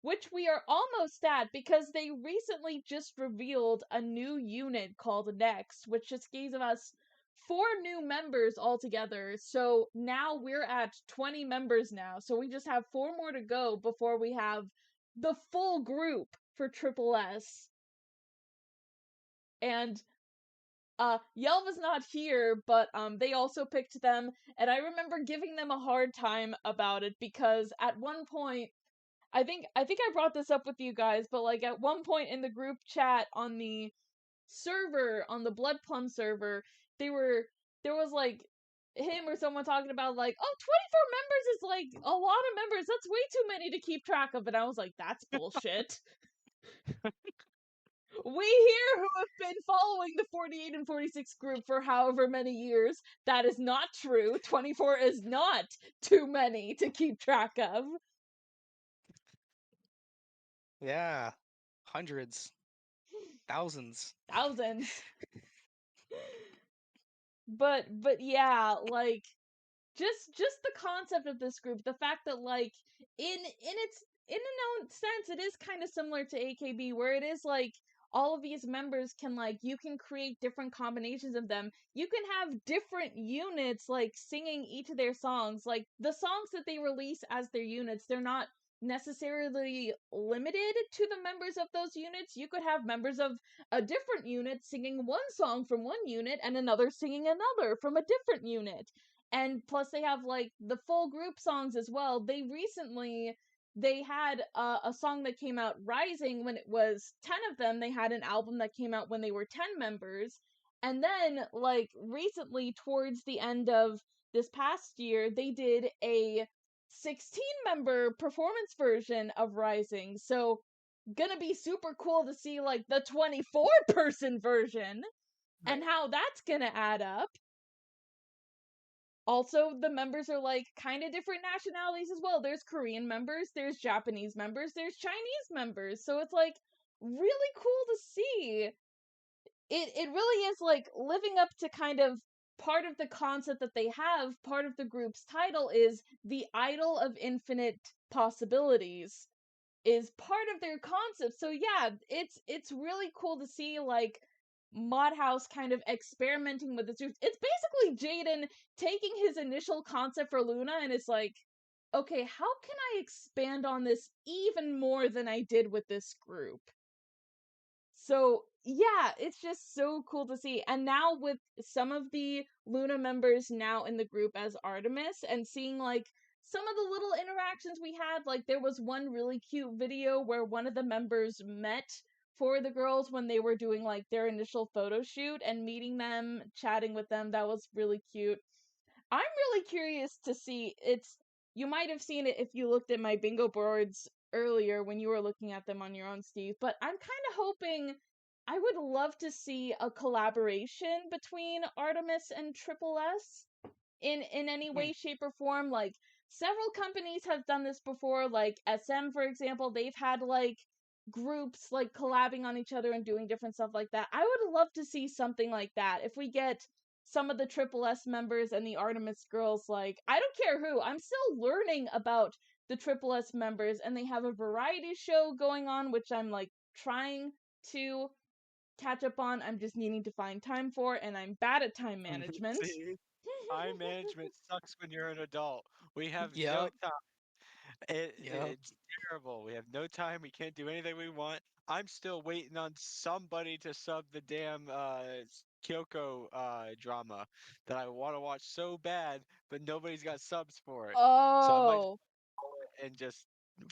which we are almost at because they recently just revealed a new unit called Next, which just gave us 4 new members altogether. So now we're at 20 members now. So we just have 4 more to go before we have the full group for Triple S. And Yelva's not here, but they also picked them, and I remember giving them a hard time about it because at one point I think I brought this up with you guys, but like at one point in the group chat on the server, on the Blood Plum server, there was like him or someone talking about like, oh, 24 members is like a lot of members. That's way too many to keep track of. And I was like, that's bullshit. We here who have been following the 48 and 46 group for however many years, that is not true. 24 is not too many to keep track of. Yeah. Hundreds. Thousands. Thousands. But yeah, like just the concept of this group, the fact that like in a known sense it is kind of similar to AKB, where it is like all of these members can like you can create different combinations of them. You can have different units like singing each of their songs. Like the songs that they release as their units, they're not necessarily limited to the members of those units. You could have members of a different unit singing one song from one unit and another singing another from a different unit. And plus they have like the full group songs as well. They had a song that came out, Rising, when it was 10 of them. They had an album that came out when they were 10 members. And then like recently towards the end of this past year, they did a 16 member performance version of Rising. So gonna be super cool to see like the 24-person version and how that's gonna add up. Also, the members are like kind of different nationalities as well. There's Korean members, there's Japanese members, there's Chinese members. So it's like really cool to see. It really is like living up to kind of part of the concept that they have. Part of the group's title is the idol of infinite possibilities, is part of their concept. So yeah, it's really cool to see like Modhouse kind of experimenting with this. It's basically Jaden taking his initial concept for Luna and it's like, okay, how can I expand on this even more than I did with this group? So yeah, it's just so cool to see. And now with some of the Luna members now in the group as Artemis, and seeing like some of the little interactions we had, like there was one really cute video where one of the members met for the girls when they were doing like their initial photo shoot and meeting them, chatting with them. That was really cute. I'm really curious to see you might have seen it if you looked at my bingo boards earlier when you were looking at them on your own, Steve, but I'm kind of hoping I would love to see a collaboration between Artemis and Triple S in any way, shape, or form. Like, several companies have done this before, like SM, for example. They've had like groups like collabing on each other and doing different stuff like that. I would love to see something like that. If we get some of the Triple S members and the Artemis girls, like, I don't care who, I'm still learning about the Triple S members, and they have a variety show going on, which I'm like trying to catch up on. I'm just needing to find time for, and I'm bad at time management. See, time management sucks when you're an adult. We have no Yep. time. Yep. It's terrible. We have no time. We can't do anything we want. I'm still waiting on somebody to sub the damn Kyoko drama that I want to watch so bad, but nobody's got subs for it. So I might Oh, go and just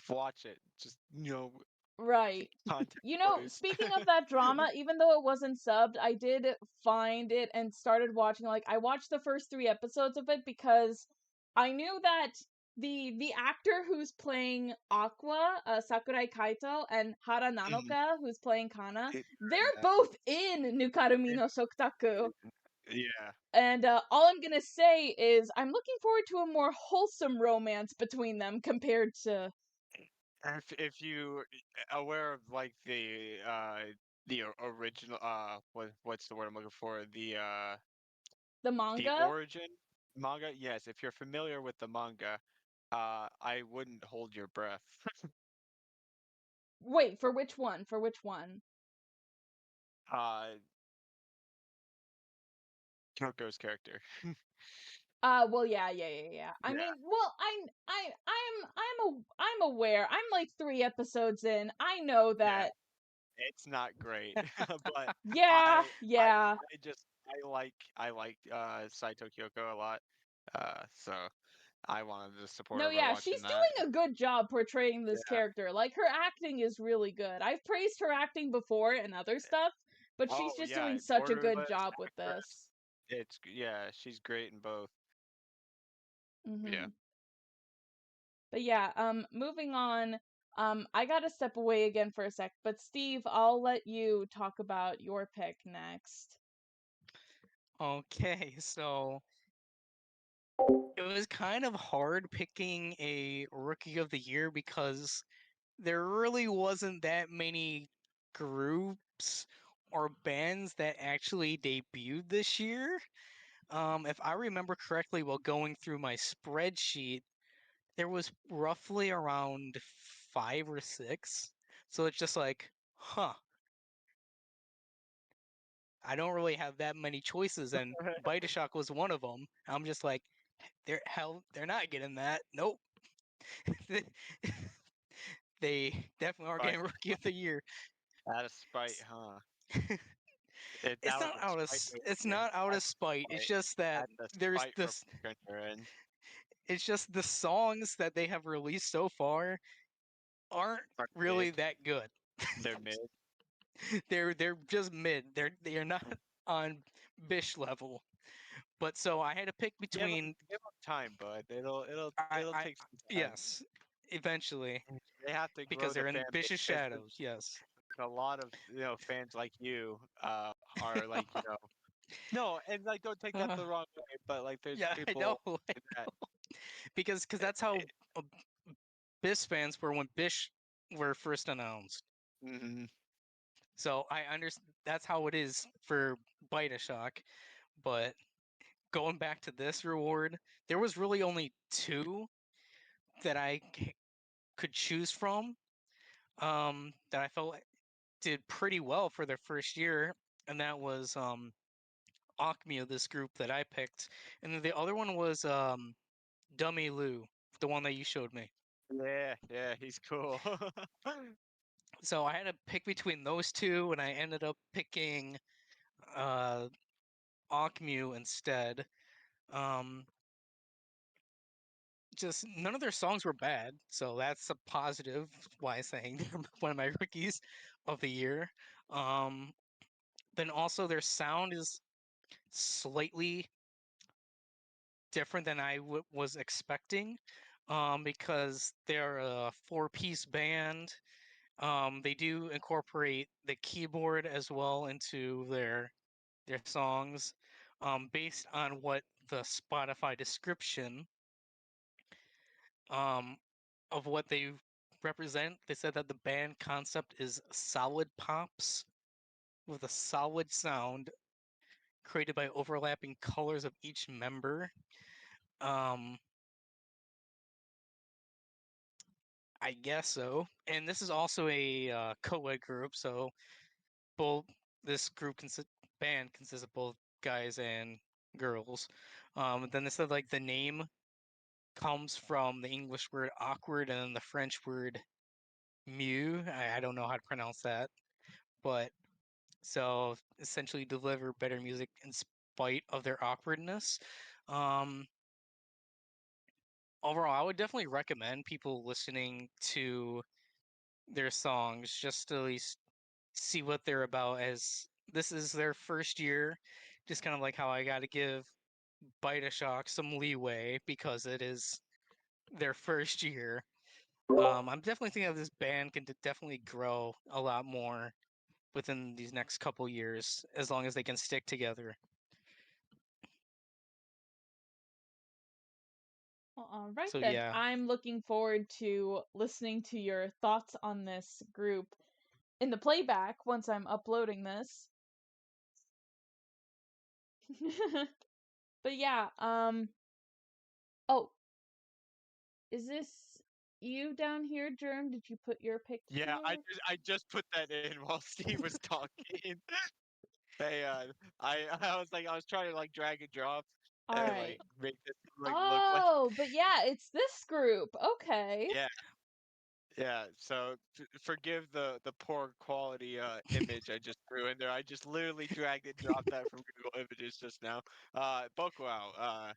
watch it. Just right. context You know, clues. speaking of that drama, even though it wasn't subbed, I did find it and started watching. Like, I watched the first 3 episodes of it because I knew that the actor who's playing Aqua, Sakurai Kaito, and Hara Mhm. Nanoka, who's playing Kana, It- they're yeah. both in Nukarumi no Shokutaku. Yeah. And all I'm gonna say is I'm looking forward to a more wholesome romance between them compared to If you aware of like original what's the word I'm looking for, the the manga. origin manga, yes, if you're familiar with the manga, I wouldn't hold your breath. Wait, for which one? For which one? uh Kyoko's character. Well, yeah. I Yeah, mean, well, I'm aware. I'm like 3 episodes in. I know yeah, that. it's not great. But Yeah, I yeah. I like Saito Kyoko a lot. So I wanted to support No, her by yeah, watching she's that. doing a good job portraying this Yeah. character. Like, her acting is really good. I've praised her acting before and other stuff, but she's Oh just yeah, doing and such a good Borderless, job with Actress. this. Yeah, she's great in both. Yeah. Mhm. But yeah, moving on. I gotta step away again for a sec, but Steve, I'll let you talk about your pick next. Okay, so it was kind of hard picking a rookie of the year because there really wasn't that many groups or bands that actually debuted this year. If I remember correctly, while going through my spreadsheet, there was roughly around 5 or 6. So it's just like, huh, I don't really have that many choices, and Shock was one of them. I'm just like, they're not getting that. Nope. They definitely are But getting Rookie of the Year. out of spite, huh? It's That was not a spite move it's again. not out of That's spite. It's just that the there's spite from this. Printer, It's just the songs that they have released so far aren't are really mid. that good. They're mid. They're just mid. They're not on Bish level. But so I had to pick between Give them time, bud. It'll I take some time. yes, eventually They have to because grow the they're in fan base Bish's because shadows. Yes. a lot of fans like you are like no, and like don't take that Uh, the wrong way, but like there's yeah, I know. people that Because that's how uh, Bish fans were when Bish were first announced. mhm. So I understand that's how it is for Bite Shock. But going back to this reward, there was really only 2 that could choose from. That I felt did pretty well for their first year, and that was Akmio, this group that I picked, and then the other one was Dummy Lou, the one that you showed me. Yeah, he's cool. So I had to pick between those 2, and I ended up picking uh Akmu instead. Um, just none of their songs were bad, so that's a positive. Why I'm saying they're one of my rookies, of the year. Um, then also their sound is slightly different than I was expecting, because they're a four-piece band. They do incorporate the keyboard as well into their songs, based on what the Spotify description um, of what they represent. They said that the band concept is solid pops with a solid sound created by overlapping colors of each member. Um, I guess so. And this is also a co-ed group, so both this band consists of both guys and girls. Then they said like the name comes from the English word awkward and then the French word mieux. I don't know how to pronounce that, but so essentially deliver better music in spite of their awkwardness. Um, Overall, I would definitely recommend people listening to their songs just to at least see what they're about, as this is their first year. Just kind of like how I got to give Bite a Shock some leeway because it is their first year. I'm definitely thinking that this band can definitely grow a lot more within these next couple years as long as they can stick together. Well, all right So then. yeah, I'm looking forward to listening to your thoughts on this group in the playback once I'm uploading this. But yeah, oh, is this you down here, Jerm? Did you put your Yeah, I picture? just I just put that in while Steve was talking. Hey, I was trying to like drag and drop All and right. like make this like look like Oh, but yeah, it's this group. Okay. yeah. Yeah, so forgive the poor quality image I just threw in there. I just literally dragged and dropped that from Google Images just now. Bokuau,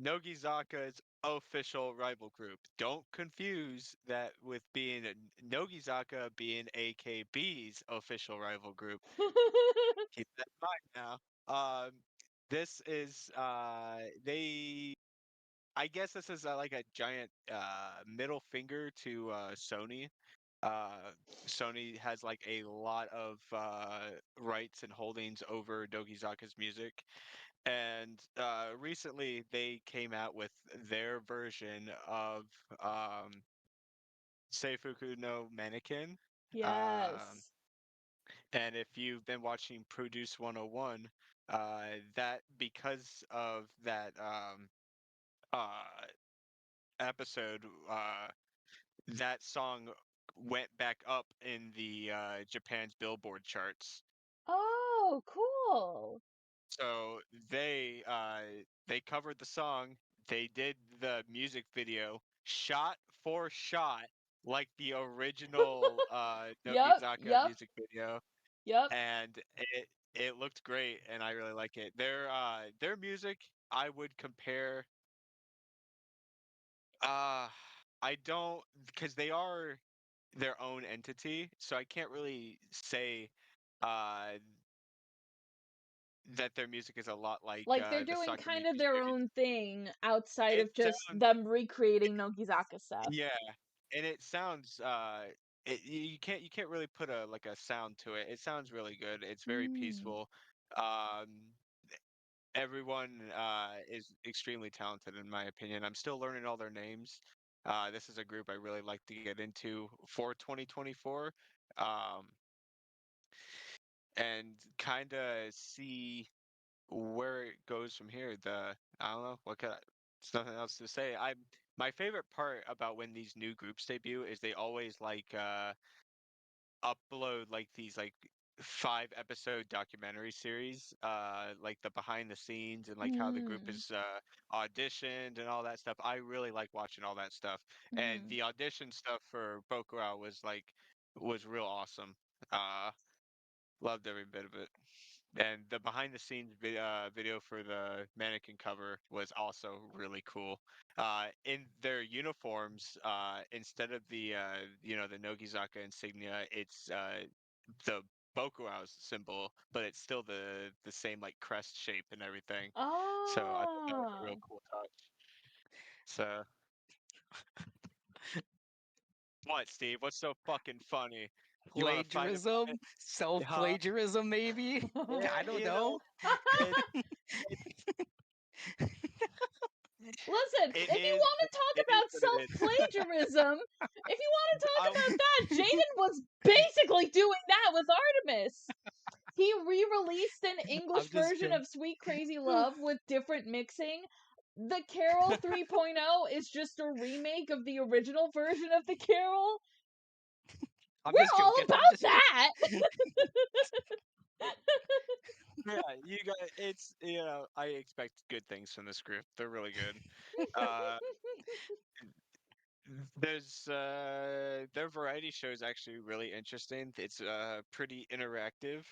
Nogizaka's official rival group. Don't confuse that with being Nogizaka being AKB's official rival group. Keep that in mind now. This is they I guess this is like a giant middle finger to Sony. Uh, Sony has like a lot of rights and holdings over Dogizaka's music, and recently they came out with their version of um, Seifuku no Mannequin. Um, Yes. and if you've been watching Produce 101, that because of that uh, episode, that song went back up in the Japan's Billboard charts. Oh, cool. So they covered the song. They did the music video shot for shot like the original Yep, Nogizaka yep, music video, yep. and it looked great, and I really like it. Their music I would compare. Uh, I don't because they are their own entity, so I can't really say uh that their music is a lot like Like they're the doing kind of Sakamoto their Studios. own thing outside It of just sounds them recreating Nogizaka stuff. yeah, and it sounds you can't really put a like a sound to it. It sounds really good. It's very Mm. peaceful. Um Everyone is extremely talented in my opinion. I'm still learning all their names. This is a group I really like to get into for 2024. Um and kind of see where it goes from here. I don't know what could I, there's nothing else to say. My favorite part about when these new groups debut is they always like upload like these like 5 episode documentary series, like the behind the scenes and like how the group Mm. is auditioned and all that stuff. I really like watching all that stuff. And Mm. the audition stuff for Bokuau was real awesome. Uh Loved every bit of it. And the behind the scenes video for the mannequin cover was also really cool. In their uniforms, instead of the the Nogizaka insignia, it's the Bokuau's symbol, but it's still the same like crest shape and everything. So I thought that was a Ah. real cool touch. So what, Steve? What's so fucking funny? You want to fight about it? Plagiarism, self Huh? plagiarism, maybe. I don't You know. know, it, it, Listen, it if you is want to talk it is about what it is. self-plagiarism, if you want to talk I, about that, Jaden was basically doing that with Artemis. He re-released an English I'm just version joking. of Sweet Crazy Love with different mixing. The Carol 3.0 is just a remake of the original version of the Carol. I'm just We're all joking. I'm about just that. yeah, you got it's I expect good things from this group. They're really good. Uh, there's their variety show is actually really interesting. It's pretty interactive.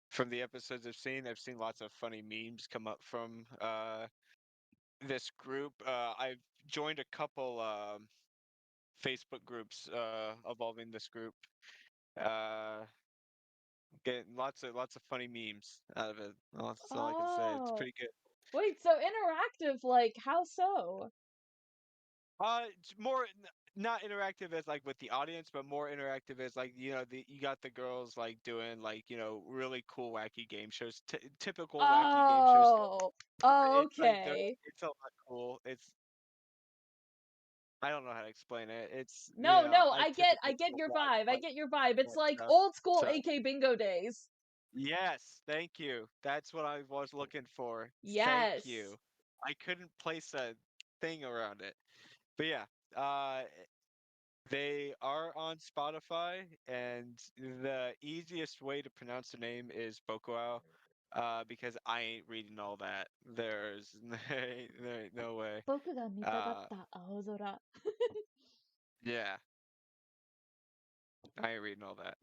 From the episodes I've seen lots of funny memes come up from this group. I've joined a couple Facebook groups involving this group. Uh, getting lots of funny memes out of it. That's all I can say. It's Oh. pretty good. Wait, so interactive, like, how so? It's more not interactive as like with the audience, but more interactive as like you got the girls like doing like really cool wacky game shows, typical wacky game show stuff. Oh. It's like Okay. it's a lot cool. It's I don't know how to explain it. It's No, I I typically get don't your watch vibe. I like get your vibe. It's that like stuff. old school So AK bingo days. yes, thank you. That's what I was looking for. Thank Yes. you. I couldn't place a thing around it. But yeah, uh they are on Spotify, and the easiest way to pronounce the name is Bokuao, because I ain't reading all that. There ain't no way. 僕が見たかっ Uh, た青空. yeah, I ain't reading all that.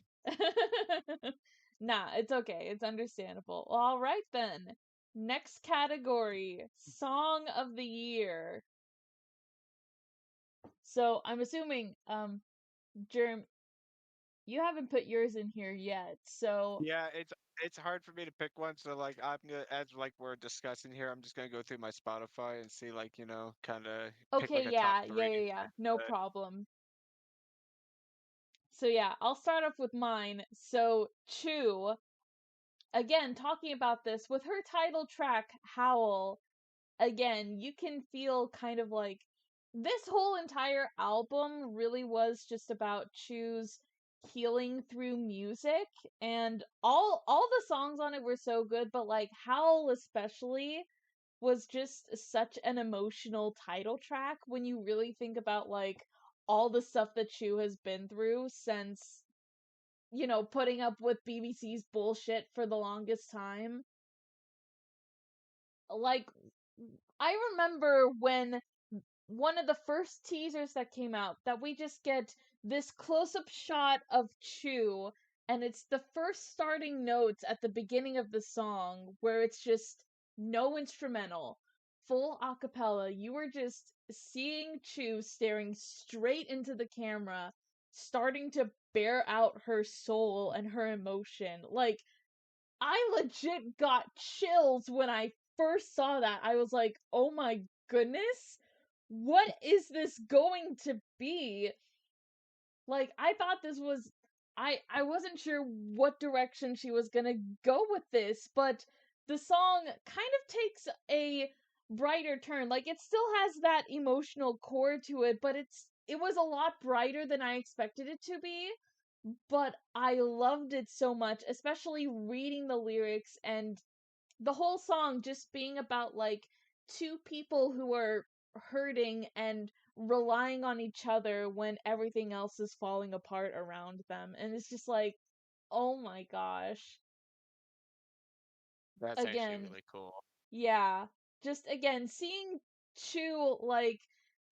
Nah, it's okay. It's understandable. Well, all right then. Next category, Song of the Year. So I'm assuming, Jerm, you haven't put yours in here yet. So Yeah, it's hard for me to pick one, so like I'm gonna as like we're discussing here, I'm just gonna go through my Spotify and see like kind of pick okay, like a top yeah, three. no problem. So yeah, I'll start off with mine. So Chu, again, talking about this with her title track Howl, again, you can feel kind of like this whole entire album really was just about Chu's healing through music, and all the songs on it were so good, but like Howl especially was just such an emotional title track when you really think about like all the stuff that Chu has been through since putting up with BBC's bullshit for the longest time. Like, I remember when one of the first teasers that came out that we just get this close up shot of Chu, and it's the first starting notes at the beginning of the song where it's just no instrumental, full a cappella. You were just seeing Chu staring straight into the camera, starting to bear out her soul and her emotion. Like, I legit got chills when I first saw that. I was like, oh my goodness, what is this going to be? Like, I thought this was. I wasn't sure what direction she was gonna go with this, but the song kind of takes a brighter turn. Like, it still has that emotional core to it, but it was a lot brighter than I expected it to be, but I loved it so much, especially reading the lyrics and the whole song just being about like two people who are hurting and relying on each other when everything else is falling apart around them. And it's just like, oh my gosh. That's actually Again, really cool. yeah. Just again, seeing Chu like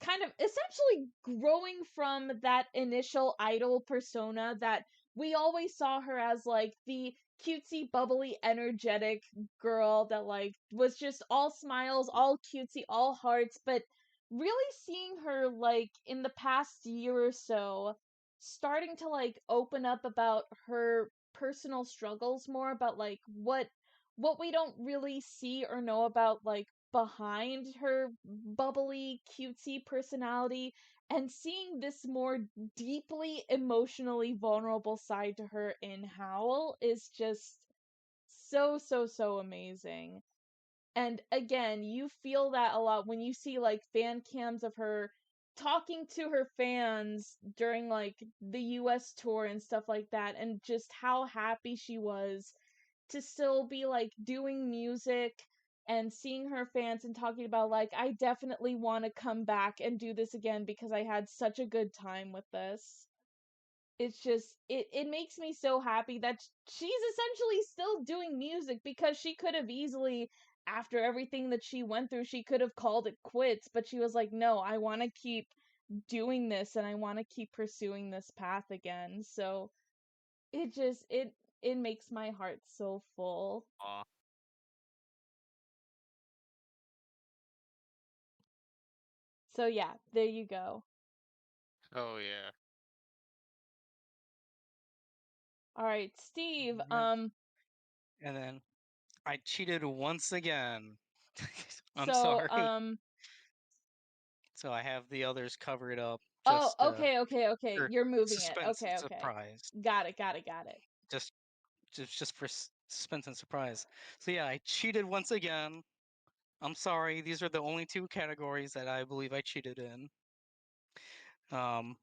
kind of essentially growing from that initial idol persona that we always saw her as like the cutesy, bubbly, energetic girl that like was just all smiles, all cutesy, all hearts, but really seeing her like in the past year or so starting to like open up about her personal struggles more, about like what we don't really see or know about like behind her bubbly, cutesy personality, and seeing this more deeply emotionally vulnerable side to her in Howl is just so amazing. And again, you feel that a lot when you see like fan cams of her talking to her fans during like the US tour and stuff like that, and just how happy she was to still be like doing music and seeing her fans and talking about like, I definitely want to come back and do this again because I had such a good time with this. It's just it makes me so happy that she's essentially still doing music, because she could have easily, after everything that she went through, she could have called it quits, but she was like, no, I want to keep doing this and I want to keep pursuing this path again. So it just it makes my heart so full. Aw. So yeah, there you go. Oh yeah. All right, Steve, And then I cheated once again. I'm so sorry. So I have the others covered up. oh, Just okay, for you're moving it. suspense and Okay. surprise. Got it. Just just for suspense and surprise. So yeah, I cheated once again. I'm sorry. These are the only two categories that I believe I cheated in. Um,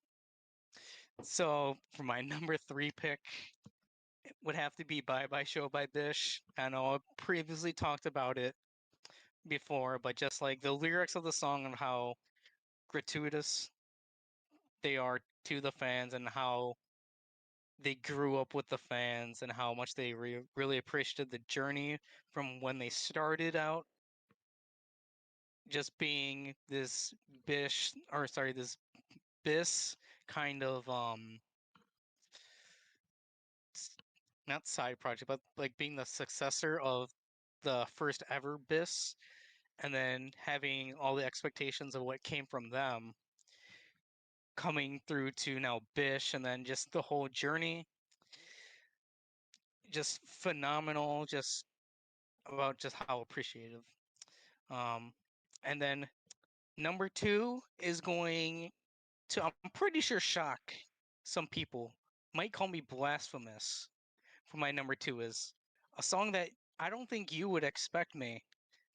so for my number 3 pick, it would have to be "Bye Bye Show" by Bish. I know I previously talked about it before, but just like the lyrics of the song and how gratuitous they are to the fans, and how they grew up with the fans, and how much they really appreciated the journey from when they started out, just being this this Biss kind of not side project, but like being the successor of the first ever Biss, and then having all the expectations of what came from them coming through to now Bish, and then just the whole journey, just phenomenal, just about just how appreciative. Um, and then number 2 is going to, I'm pretty sure, shock some people. Might call me blasphemous. For my number 2 is a song that I don't think you would expect me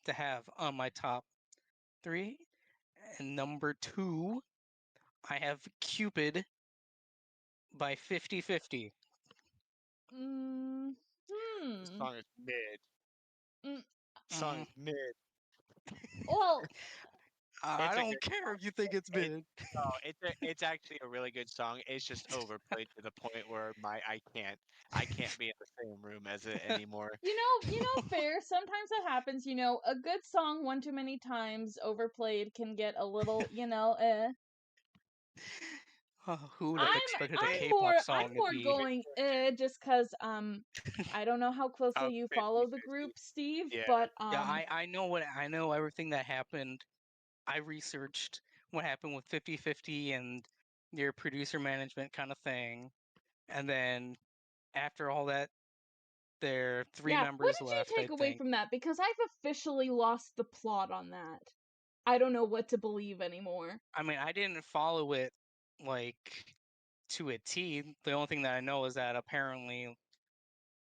to have on my top 3. And number 2, I have "Cupid" by 50/50. Mm, This hmm. song is mid. Mm, Song Mm, is mid. well, I It's a don't good care song. if you think it's It mid. no, it's actually a really good song. It's just overplayed to the point where I can't be in the same room as it anymore. fair. Sometimes that happens. A good song one too many times overplayed can get a little, Who would have I'm expected a I'm It, more K-pop I'm song to more be? going just cuz I don't know how closely of you follow the 50/50. group, Steve, Yeah, but Yeah, I know everything that happened. I researched what happened with 50/50 and their producer management kind of thing. And then after all that, there are 3 yeah, what members did you left, I take away think. from that? Because I've officially lost the plot on that. I don't know what to believe anymore. I mean, I didn't follow it like to a T. The only thing that I know is that apparently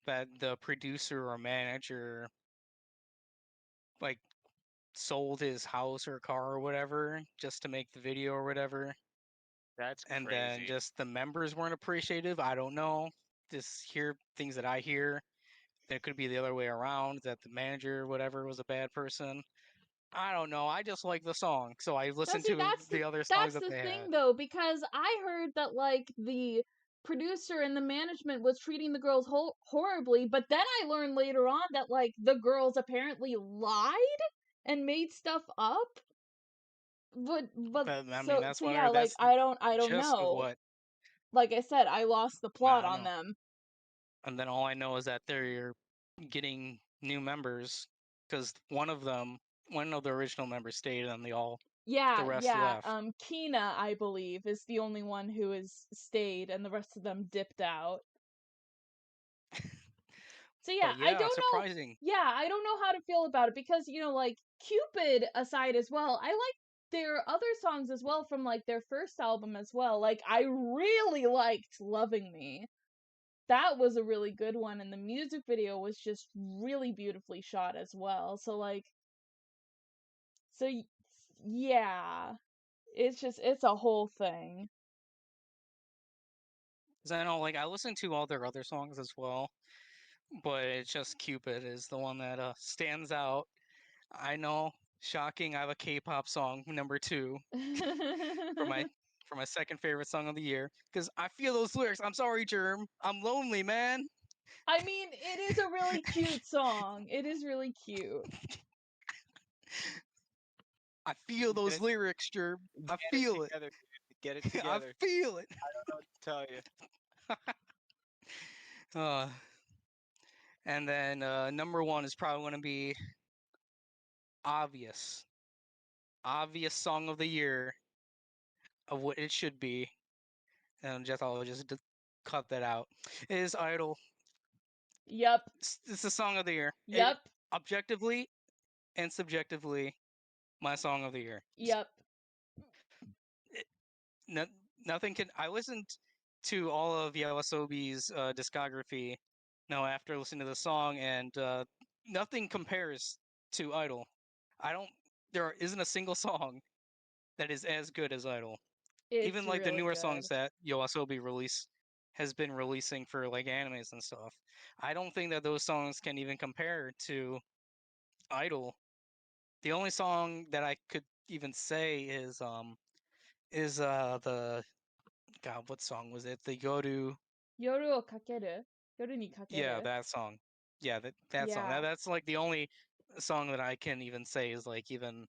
that the producer or manager like sold his house or car or whatever just to make the video or whatever. that's And then crazy. just the members weren't appreciative. I don't know. Just hear things that I hear. That could be the other way around, that the manager or whatever was a bad person. I don't know. I just like the song, so I Now listened see, to the other songs that's that the they thing had. though, because I heard that like the producer and the management was treating the girls horribly, but then I learned later on that like the girls apparently lied and made stuff up. But I mean, so that's so what I yeah, heard. like That's the I don't gist of know. what Like I said, I lost the I plot don't on know. them. And then all I know is that they're getting new members because one of the original members stayed, and the Yeah, rest yeah. left. Kina, I believe, is the only one who has stayed, and the rest of them dipped out. So yeah, But I yeah, don't know. surprising. Yeah, I don't know how to feel about it because like Cupid aside as well, I like their other songs as well from like their first album as well. Like I really liked Loving Me. That was a really good one, and the music video was just really beautifully shot as well. So like, so yeah, it's a whole thing. Cause I know, like, I listen to all their other songs as well, but it's just Cupid is the one that stands out. I know, shocking. I have a K-pop song number 2 for my for my second favorite song of the year because I feel those lyrics. I'm sorry, Jerm. I'm lonely, man. I mean, it is a really cute song. It is really cute. I feel Get those it, lyrics, Jerm. I get it feel it. together, dude. Get it I together. feel it. I don't know what to tell you. uh, and then number 1 is probably going to be obvious. Obvious song of the year of what it should be. And I'll just cut that out. It is Idol. Yep. It's the song of the year. It Yep. objectively and subjectively my song of the year. Yep. It, no, nothing can. I listened to all of Yawasobi's discography. No, after listening to the song, and nothing compares to Idol. I don't. There isn't a single song that is as good as Idol. It's Even like the really newer good. songs that Yoasobi has been releasing for like animes and stuff. I don't think that those songs can even compare to Idol. The only song that I could even say is the God, what song was it? The Yoru. Yoru o kakeru. Yoru ni Yeah, kakeru. that song. Yeah, that song. Yeah. That's like the only song that I can even say is like even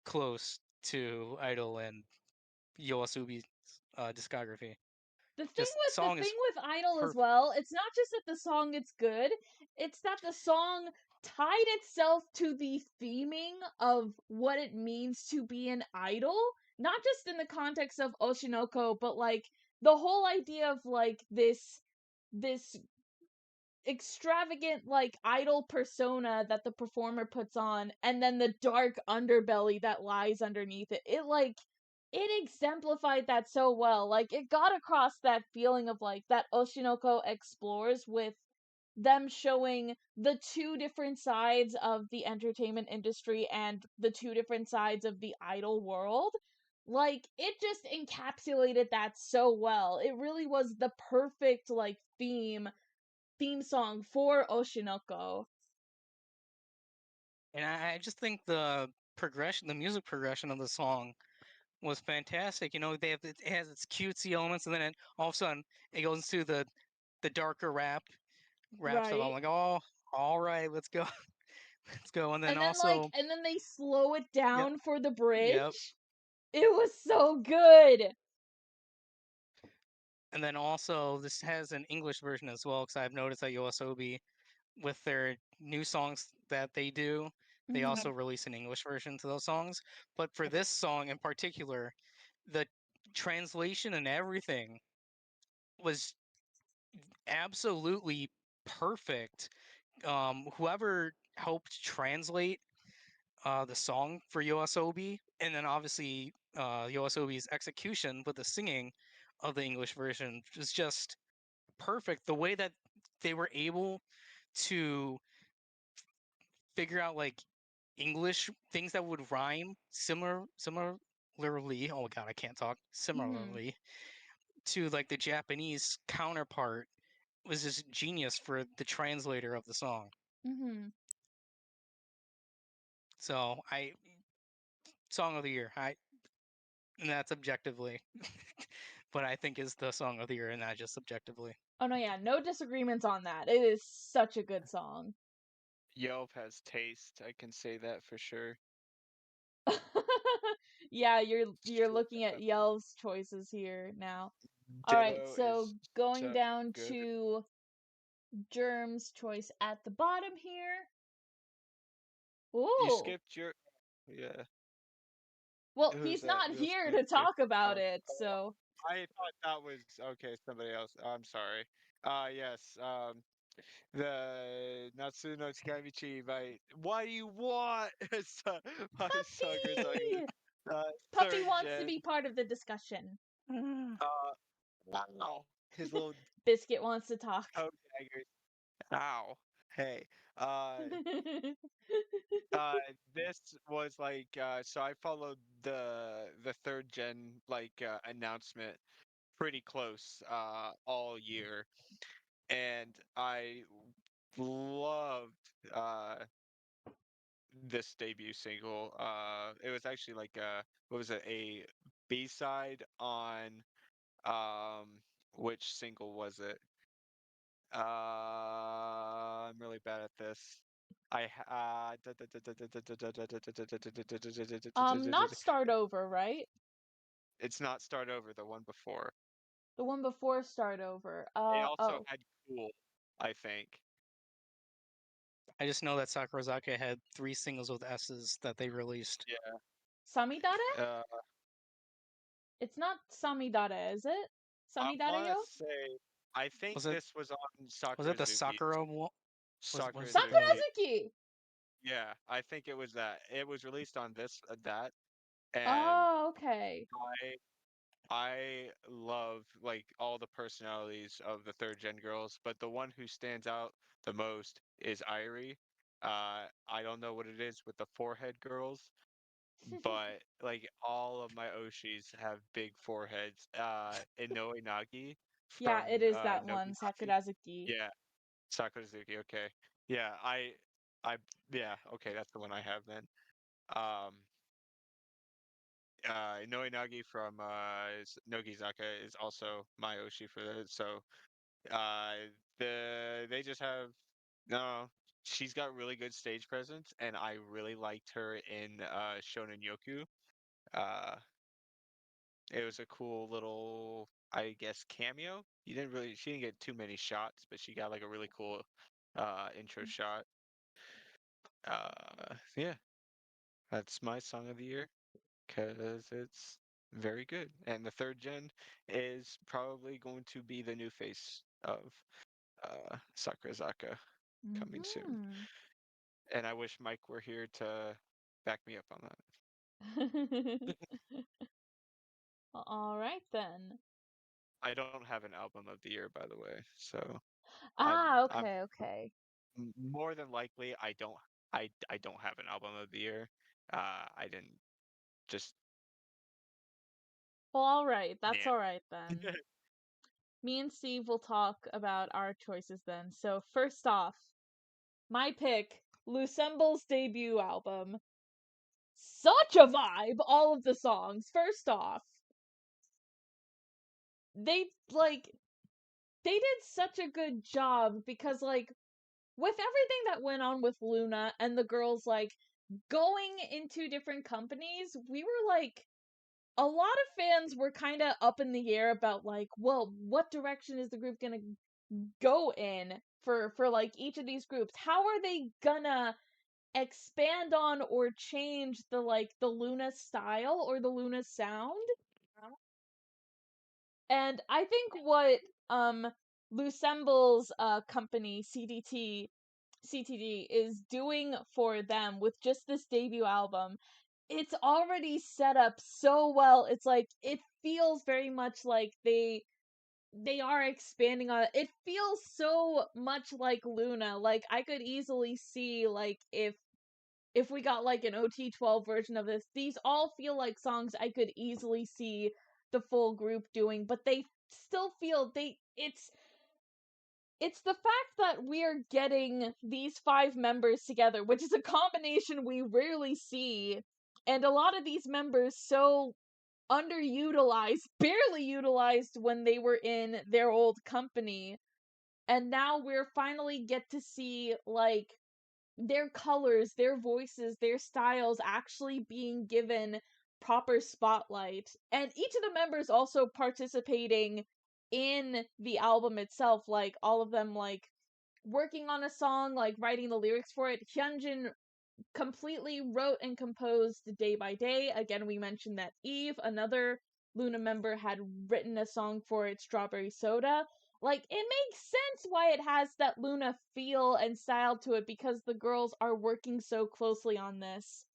close to Idol and Yoasubi's discography. Just The song thing is with Idol as perfect. well, it's not just that the song is good, it's that the song tied itself to the theming of what it means to be an idol, not just in the context of Oshinoko, but like the whole idea of like this extravagant like idol persona that the performer puts on and then the dark underbelly that lies underneath it. It exemplified that so well. Like it got across that feeling of like that Oshinoko explores with them showing the two different sides of the entertainment industry and the two different sides of the idol world. Like it just encapsulated that so well. It really was the perfect like theme song for Oshinoko. And I just think the progression, the music progression of the song was fantastic. You know, it has its cutesy elements, and then all of a sudden it goes into the darker rap stuff. I'm Right. like, oh, all right, let's go, let's go. And then also, And then they slow it yep, down for the yep. bridge. It was so good. And then also this has an English version as well, because I've noticed that Yoasobi with their new songs that they do, they Mhm. also release an English version to those songs. But for this song in particular, the translation and everything was absolutely perfect. Whoever helped translate the song for Yoasobi, and then obviously Yoasobi's execution with the singing of the English version was just perfect. The way that they were able to figure out like English things that would rhyme similarly. Oh god, I can't talk. Mhm. Similarly to like the Japanese counterpart was just genius for the translator of the song. Mhm. So I song of the year. And that's objectively, but I think is the song of the year, and not just subjectively. Oh no, yeah, no disagreements on that. It is such a good song. Yelp has taste. I can say that for sure. Yeah, you're Straight looking at up. Yell's choices here now. All right, Ditto so is going so down good. to Germ's choice at the bottom here. You Ooh. skipped your. Yeah. Well, Who's he's that? not You'll here skip to your. talk about Oh, it, oh, so I thought that was okay. Somebody else. I'm sorry. Yes. the Natsu no Tsukamichi by What Do You Want? By Sakurazaki. Puppy! Uh, Puppy third wants to gen. be part of the discussion. Uh, wow. His little Biscuit wants to talk. toe daggers. Ow. Hey. This was like so I followed the third gen announcement pretty close all year, and I loved this debut single. It was actually like what was it, a B-side on which single was it? I'm really bad at this. Not Start Over, right? It's not Start Over, the one before. The one before Start Over. They also Oh. had Cool, I think. I just know that Sakurazaki had 3 singles with S's that they released. Yeah. Samidare? Uh, It's not Samidare, is it? I Samidare want to yo? say, I think Was it this was on was it the Sakurazuki. Sakura one? Was it the Sakurazuki. Sakurazuki! Yeah, I think it was that. It was released on that, and Oh, okay. I love like all the personalities of the third gen girls, but the one who stands out the most is Irie. I don't know what it is with the forehead girls, but like all of my Oshis have big foreheads. Inoue Nagi Yeah, it from is that one, Nogizaki. Sakurazuki. Yeah, Sakurazuki. Okay. Yeah, I, yeah. Okay, that's the one I have then. Um, Inoue Nagi from Nogizaka is also my Oshi for this. So uh, they just have no. She's got really good stage presence, and I really liked her in Shonen Yoku. Uh, it was a cool little, I guess, cameo. She didn't get too many shots, but she got like a really cool intro shot. Yeah, that's my song of the year because it's very good. And the third gen is probably going to be the new face of Sakurazaka coming soon. Mm-hmm. And I wish Mike were here to back me up on that. All right then. I don't have an album of the year, by the way, so Ah, I'm okay, okay. more than likely I don't have an album of the year. I didn't just Well, all right. That's yeah. all right then. Me and Steve will talk about our choices then. So, first off, my pick, Lucemble's debut album. Such a vibe, all of the songs. First off, they they did such a good job because with everything that went on with Luna and the girls going into different companies, we were a lot of fans were kind of up in the air about well, what direction is the group gonna go in for each of these groups? How are they gonna expand on or change the Luna style or the Luna sound? And I think what Lucemble's company CTD is doing for them with just this debut album, it's already set up so well. It's it feels very much like they are expanding on it. It feels so much like Luna. Like I could easily see if we got an OT12 version of this, these all feel like songs I could easily see the full group doing, but they still feel it's the fact that we're getting these 5 members together, which is a combination we rarely see, and a lot of these members so underutilized, barely utilized when they were in their old company. And now we're finally get to see their colors, their voices, their styles actually being given proper spotlight. And each of the members also participating in the album itself, all of them working on a song, writing the lyrics for it. Hyunjin completely wrote and composed Day by Day. Again, we mentioned that Eve, another Luna member, had written a song for it, Strawberry Soda. like, it makes sense why it has that Luna feel and style to it because the girls are working so closely on this.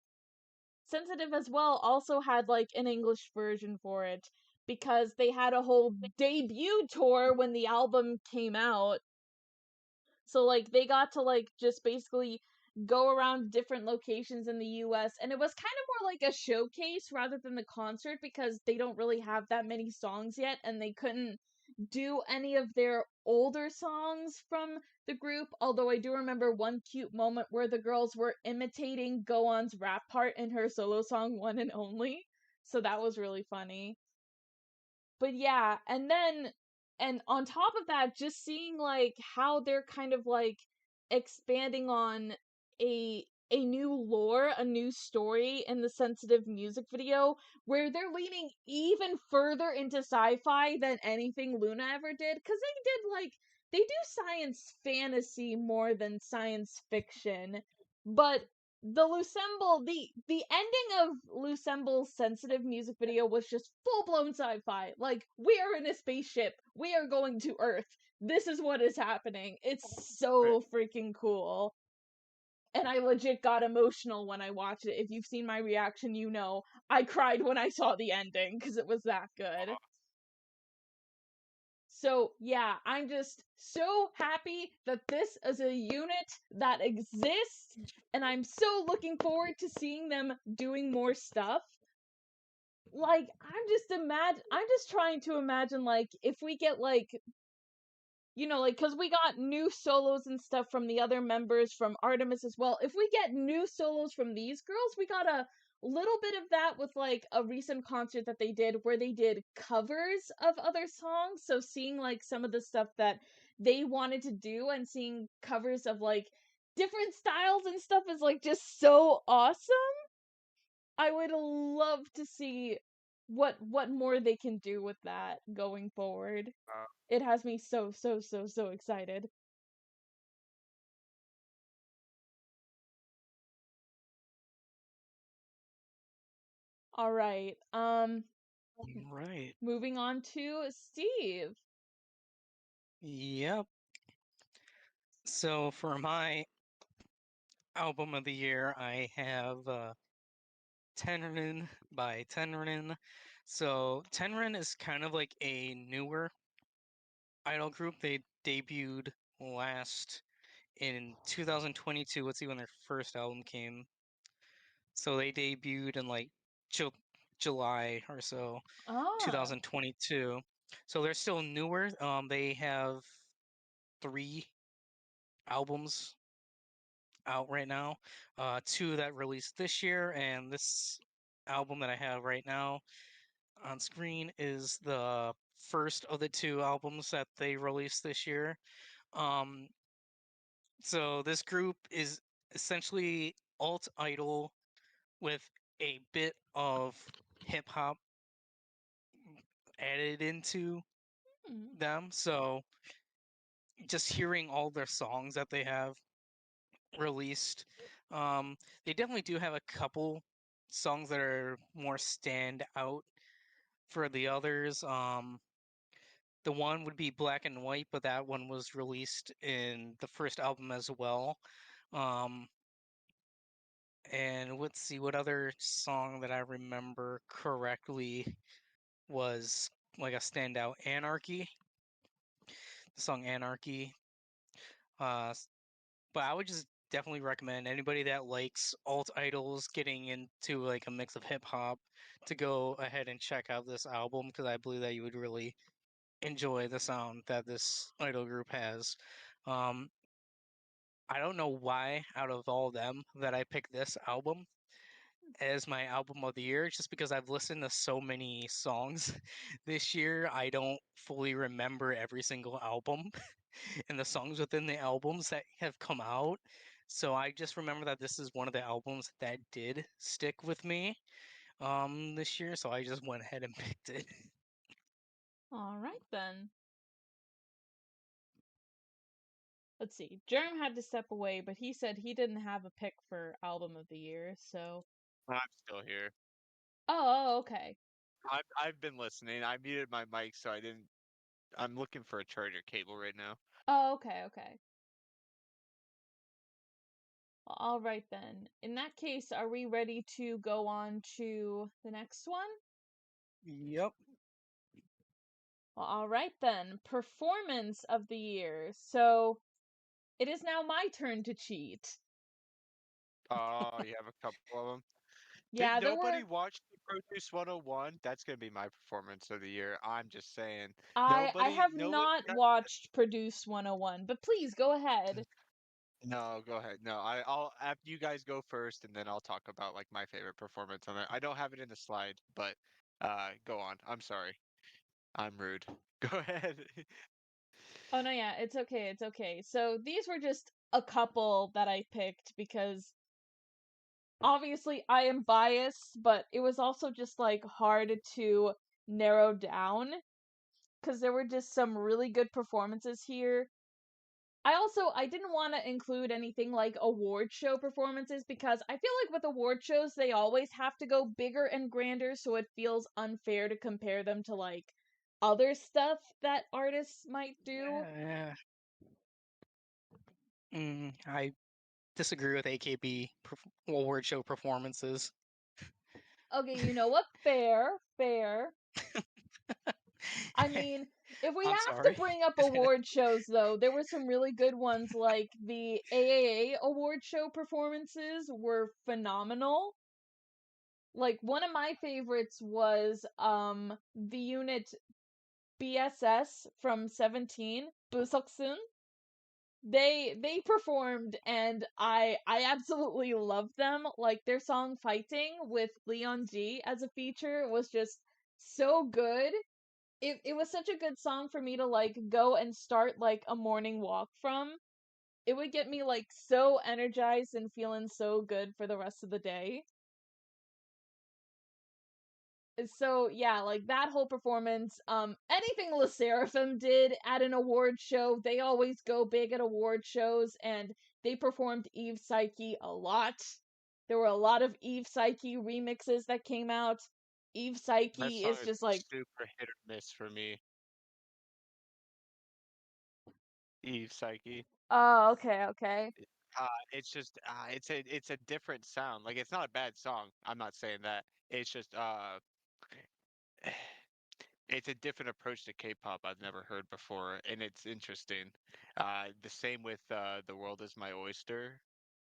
Sensitive as well also had like an English version for it because they had a whole debut tour when the album came out. So like they got to like just basically go around different locations in the US, and it was kind of more like a showcase rather than the concert because they don't really have that many songs yet and they couldn't do any of their older songs from the group, although I do remember one cute moment where the girls were imitating Go-On's rap part in her solo song One and Only. So that was really funny. But yeah, and on top of that, just seeing like how they're kind of like expanding on a new lore, a new story in the sensitive music video where they're leaning even further into sci-fi than anything Luna ever did, cuz they do science fantasy more than science fiction. But the ending of Lucemble's sensitive music video was just full blown sci-fi. Like, we are in a spaceship. We are going to Earth. This is what is happening. It's so freaking cool. And I legit got emotional when I watched it. If you've seen my reaction, you know I cried when I saw the ending because it was that good. So, yeah, I'm just so happy that this is a unit that exists, and I'm so looking forward to seeing them doing more stuff. Like, I'm just trying to imagine, like, if we get, like, like, because we got new solos and stuff from the other members from Artemis as well. If we get new solos from these girls, we got a little bit of that with like a recent concert that they did where they did covers of other songs. So seeing like some of the stuff that they wanted to do and seeing covers of like different styles and stuff is like just so awesome. I would love to see what more they can do with that going forward. It has me so excited. All right. Right. Moving on to Steve. Yep. So for my album of the year, I have Tenrin by Tenrin. So Tenrin is kind of like a newer idol group. They debuted last in 2022. Let's see when their first album came. So they debuted in like Ju- July or so, Ah. 2022. So they're still newer. They have 3 albums out right now. 2 that released this year, and this album that I have right now on screen is the first of the 2 albums that they released this year. Um, so this group is essentially alt idol with a bit of hip hop added into Hmm. them. So just hearing all their songs that they have released, um, they definitely do have a couple songs that are more stand out for the others. The one would be Black and White, but that one was released in the first album as well. Um, and let's see what other song that I remember correctly was like a standout. Anarchy, the song Anarchy. But I would just definitely recommend anybody that likes alt idols getting into like a mix of hip hop to go ahead and check out this album because I believe that you would really enjoy the sound that this idol group has. Um, I don't know why out of all them that I picked this album as my album of the year, just because I've listened to so many songs this year, I don't fully remember every single album and the songs within the albums that have come out. So I just remember that this is one of the albums that did stick with me this year, so I just went ahead and picked it. All right then. Let's see. Jerm had to step away, but he said he didn't have a pick for album of the year. So, I'm still here. oh, okay. I've been listening. I muted my mic so I didn't I'm looking for a charger cable right now. Oh, okay. All right then. In that case, are we ready to go on to the next one? Yep. Well, all right then. Performance of the year. So it is now my turn to cheat. Oh, you have a couple of them. Did Yeah, there nobody were. watch the Produce 101? That's gonna be my performance of the year. I'm just saying. I Nobody, have no one. not watched Produce 101, but please go ahead. No, go ahead. No, I'll after you guys go first, and then I'll talk about like my favorite performance on it. I don't have it in the slide, but go on. I'm sorry. I'm rude. Go ahead. Oh no, yeah, it's okay. So these were just a couple that I picked because obviously I am biased, but it was also just like hard to narrow down because there were just some really good performances here. I didn't want to include anything like award show performances because I feel like with award shows they always have to go bigger and grander, so it feels unfair to compare them to like other stuff that artists might do. Yeah. I disagree with AKB award show performances. Okay, you know what? Fair. I mean, if we I'm have to sorry. bring up award shows, though, there were some really good ones, like the AAA award show performances were phenomenal. Like, one of my favorites was, the unit BSS from 17, Busoksun. They performed and I absolutely loved them. Like their song Fighting with Leon G as a feature was just so good. It was such a good song for me to like go and start like a morning walk from. It would get me like so energized and feeling so good for the rest of the day. So yeah, like that whole performance, anything Le Sserafim did at an award show, they always go big at award shows, and they performed Eve Psyche a lot. There were a lot of Eve Psyche remixes that came out. Eve That Psyche song is is just like, super hit or miss for me. Eve Psyche. oh, okay. It's just it's a different sound. Like it's not a bad song. I'm not saying that. It's just it's a different approach to K-pop I've never heard before, and it's interesting. The same with "The World Is My Oyster."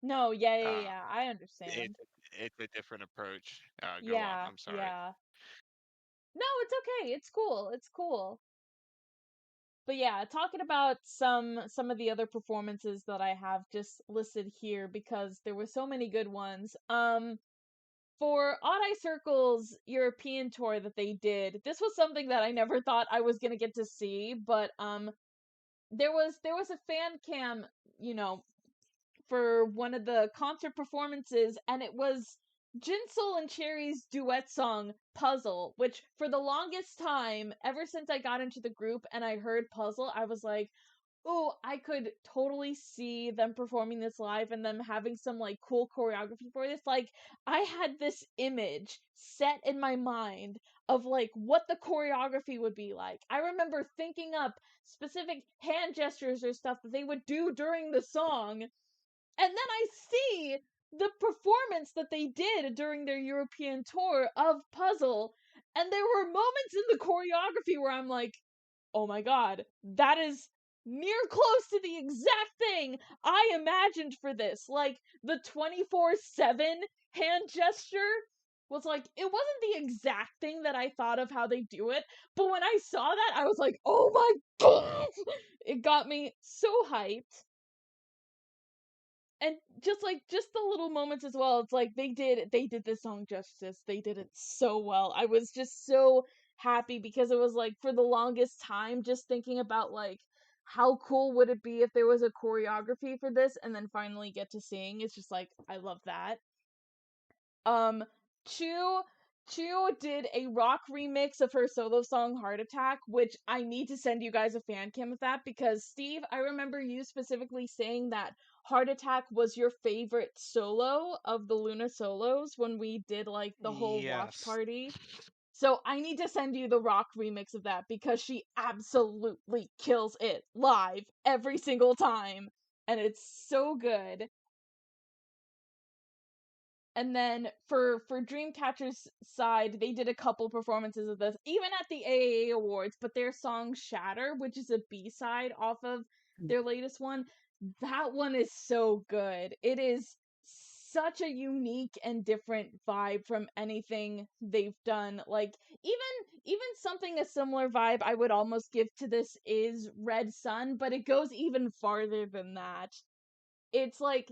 No, Uh, yeah, I understand. it's it's a different approach. Go on. Yeah, I'm sorry. yeah. No, it's okay. It's cool. But yeah, talking about some of the other performances that I have just listed here because there were so many good ones. For Odd Eye Circle's European tour that they did, this was something that I never thought I was gonna get to see, but there was a fan cam, you know, for one of the concert performances, and it was Jinsol and Cherry's duet song Puzzle, which for the longest time, ever since I got into the group and I heard Puzzle, I was like, oh, I could totally see them performing this live and them having some like cool choreography for this. Like, I had this image set in my mind of like what the choreography would be like. I remember thinking up specific hand gestures or stuff that they would do during the song, and then I see the performance that they did during their European tour of Puzzle, and there were moments in the choreography where I'm like, oh my god, that is near close to the exact thing I imagined for this. Like, the 24/7 hand gesture was like, it wasn't the exact thing that I thought of how they do it, but when I saw that, I was like, oh my god! It got me so hyped, and just the little moments as well, it's like they did this song justice. They did it so well. I was just so happy because it was like for the longest time just thinking about like how cool would it be if there was a choreography for this, and then finally get to sing. It's just like I love that. um Chu Chu did a rock remix of her solo song Heart Attack, which I need to send you guys a fan cam of that because Steve, I remember you specifically saying that Heart Attack was your favorite solo of the Luna solos when we did like the whole watch Yes. party. So I need to send you the rock remix of that because she absolutely kills it live every single time. And it's so good. And then for Dreamcatcher's side, they did a couple performances of this, even at the AAA Awards, but their song Shatter, which is a B-side off of their latest one, that one is so good. It is such a unique and different vibe from anything they've done. Like even something a similar vibe I would almost give to this is Red Sun, but it goes even farther than that. It's like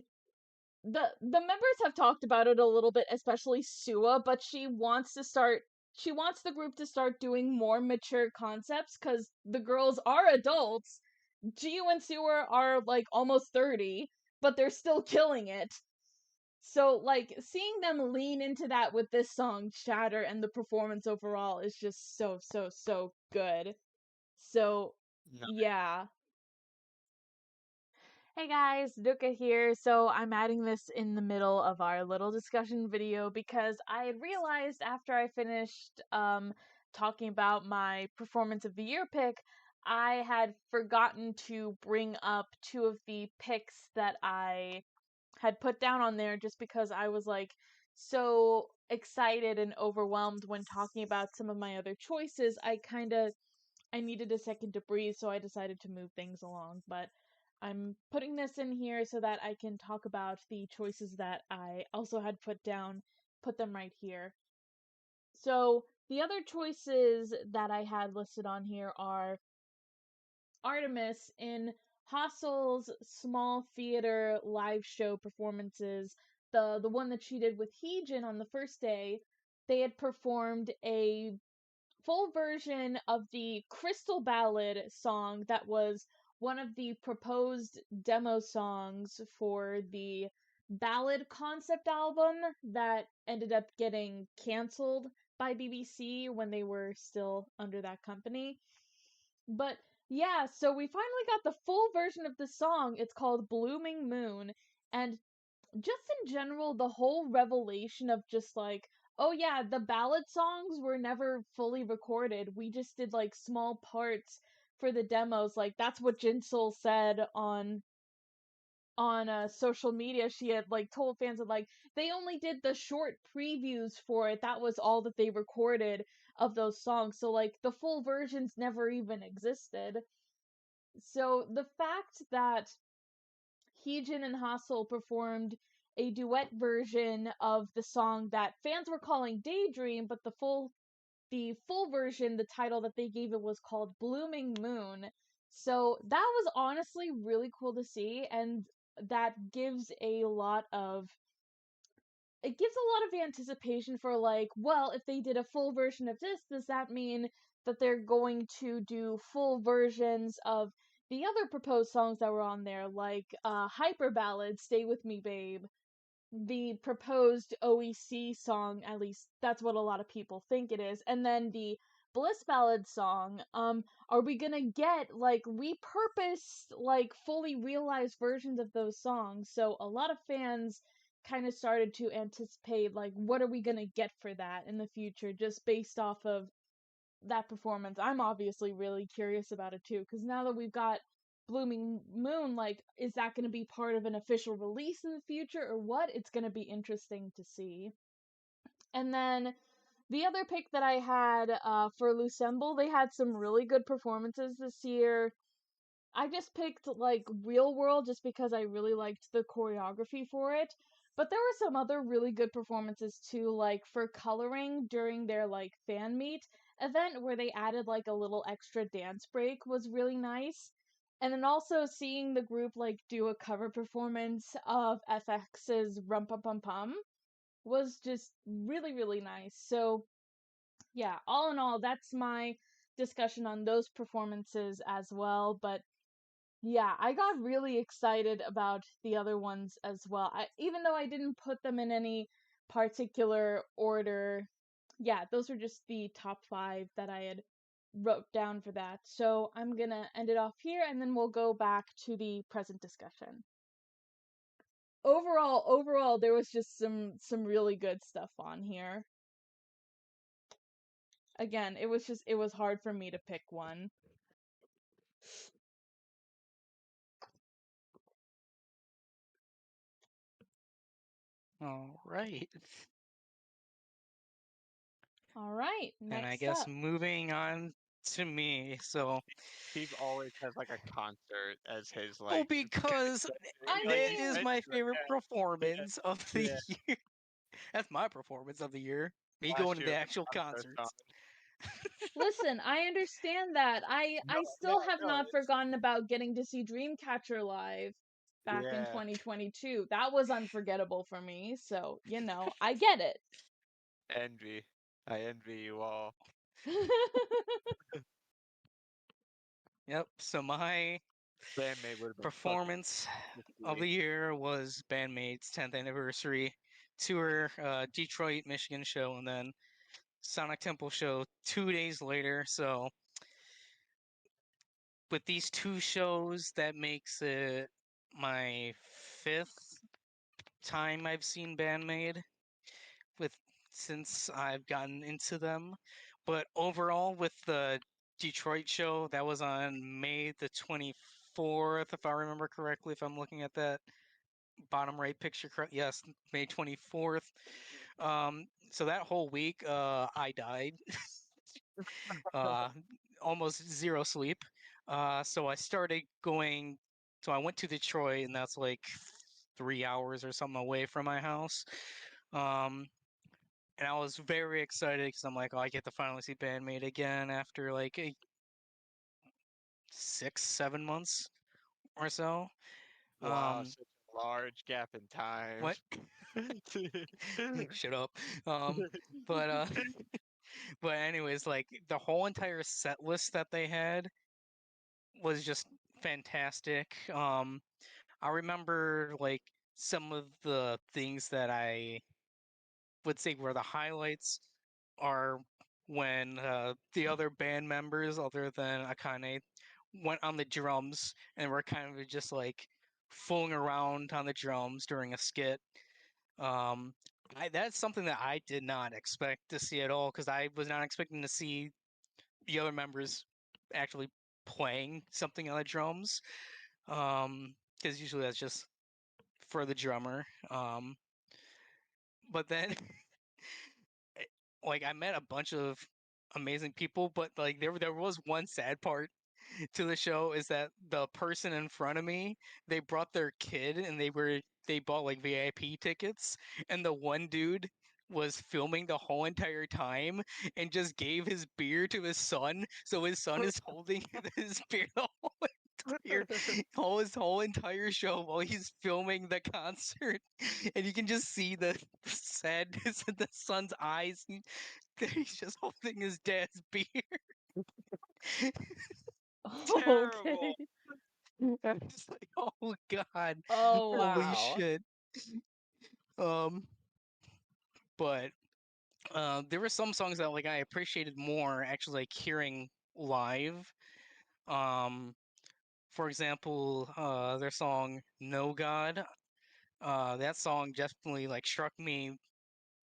the members have talked about it a little bit, especially Sua, but she wants the group to start doing more mature concepts because the girls are adults. Jiu and Sua are like almost 30, but they're still killing it. So like seeing them lean into that with this song Shatter and the performance overall is just so good. So No. yeah. Hey guys, Ruka here. So I'm adding this in the middle of our little discussion video because I had realized after I finished talking about my performance of the year pick, I had forgotten to bring up two of the picks that I had put down on there just because I was like so excited and overwhelmed when talking about some of my other choices. I needed a second to breathe, so I decided to move things along. But I'm putting this in here so that I can talk about the choices that I also had put down, put them right here. So the other choices that I had listed on here are Artemis in Hostel's small theater live show performances. The one that she did with Heejin on the first day, they had performed a full version of the Crystal Ballad song that was one of the proposed demo songs for the ballad concept album that ended up getting canceled by BBC when they were still under that company. But yeah, so we finally got the full version of the song. It's called Blooming Moon, and just in general, the whole revelation of just like, oh yeah, the ballad songs were never fully recorded. We just did like small parts for the demos. Like that's what Jinsol said on social media. She had like told fans that like they only did the short previews for it. That was all that they recorded of those songs. So like the full versions never even existed. So the fact that Heejin and Hassel performed a duet version of the song that fans were calling Daydream, but the full version, the title that they gave it was called Blooming Moon. So that was honestly really cool to see, and that gives a lot of anticipation for like, well, if they did a full version of this, does that mean that they're going to do full versions of the other proposed songs that were on there, like Hyper Ballad, Stay With Me Babe, the proposed OEC song, at least that's what a lot of people think it is, and then the Bliss Ballad song. Are we gonna get like repurposed, like fully realized versions of those songs? So a lot of fans kind of started to anticipate like what are we gonna get for that in the future, just based off of that performance. I'm obviously really curious about it too, because now that we've got Blooming Moon, like, is that going to be part of an official release in the future or what? It's going to be interesting to see. And then the other pick that I had for Lucemble, they had some really good performances this year. I just picked like Real World just because I really liked the choreography for it. But there were some other really good performances too, like for Coloring during their like fan meet event where they added like a little extra dance break was really nice. And then also seeing the group like do a cover performance of FX's Rum Pum Pum Pum was just really nice. So yeah, all in all, that's my discussion on those performances as well. But yeah, I got really excited about the other ones as well. Even though I didn't put them in any particular order, yeah, those were just the top 5 that I had wrote down for that. So I'm gonna end it off here and then we'll go back to the present discussion. Overall, there was just some really good stuff on here. again, it was hard for me to pick one. All right. All right, And I next guess up. moving on to me. So, Steve always has like a concert as his oh, like. because I like that he's is mean, my mentioned, favorite performance of the yeah. year. That's my performance of the year. Me Last going to year the was actual so fun. concerts. listen, I understand that. I Yeah, still have no, not forgotten about getting to see Dreamcatcher live back in yeah. 2022. That was unforgettable for me, so, I get it. Envy. I envy you all. Yep. So my Bandmate would have been fucking performance to of see. the year was Bandmate's 10th anniversary tour, Detroit, Michigan show, and then Sonic Temple show 2 days later. So with these two shows, that makes it my fifth time I've seen Bandmate with since I've gotten into them. But overall, with the Detroit show, that was on May the 24th, if I remember correctly, if I'm looking at that bottom right picture correct. Yes, May 24th. So that whole week, I died. uh, almost zero sleep. So I started going. So I went to Detroit, and that's like 3 hours or something away from my house. Um, and I was very excited because I'm like, oh, I get to finally see Bandmate again after like 6, 7 months or so. Wow, Um, such a large gap in time. what? Shut up. But but anyways, like the whole entire set list that they had was just fantastic. I remember like some of the things that I would say were the highlights are when the other band members, other than Akane, went on the drums and were kind of just like fooling around on the drums during a skit. Um, that's something that I did not expect to see at all because I was not expecting to see the other members actually playing something on the drums. Because usually that's just for the drummer. But then like I met a bunch of amazing people, but like there was one sad part to the show is that the person in front of me, they brought their kid and they bought like VIP tickets, and the one dude was filming the whole entire time and just gave his beer to his son, so his son is holding his beer the entire his whole entire show while he's filming the concert, and you can just see the sadness in the son's eyes. He's just holding his dad's beer. Okay. Terrible. I'm just like, oh god, Oh, holy wow. shit. Um, but there were some songs that like I appreciated more actually like hearing live. Um, for example, their song "No God." That song definitely like struck me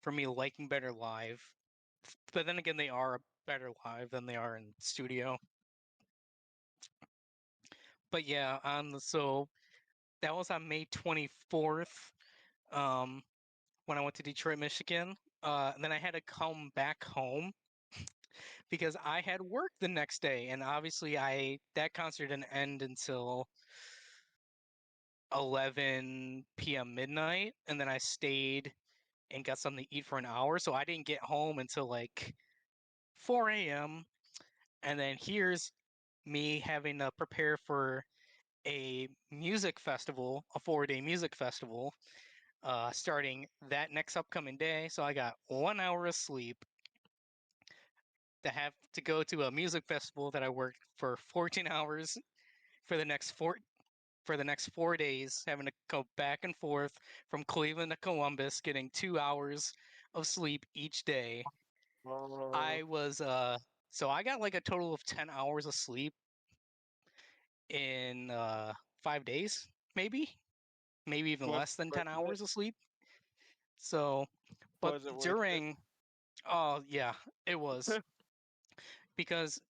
for me liking better live. But then again, they are better live than they are in studio. But yeah, so that was on May 24th. Um, when I went to Detroit, Michigan. And then I had to come back home because I had work the next day, and obviously I that concert didn't end until 11 p.m. midnight, and then I stayed and got something to eat for an hour, so I didn't get home until like 4 a.m. And then here's me having to prepare for a music festival, a 4-day music festival, starting that next upcoming day. So I got 1 hour of sleep to have to go to a music festival that I worked for 14 hours for the next 4 days, having to go back and forth from Cleveland to Columbus, getting 2 hours of sleep each day. Oh, I was so I got like a total of 10 hours of sleep in 5 days, maybe even was less than worth 10 it? hours of sleep. So, but Was it worth it? during oh yeah, it was. because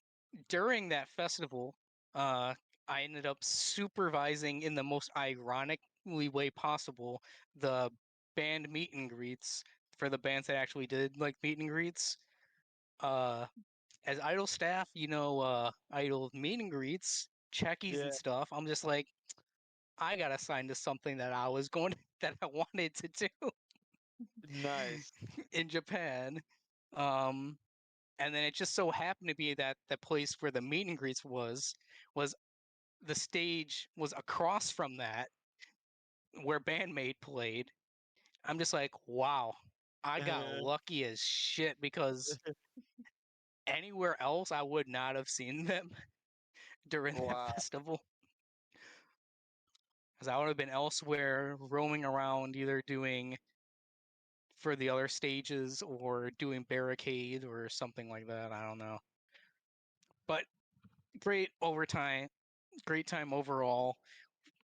during that festival, I ended up supervising in the most ironically way possible the band meet and greets for the bands that actually did like meet and greets. Uh, as Idol staff, Idol meet and greets, checkies Yeah. and stuff. I'm just like, I got assigned to something that I was going that I wanted to do Nice. in Japan. Um, and then it just so happened to be that the place where the meet and greets was the stage was across from that where Bandmate played. I'm just like, wow, I got lucky as shit because anywhere else I would not have seen them during that Wow. festival. Because I would have been elsewhere roaming around either doing for the other stages or doing barricade or something like that. I don't know. But great overtime, great time overall,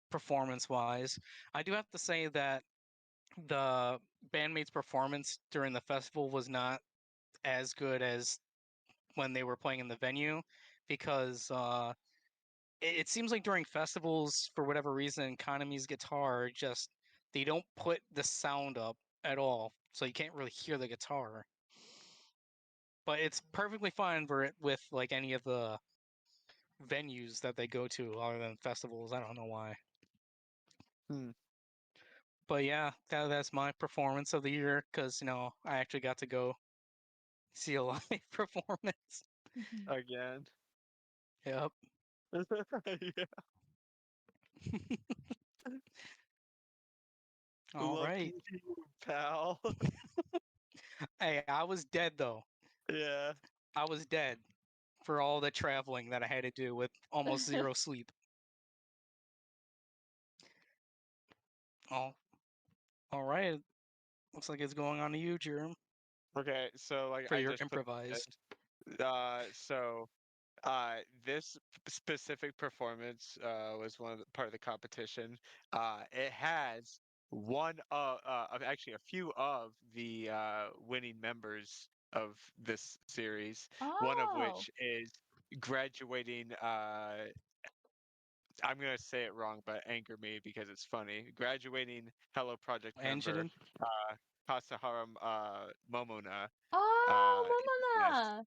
performance wise. I do have to say that the bandmates' performance during the festival was not as good as when they were playing in the venue because it seems like during festivals, for whatever reason, Konami's guitar just they don't put the sound up at all, so you can't really hear the guitar. But it's perfectly fine for it with like any of the venues that they go to other than festivals. I don't know why. Hmm. But yeah, that's my performance of the year because I actually got to go see a live performance. Again. Yep. Yeah. All right. Lucky you, pal. Hey, I was dead though. Yeah. I was dead for all the traveling that I had to do with almost zero sleep. Oh, all right. Looks like it's going on to you, Jerm, Okay, so like for I your just put improvised. so this specific performance was one of part of the competition. It has one actually a few of the winning members of this series. One of Oh. which is graduating. I'm gonna say it wrong, but anger me because it's funny. Graduating Hello Project member Angeline? Kasaharam Momona in this. Oh, Momona.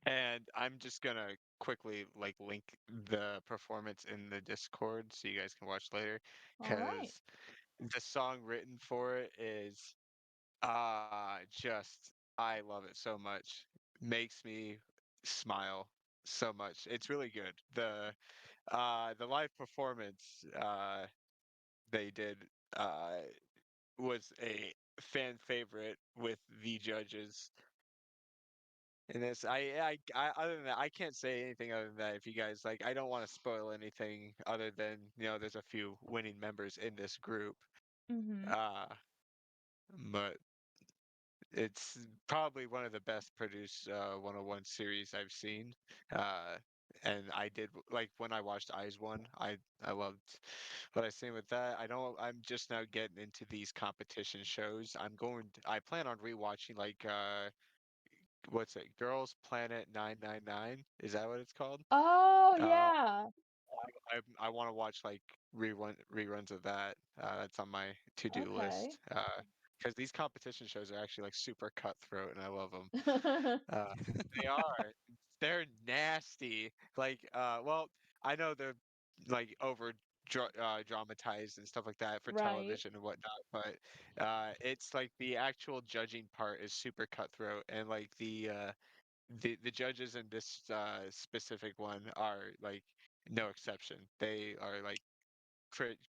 And I'm just gonna quickly like link the performance in the Discord so you guys can watch later All right. because the song written for it is just I love it so much. Makes me smile so much. It's really good. The live performance they did uh was a fan favorite with the judges. And this, other than that, I can't say anything other than that. If you guys like, I don't want to spoil anything other than there's a few winning members in this group. Mhm. Uh, but it's probably one of the best produced 101 series I've seen. Uh, and I did like when I watched Eyes One, I loved what I seen with that. I don't. I'm just now getting into these competition shows. I plan on rewatching like what's it? Girls Planet 999. Is that what it's called? Oh, Uh, yeah. I want to watch like reruns of that. That's on my to-do Okay. list. Because these competition shows are actually like super cutthroat, and I love them. Uh, they are. They're nasty. Like, well, I know they're like dramatized and stuff like that for Right. television and whatnot, but it's like the actual judging part is super cutthroat, and like the judges in this specific one are like no exception. They are like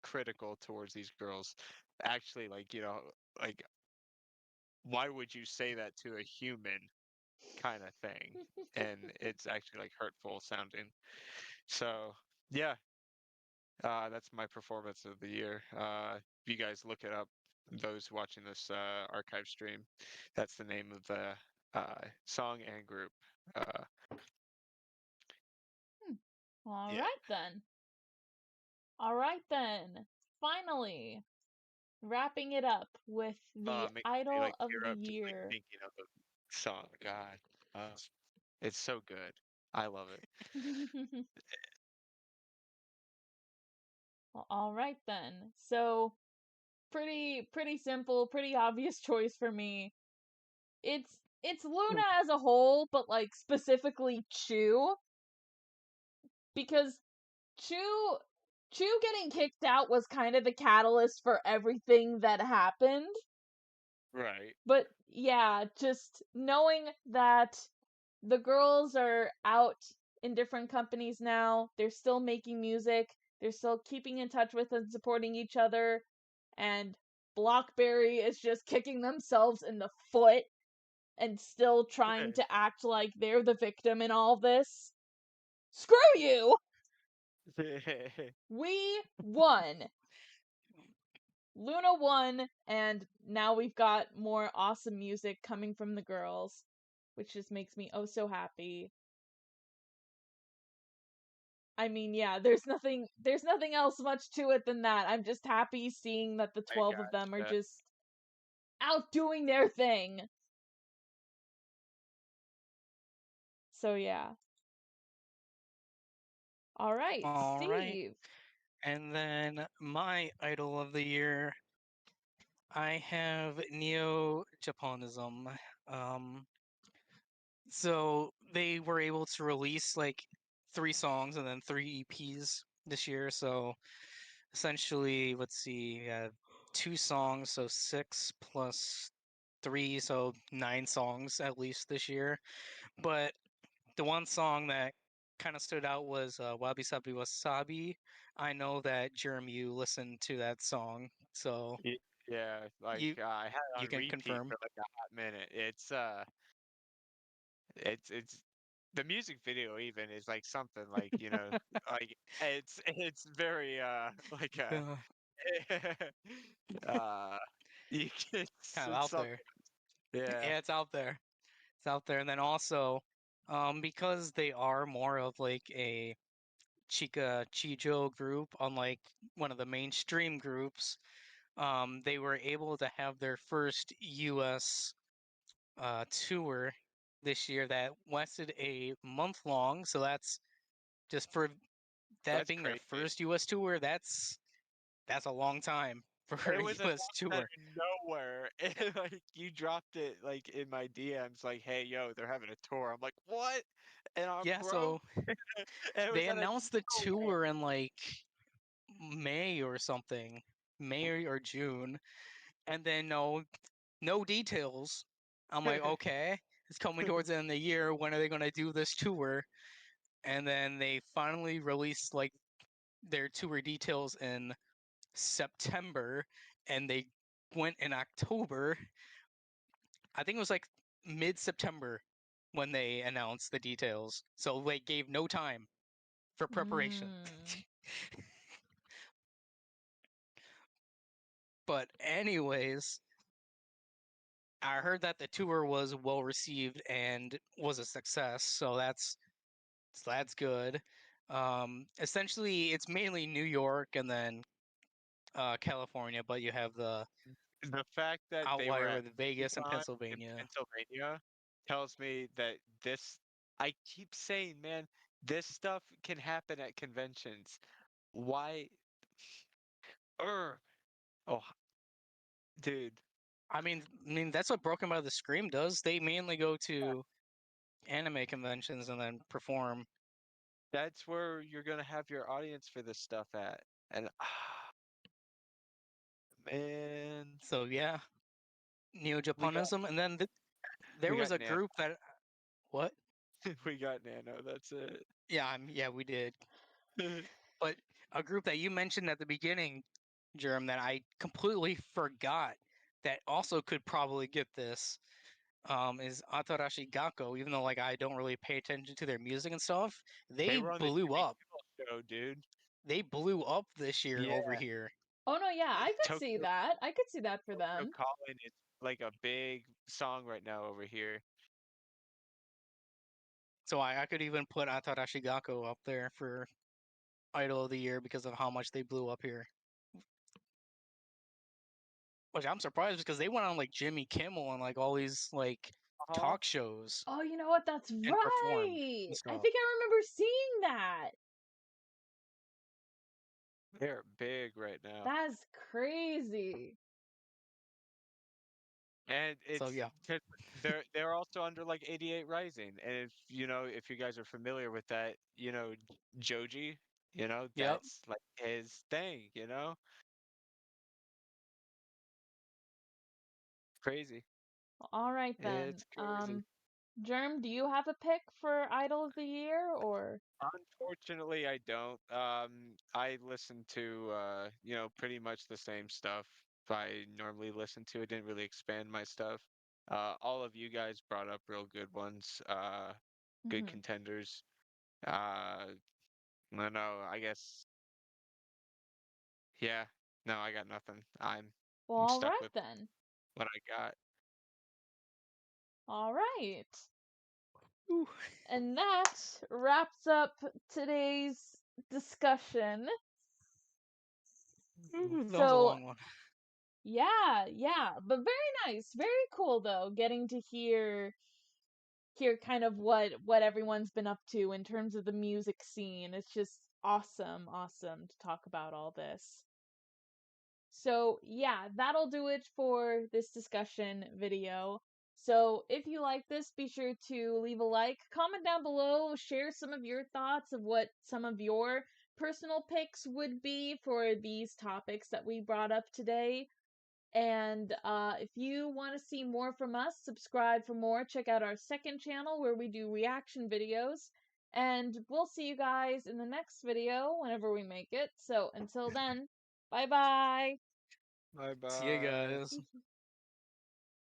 critical towards these girls. Actually, like like why would you say that to a human kind of thing? And it's actually like hurtful sounding. So yeah, that's my performance of the year. If you guys look it up, those watching this archive stream, that's the name of the song and group. Uh, Hmm. All yeah. right then. All right then. Finally, wrapping it up with the Makes me idol like of tear the up just like year. thinking of the song. God. It's so good. I love it. Well, all right then. So pretty simple, pretty obvious choice for me. It's Luna as a whole, but like specifically Chu, because Chu Chu getting kicked out was kind of the catalyst for everything that happened. Right. But yeah, just knowing that the girls are out in different companies now, they're still making music, they're still keeping in touch with and supporting each other, and Blockberry is just kicking themselves in the foot and still trying to act like they're the victim in all this. Screw you! We won! Luna won, and now we've got more awesome music coming from the girls, which just makes me oh so happy. I mean, yeah, there's nothing else much to it than that. I'm just happy seeing that the I 12 of them are gotcha. just out doing their thing. So yeah. All right, All right. Steve. And then my idol of the year, I have Neo Japonism. Um, so they were able to release like 3 songs and then 3 EPs this year. So essentially, let's see, 2 songs, so 6 plus 3, so 9 songs at least this year. But the one song that kind of stood out was Wabi Sabi Wasabi. I know that Jerm, you listened to that song, so Yeah, like you I had it you on can repeat confirm. for like a hot minute. It's the music video even is like something like, like it's very like Uh, uh kind of it's out something. there. Yeah. Yeah, it's out there. It's out there. And then also, because they are more of like a Chika Chijo group, unlike one of the mainstream groups, they were able to have their first U.S. Tour this year that lasted a month long. So that's just for that That's being their crazy. first U.S. tour. That's a long time for It a was U.S. announced out tour. of nowhere. And like you dropped it like in my DMs like, "Hey, yo, they're having a tour." I'm like, "What?" And I'm Yeah, broke. so And it was they out of announced the nowhere. tour in like May or something, May or June, and then no details. I'm like, okay, it's coming towards the end of the year. When are they going to do this tour? And then they finally released like their tour details in September, and they went in October. I think it was like mid-September when they announced the details. So they gave no time for preparation. Mm. But anyways, I heard that the tour was well received and was a success, so that's good. Essentially, it's mainly New York and then California, but you have the The fact that they were outlier at with Vegas and UConn in Pennsylvania. Pennsylvania tells me that I keep saying, man, this stuff can happen at conventions. Why? Er, oh, dude, I mean that's what Broken by the Scream does. They mainly go to anime conventions and then perform. that's where you're gonna have your audience for this stuff at. And man, So yeah, Neo we got Japonism, and then there we was got a Nano. group that what? We got Nano. That's it. Yeah, yeah, we did. But a group that you mentioned at the beginning, Jerem, that I completely forgot that also could probably get this is Atarashi Gakko. Even though like I don't really pay attention to their music and stuff, They they were on the blew Jimmy up. Kimmel show, dude. They blew up this year over Yeah, here. Oh no, yeah, I could see Tokyo that. I could see that for Tokyo them. Calling is like a big song right now over here. So I could even put Atarashi Gakko up there for Idol of the Year because of how much they blew up here. Which I'm surprised because they went on like Jimmy Kimmel and like all these like talk shows Oh, you know what? That's and performed right. and I stuff. think I remember seeing that. They're big right now. That's crazy. And So it's yeah, 'cause they're also under like 88 Rising. And if you guys are familiar with that, Joji, yep. that's like his thing. Crazy. All right then. It's crazy. Jerm, do you have a pick for Idol of the Year or? Unfortunately, I don't. I listen to pretty much the same stuff I normally listen to. It didn't really expand my stuff. All of you guys brought up real good ones, good Mhm. contenders. I don't know, I guess, yeah. No, I got nothing. Well, I'm all stuck right with then. what I got. All right. Ooh, And that wraps up today's discussion. that was a So, long one. yeah, but very nice. Very cool though, getting to hear kind of what everyone's been up to in terms of the music scene. It's just awesome to talk about all this. So, yeah, that'll do it for this discussion video. So, if you like this, be sure to leave a like, comment down below, share some of your thoughts of what some of your personal picks would be for these topics that we brought up today. And if you want to see more from us, subscribe for more. Check out our second channel where we do reaction videos. And we'll see you guys in the next video whenever we make it. So until then, bye bye. Bye See you bye. guys.